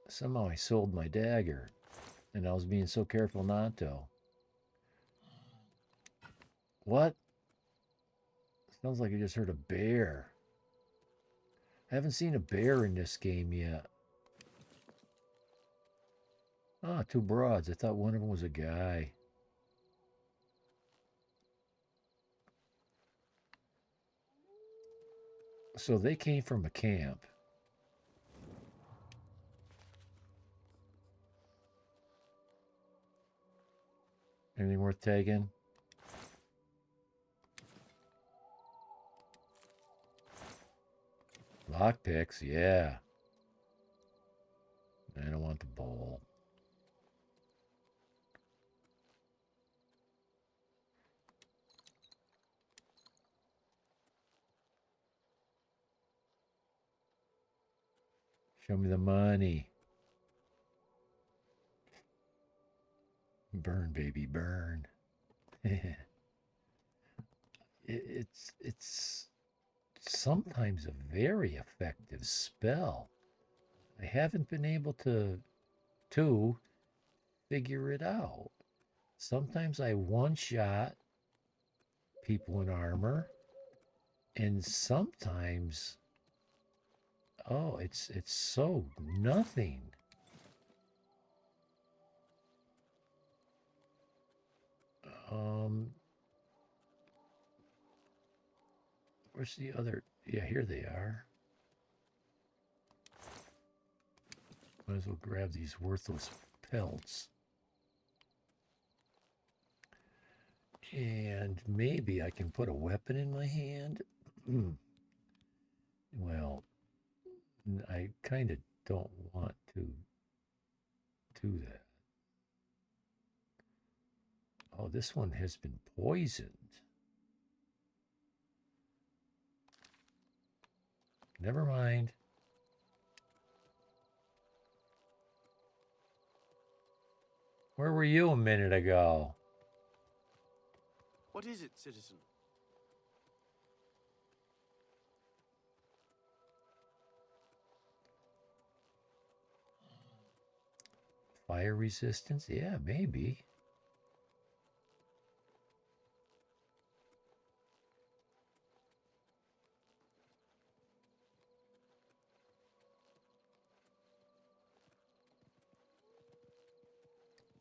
Somehow I sold my dagger, and I was being so careful not to. What? Sounds like I just heard a bear. I haven't seen a bear in this game yet. Ah, two broads. I thought one of them was a guy. So they came from a camp. Anything worth taking? Lockpicks, yeah. I don't want the bowl. Show me the money. Burn, baby, burn. It's sometimes a very effective spell. I haven't been able to figure it out. Sometimes I one-shot people in armor, and sometimes, oh, it's so nothing. Where's the other? Yeah, here they are. Might as well grab these worthless pelts. And maybe I can put a weapon in my hand. Well, I kind of don't want to do that. Oh, this one has been poisoned. Never mind. Where were you a minute ago? What is it, citizen? Fire resistance? Yeah, maybe.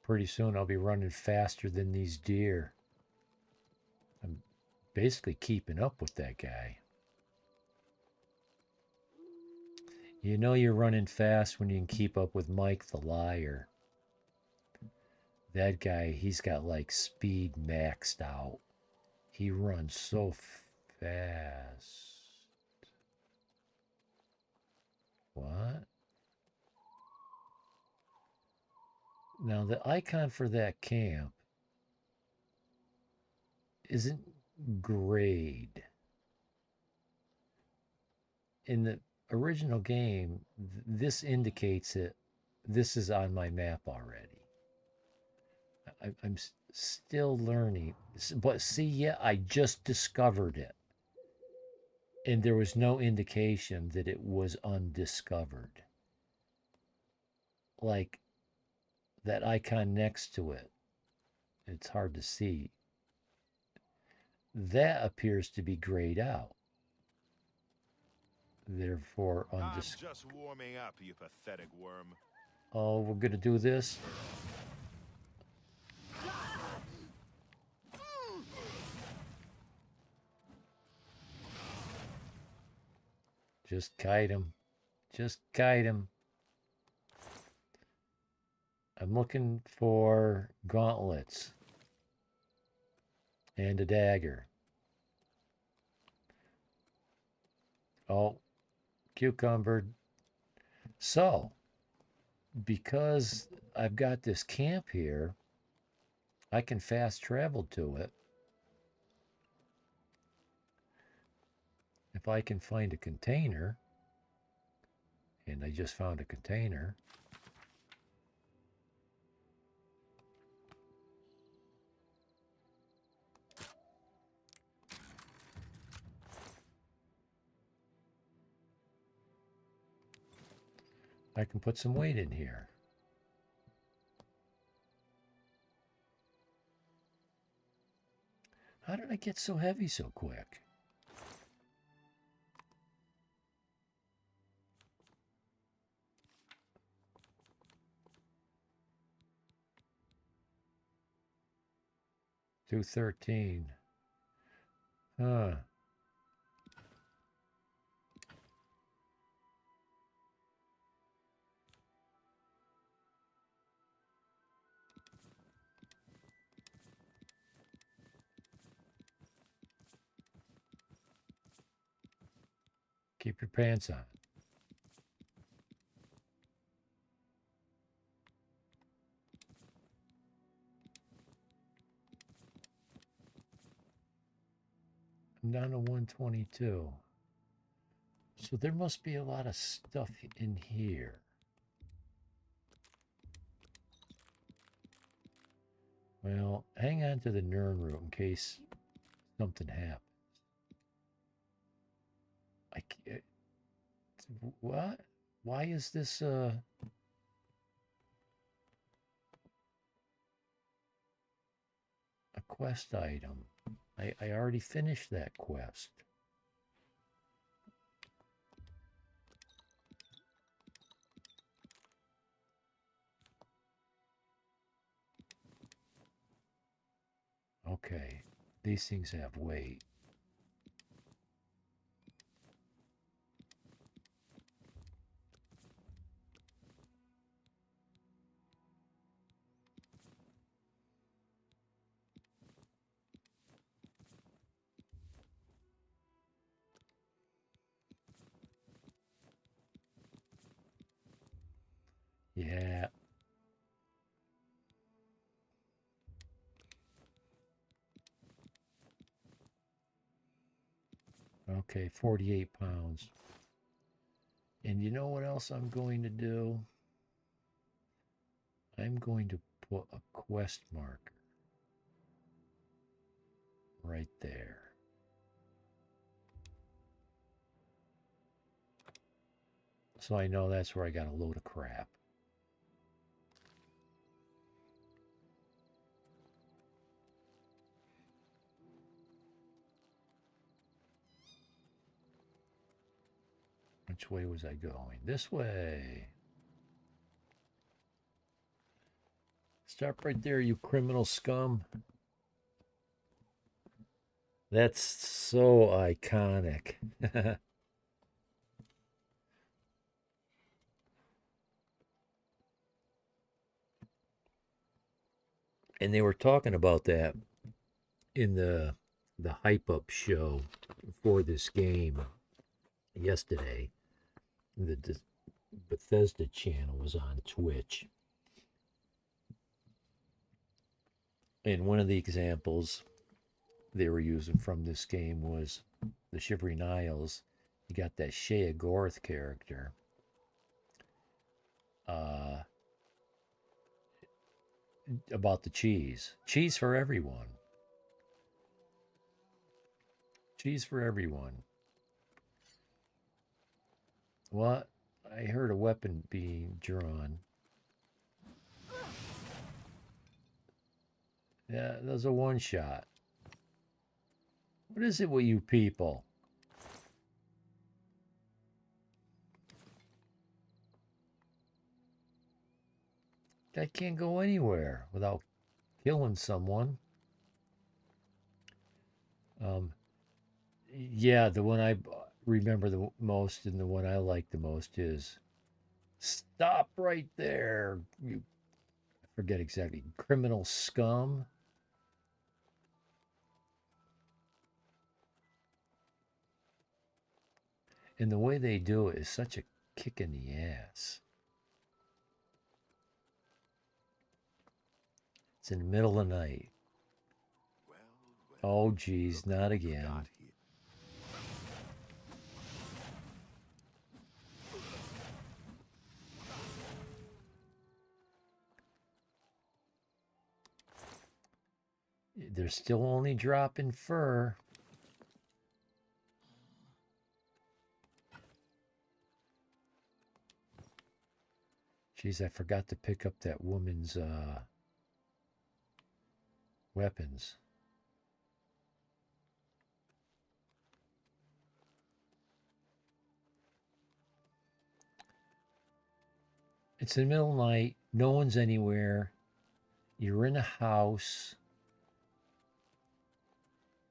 Pretty soon I'll be running faster than these deer. I'm basically keeping up with that guy. You know you're running fast when you can keep up with Mike the Liar. That guy, he's got like speed maxed out. He runs so fast. What? Now the icon for that camp isn't grayed. In the original game, this indicates it. This is on my map already. Still learning. But see, yeah, I just discovered it. And there was no indication that it was undiscovered. Like that icon next to it, it's hard to see. That appears to be grayed out. Therefore, I'm just warming up, you pathetic worm. Oh, we're going to do this? Just kite him. Just kite him. I'm looking for gauntlets. And a dagger. Oh, cucumbered. So, because I've got this camp here, I can fast travel to it. If I can find a container, and I just found a container. I can put some weight in here. How did I get so heavy so quick? $213. Huh. Keep your pants on. I'm down to 122. So there must be a lot of stuff in here. Well, hang on to the Nern route in case something happens. I can't. What? Why is this a quest item? I already finished that quest. Okay, these things have weight. Yeah. Okay, 48 pounds. And you know what else I'm going to do? I'm going to put a quest marker right there. So I know that's where I got a load of crap. Which way was I going? This way. Stop right there, you criminal scum. That's so iconic. And they were talking about that in the hype up show for this game yesterday. The Bethesda channel was on Twitch. And one of the examples they were using from this game was the Shivering Isles. You got that Shea Gorth character. about the cheese. Cheese for everyone. Cheese for everyone. What? I heard a weapon being drawn. Yeah, that was a one shot. What is it with you people? I can't go anywhere without killing someone. Yeah, the one I remember the most and the one I like the most is stop right there. You I forget exactly. Criminal scum. And the way they do it is such a kick in the ass. It's in the middle of the night. Oh, geez, not again. They're still only dropping fur. Geez, I forgot to pick up that woman's weapons. It's in the middle of the night. No one's anywhere. You're in a house.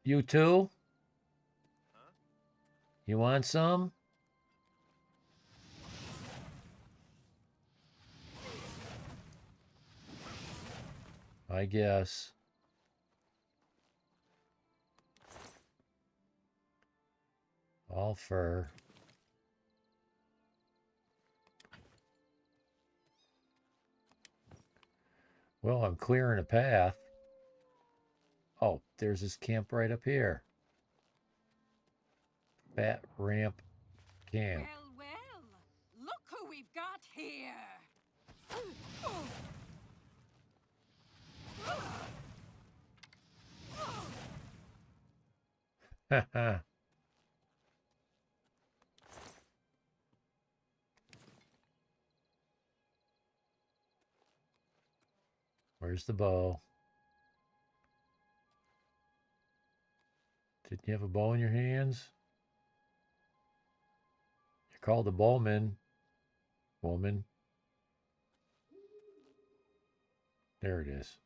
You too? You want some? I guess. All fur. Well, I'm clearing a path. Oh, there's this camp right up here. Fat Ramp Camp. Well, look who we've got here. Haha. Where's the bow? Didn't you have a bow in your hands? You're called a bowman, woman. There it is.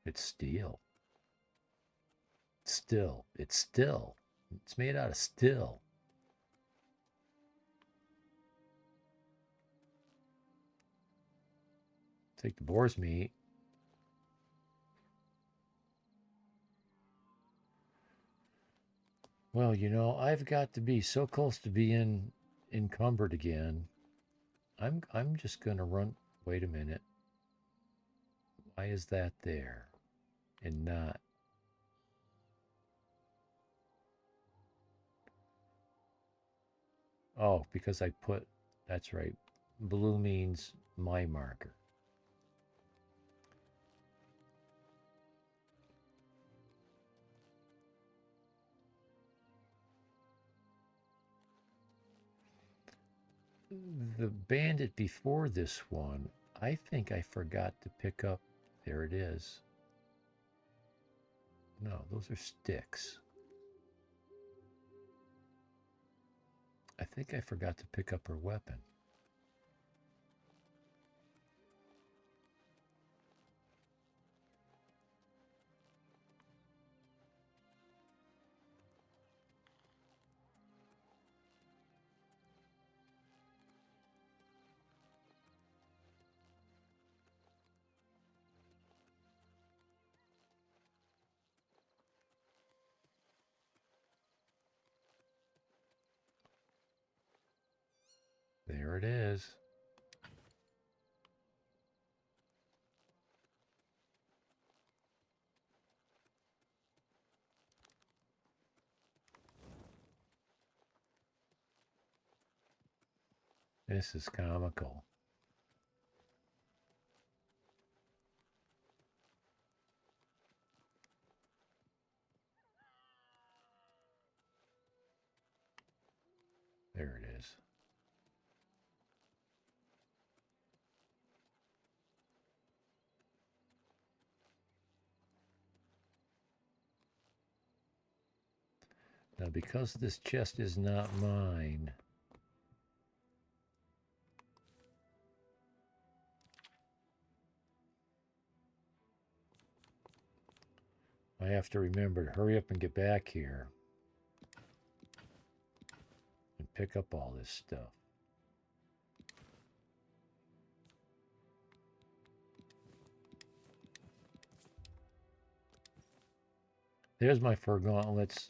It's steel. Still. It's still. It's made out of steel. Take the boar's meat. Well, you know, I've got to be so close to being encumbered again. I'm just gonna run. Wait a minute. Why is that there and not? Oh, because I put. That's right. Blue means my marker. The bandit before this one, I think I forgot to pick up. There it is. No, those are sticks. I think I forgot to pick up her weapon. There it is. This is comical. Now, because this chest is not mine, I have to remember to hurry up and get back here and pick up all this stuff. There's my fur gauntlets.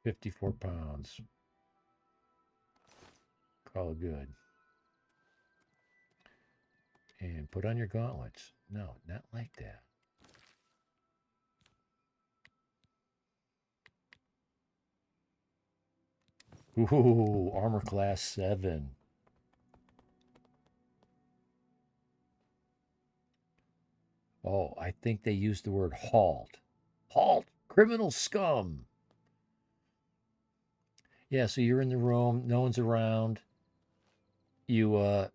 £54. Call it good. And put on your gauntlets. No, not like that. Ooh, armor class 7. Oh, I think they used the word halt. Halt, criminal scum. Yeah, so you're in the room, no one's around. You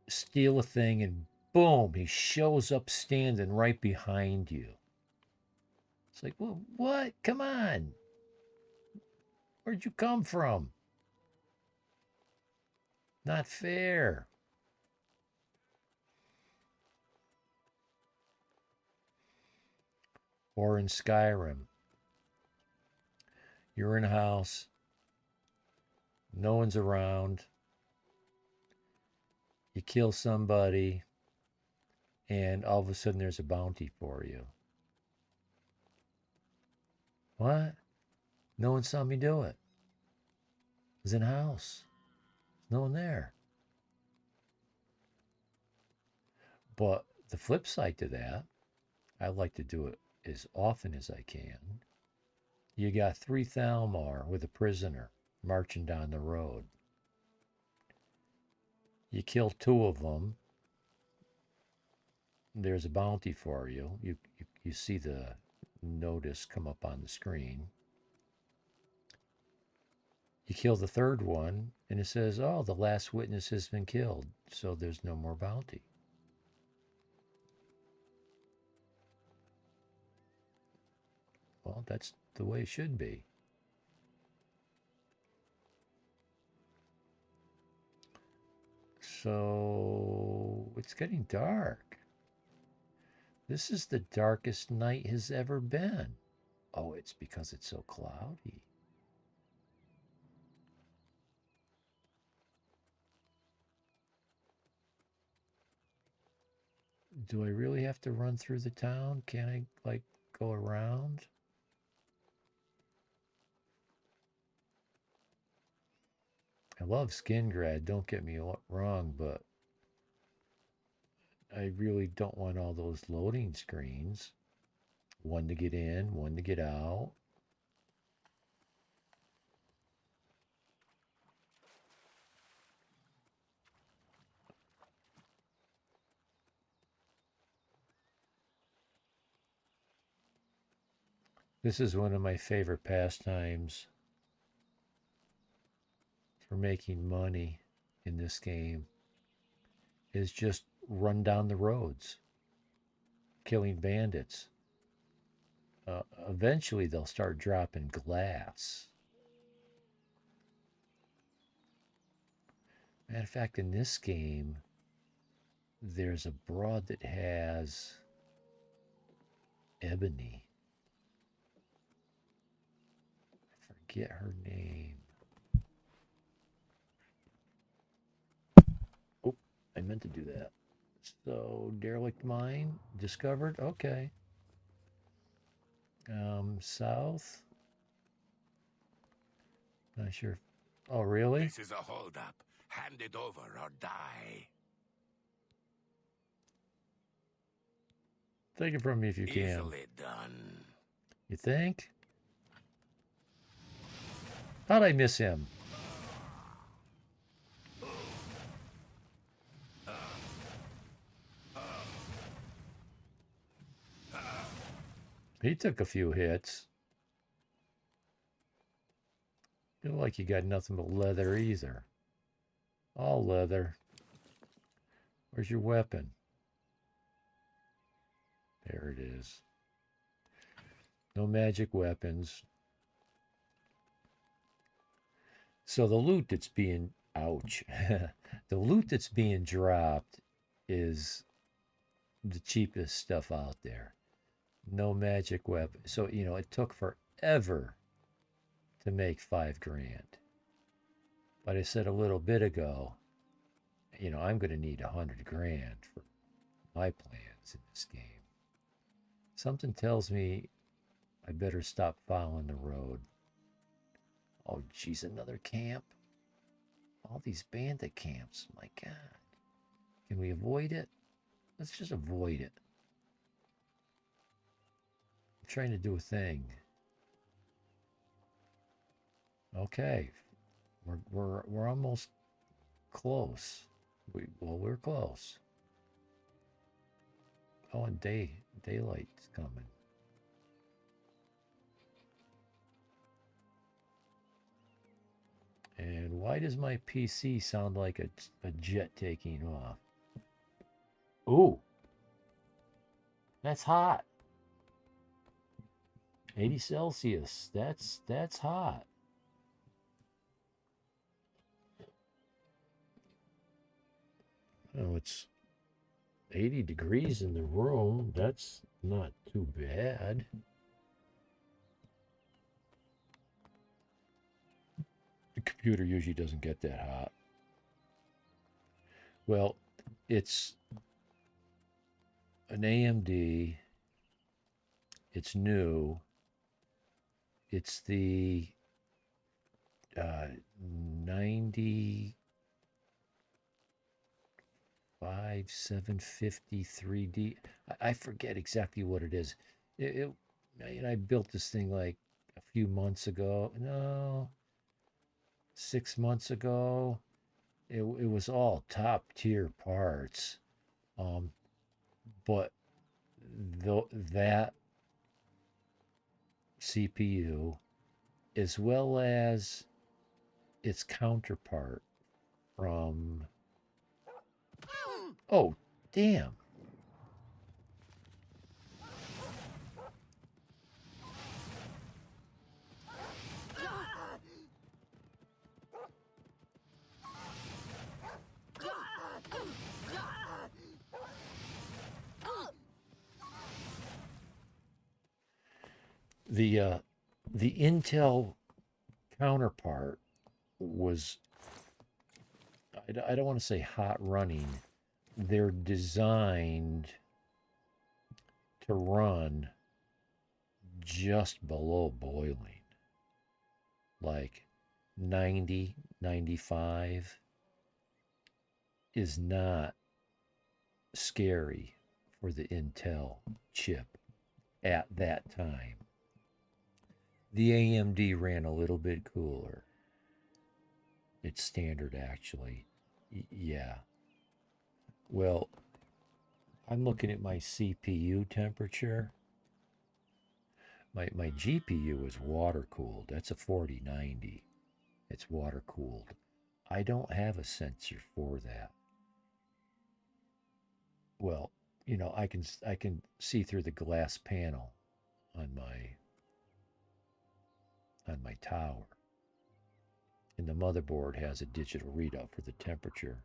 steal a thing and boom, he shows up standing right behind you. It's like, well, what? Come on. Where'd you come from? Not fair. Or in Skyrim, you're in a house, no one's around, you kill somebody, and all of a sudden there's a bounty for you. What? No one saw me do it. I was in a house. No one there. But the flip side to that, I like to do it as often as I can. You got 3 Thalmor with a prisoner marching down the road. You kill 2 of them. There's a bounty for you. You see the notice come up on the screen. You kill the 3rd one, and it says, oh, the last witness has been killed, so there's no more bounty. Well, that's the way it should be. So it's getting dark. This is the darkest night has ever been. Oh, it's because it's so cloudy. Do I really have to run through the town? Can't I, like, go around? I love Skingrad, don't get me wrong, but I really don't want all those loading screens. One to get in, one to get out. This is one of my favorite pastimes for making money in this game, is just run down the roads, killing bandits. Eventually they'll start dropping glass. Matter of fact, in this game, there's a broad that has ebony. I forget her name. Oh, I meant to do that. So, derelict mine discovered. Okay. South. Not sure. Oh, really? This is a holdup. Hand it over or die. Take it from me if you can. Easily done. You think? How'd I miss him? He took a few hits. You look like you got nothing but leather either. All leather. Where's your weapon? There it is. No magic weapons. So the loot that's being, ouch. The loot that's being dropped is the cheapest stuff out there. No magic weapon. So, you know, it took forever to make $5,000. But I said a little bit ago, you know, I'm going to need $100,000 for my plans in this game. Something tells me I better stop following the road. Oh, geez, another camp. All these bandit camps. My God. Can we avoid it? Let's just avoid it. I'm trying to do a thing. Okay. We're almost close. We're close. Oh, and daylight's coming. And why does my PC sound like a jet taking off? Ooh, that's hot. 80 Celsius. That's hot. Oh, it's 80 degrees in the room. That's not too bad. The computer usually doesn't get that hot. Well, it's an AMD. It's new. It's the 750 3D. I forget exactly what it is. I built this thing like a few months ago. No, 6 months ago. It was all top tier parts. But that CPU, as well as its counterpart from, oh, damn. The Intel counterpart was, I don't want to say hot running. They're designed to run just below boiling, like 90, 95 is not scary for the Intel chip at that time. The AMD ran a little bit cooler. It's standard, actually. Yeah. Well, I'm looking at my CPU temperature. My GPU is water cooled. That's a 4090. It's water cooled. I don't have a sensor for that. Well, you know, I can see through the glass panel on my tower. And the motherboard has a digital readout for the temperature.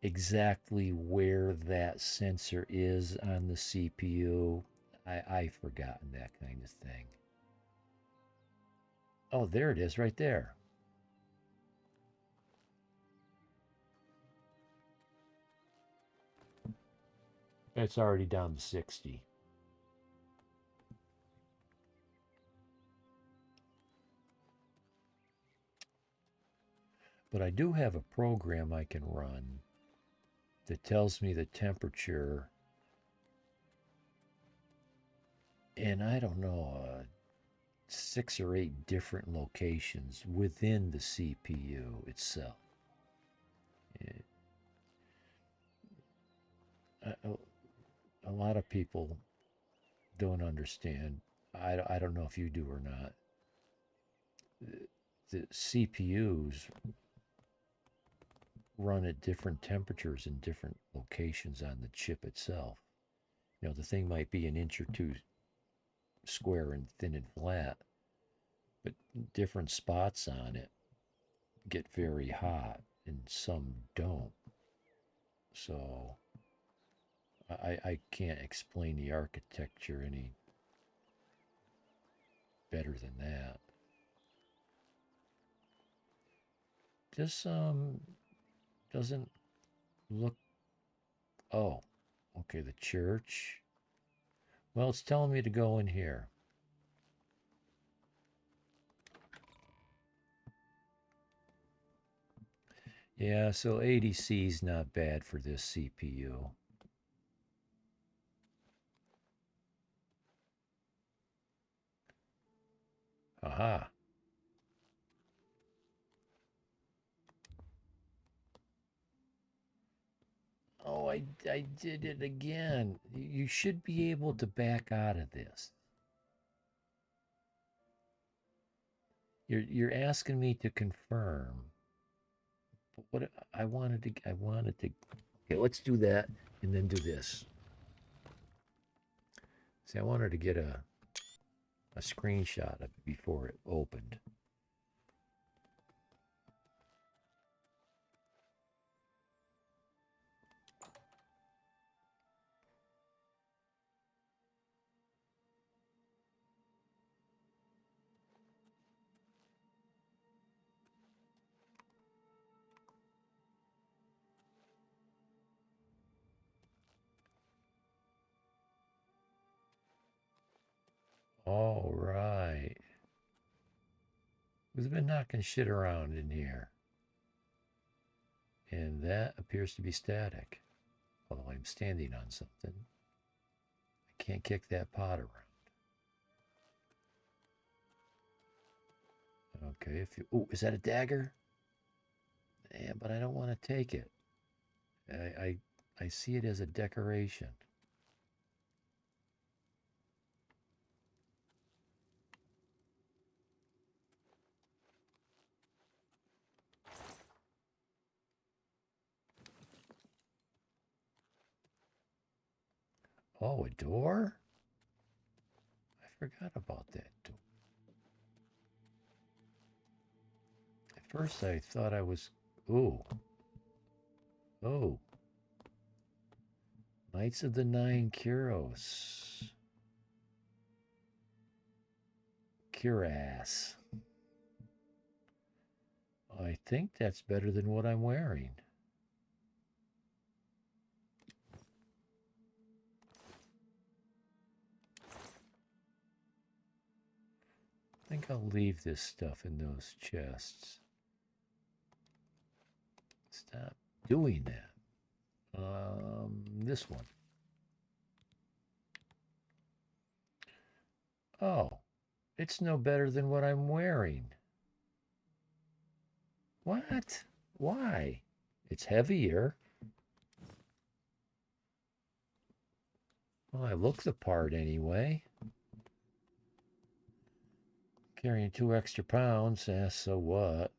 Exactly where that sensor is on the CPU, I've forgotten that kind of thing. Oh, there it is right there. It's already down to 60. But I do have a program I can run that tells me the temperature, and I don't know, 6 or 8 different locations within the CPU itself. A lot of people don't understand. I don't know if you do or not. The CPUs run at different temperatures in different locations on the chip itself. You know, the thing might be an inch or two square and thin and flat, but different spots on it get very hot and some don't. So I can't explain the architecture any better than that. This doesn't look. Oh, okay, the church. Well, it's telling me to go in here. Yeah, so ADC is not bad for this CPU. Aha. Oh, I did it again. You should be able to back out of this. You're asking me to confirm. But what I wanted to okay, let's do that and then do this. See, I wanted to get a screenshot of it before it opened. All right. Who's been knocking shit around in here? And that appears to be static. Although I'm standing on something. I can't kick that pot around. Okay, if you... Oh, is that a dagger? Yeah, but I don't want to take it. I see it as a decoration. Oh, a door? I forgot about that door. At first I thought I was... Ooh. Oh. Knights of the Nine Kuros. Cuirass. I think that's better than what I'm wearing. I think I'll leave this stuff in those chests. Stop doing that. This one. Oh, it's no better than what I'm wearing. What? Why? It's heavier. Well, I look the part anyway. Carrying 2 extra pounds, so what?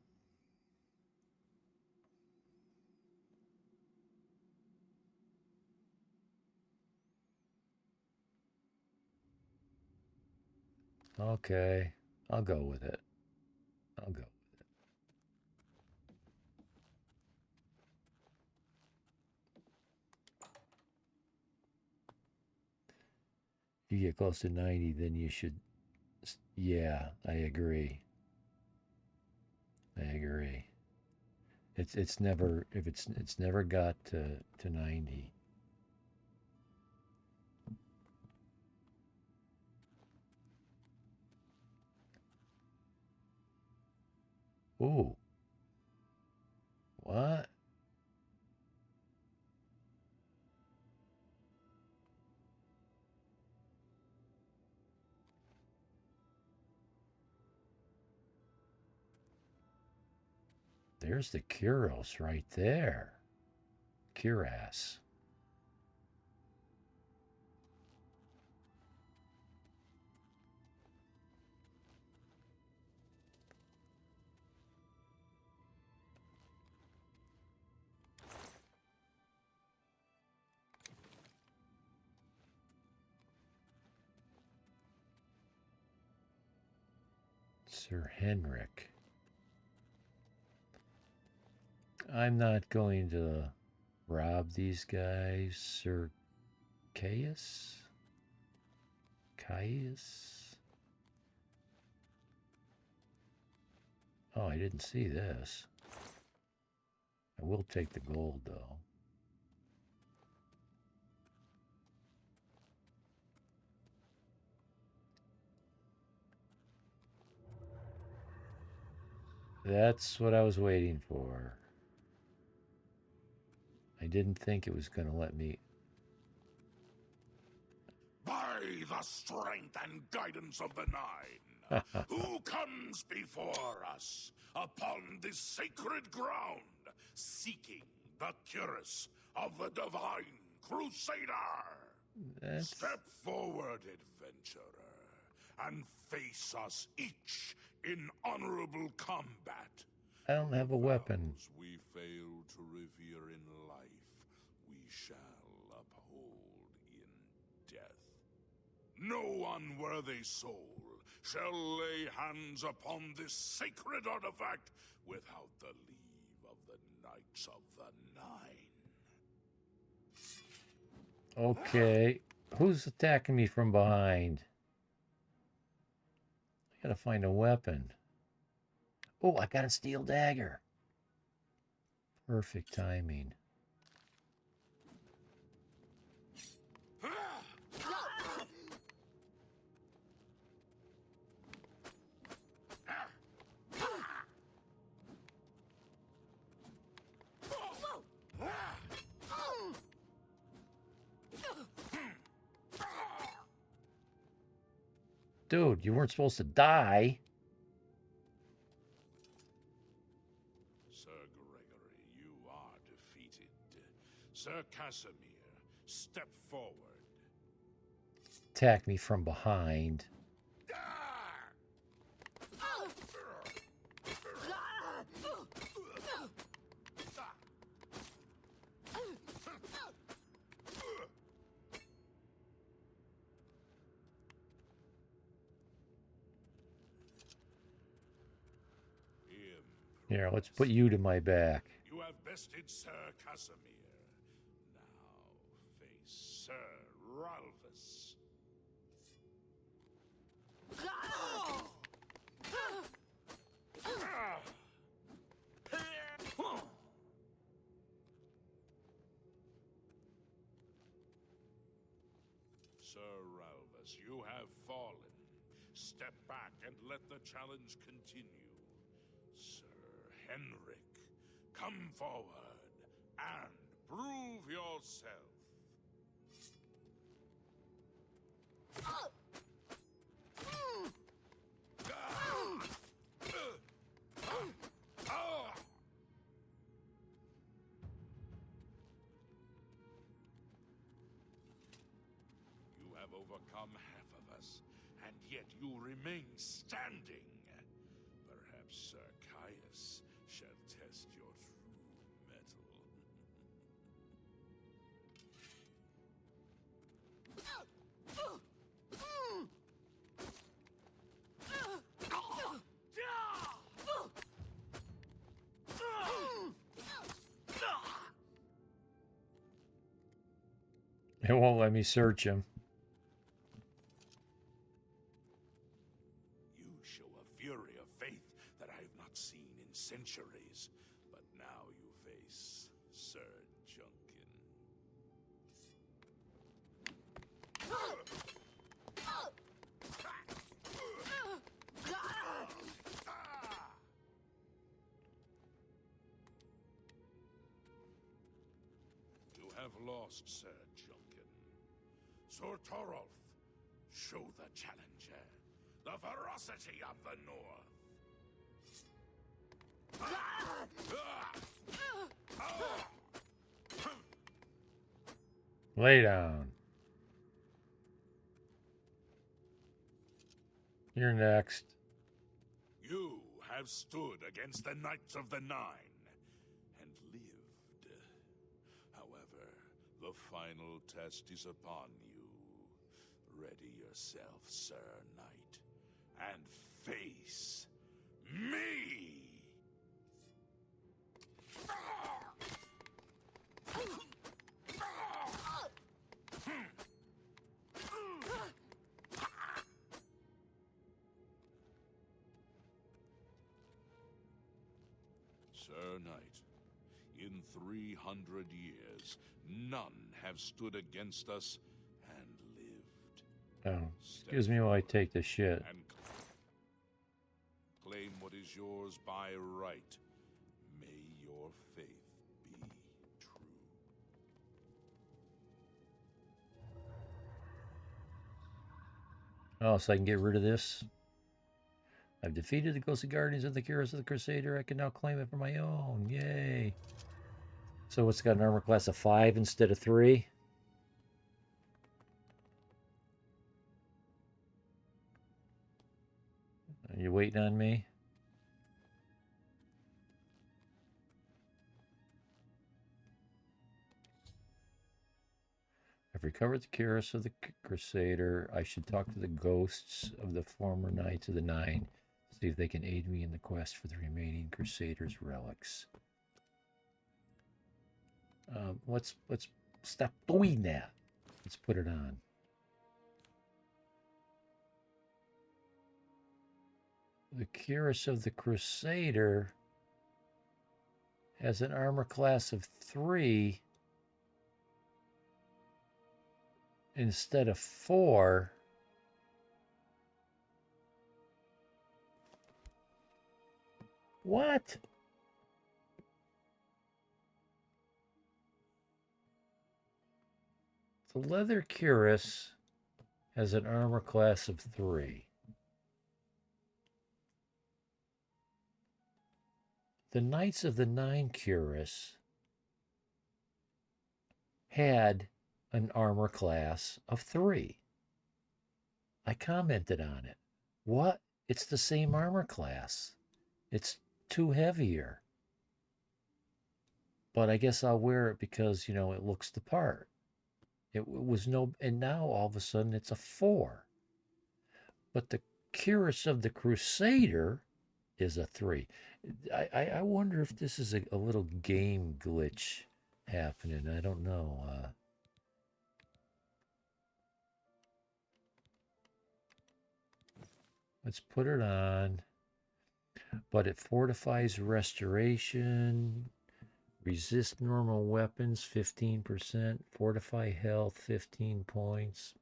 Okay, I'll go with it. I'll go with it. If you get close to 90, then you should... Yeah, I agree. I agree. It's never... If it's never got to 90. Ooh. What? There's the Kuros right there. Cuirass. Sir Henrik. I'm not going to rob these guys. Sir Caius? Caius? Oh, I didn't see this. I will take the gold, though. That's what I was waiting for. I didn't think it was going to let me... By the strength and guidance of the Nine, who comes before us upon this sacred ground, seeking the cuirass of the Divine Crusader? Step forward, adventurer, and face us each in honorable combat. I don't have a weapon. Vows we fail to revere in life, we shall uphold in death. No unworthy soul shall lay hands upon this sacred artifact without the leave of the Knights of the Nine. Okay. Who's attacking me from behind? I gotta find a weapon. Oh, I got a steel dagger. Perfect timing. Dude, you weren't supposed to die. Sir Gregory, you are defeated. Sir Casimir, step forward. Attack me from behind. Here, let's put you to my back. You have bested Sir Casimir. Now face Sir Ralphus. Sir Ralphus, you have fallen. Step back and let the challenge continue. Sir Henrik, come forward and prove yourself. You have overcome half of us, and yet you remain standing. Perhaps Sir Caius shall test your true mettle. It won't let me search him. You show a fury of faith that I have not seen in centuries. But now you face Sir Junkin. You have lost, Sir Junkin. Sir Torolf, show the challenger the ferocity of the North. Lay down. You're next. You have stood against the Knights of the Nine and lived. However, the final test is upon you. Ready yourself, Sir Knight, and face Me! Sir Knight, in 300 years, none have stood against us and lived. Oh, excuse me while I take the shit. And claim what is yours by right. May your faith be true. Oh, so I can get rid of this? I've defeated the ghostly guardians of the Curse of the Crusader. I can now claim it for my own. Yay. So it's got an armor class of 5 instead of 3. Are you waiting on me? I've recovered the Curse of the Crusader. I should talk to the ghosts of the former Knights of the Nine. See if they can aid me in the quest for the remaining Crusaders' relics. Let's stop doing that. Let's put it on. The Curse of the Crusader has an armor class of 3 instead of 4. What? The Leather Cuirass has an armor class of 3. The Knights of the Nine Cuirass had an armor class of 3. I commented on it. What? It's the same armor class. It's 2 heavier. But I guess I'll wear it because, you know, it looks the part. It was no, and now all of a sudden it's a 4. But the Cuirass of the Crusader is a 3. I wonder if this is a little game glitch happening. I don't know. Let's put it on. But it fortifies restoration, resist normal weapons 15%, fortify health 15 points.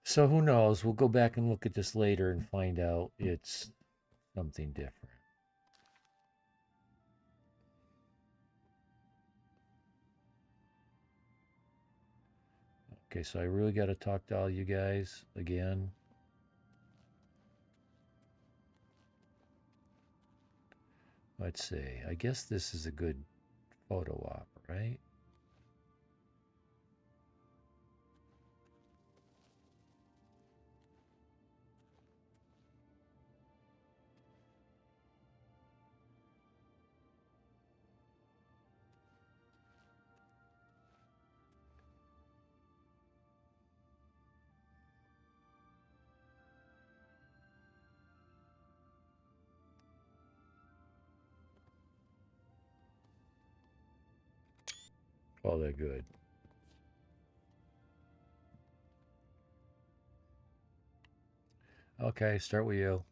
So who knows? We'll go back and look at this later and find out it's something different. Okay, so I really got to talk to all you guys again. Let's see. I guess this is a good photo op, right? Oh, they're good. Okay, start with you.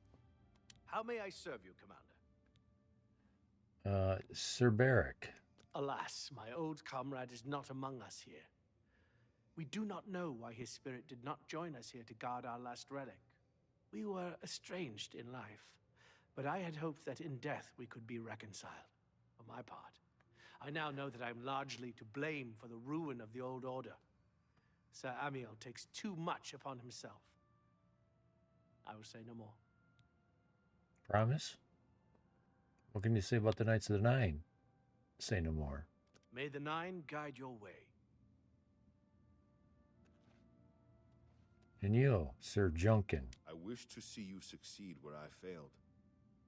How may I serve you, Commander? Sir Barrick. Alas, my old comrade is not among us here. We do not know why his spirit did not join us here to guard our last relic. We were estranged in life, but I had hoped that in death we could be reconciled. For my part, I now know that I am largely to blame for the ruin of the old order. Sir Amiel takes too much upon himself. I will say no more. Promise? What can you say about the Knights of the Nine? Say no more. May the Nine guide your way. And you, Sir Junkin. I wish to see you succeed where I failed.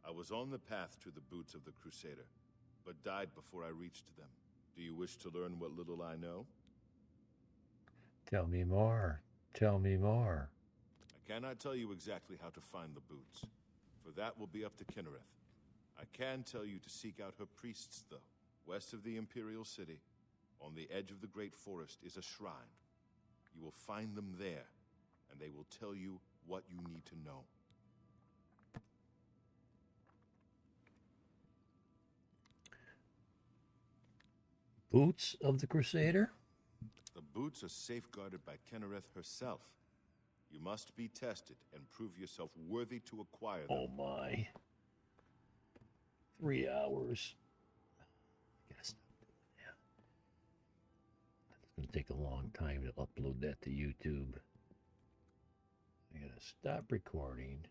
I was on the path to the boots of the Crusader, but died before I reached them. Do you wish to learn what little I know? Tell me more. Tell me more. I cannot tell you exactly how to find the boots, for that will be up to Kinnereth. I can tell you to seek out her priests, though. West of the Imperial City, on the edge of the Great Forest, is a shrine. You will find them there, and they will tell you what you need to know. Boots of the Crusader? The boots are safeguarded by Kinnereth herself. You must be tested and prove yourself worthy to acquire them. Oh my. 3 hours. I gotta stop doing that. It's gonna take a long time to upload that to YouTube. I gotta stop recording.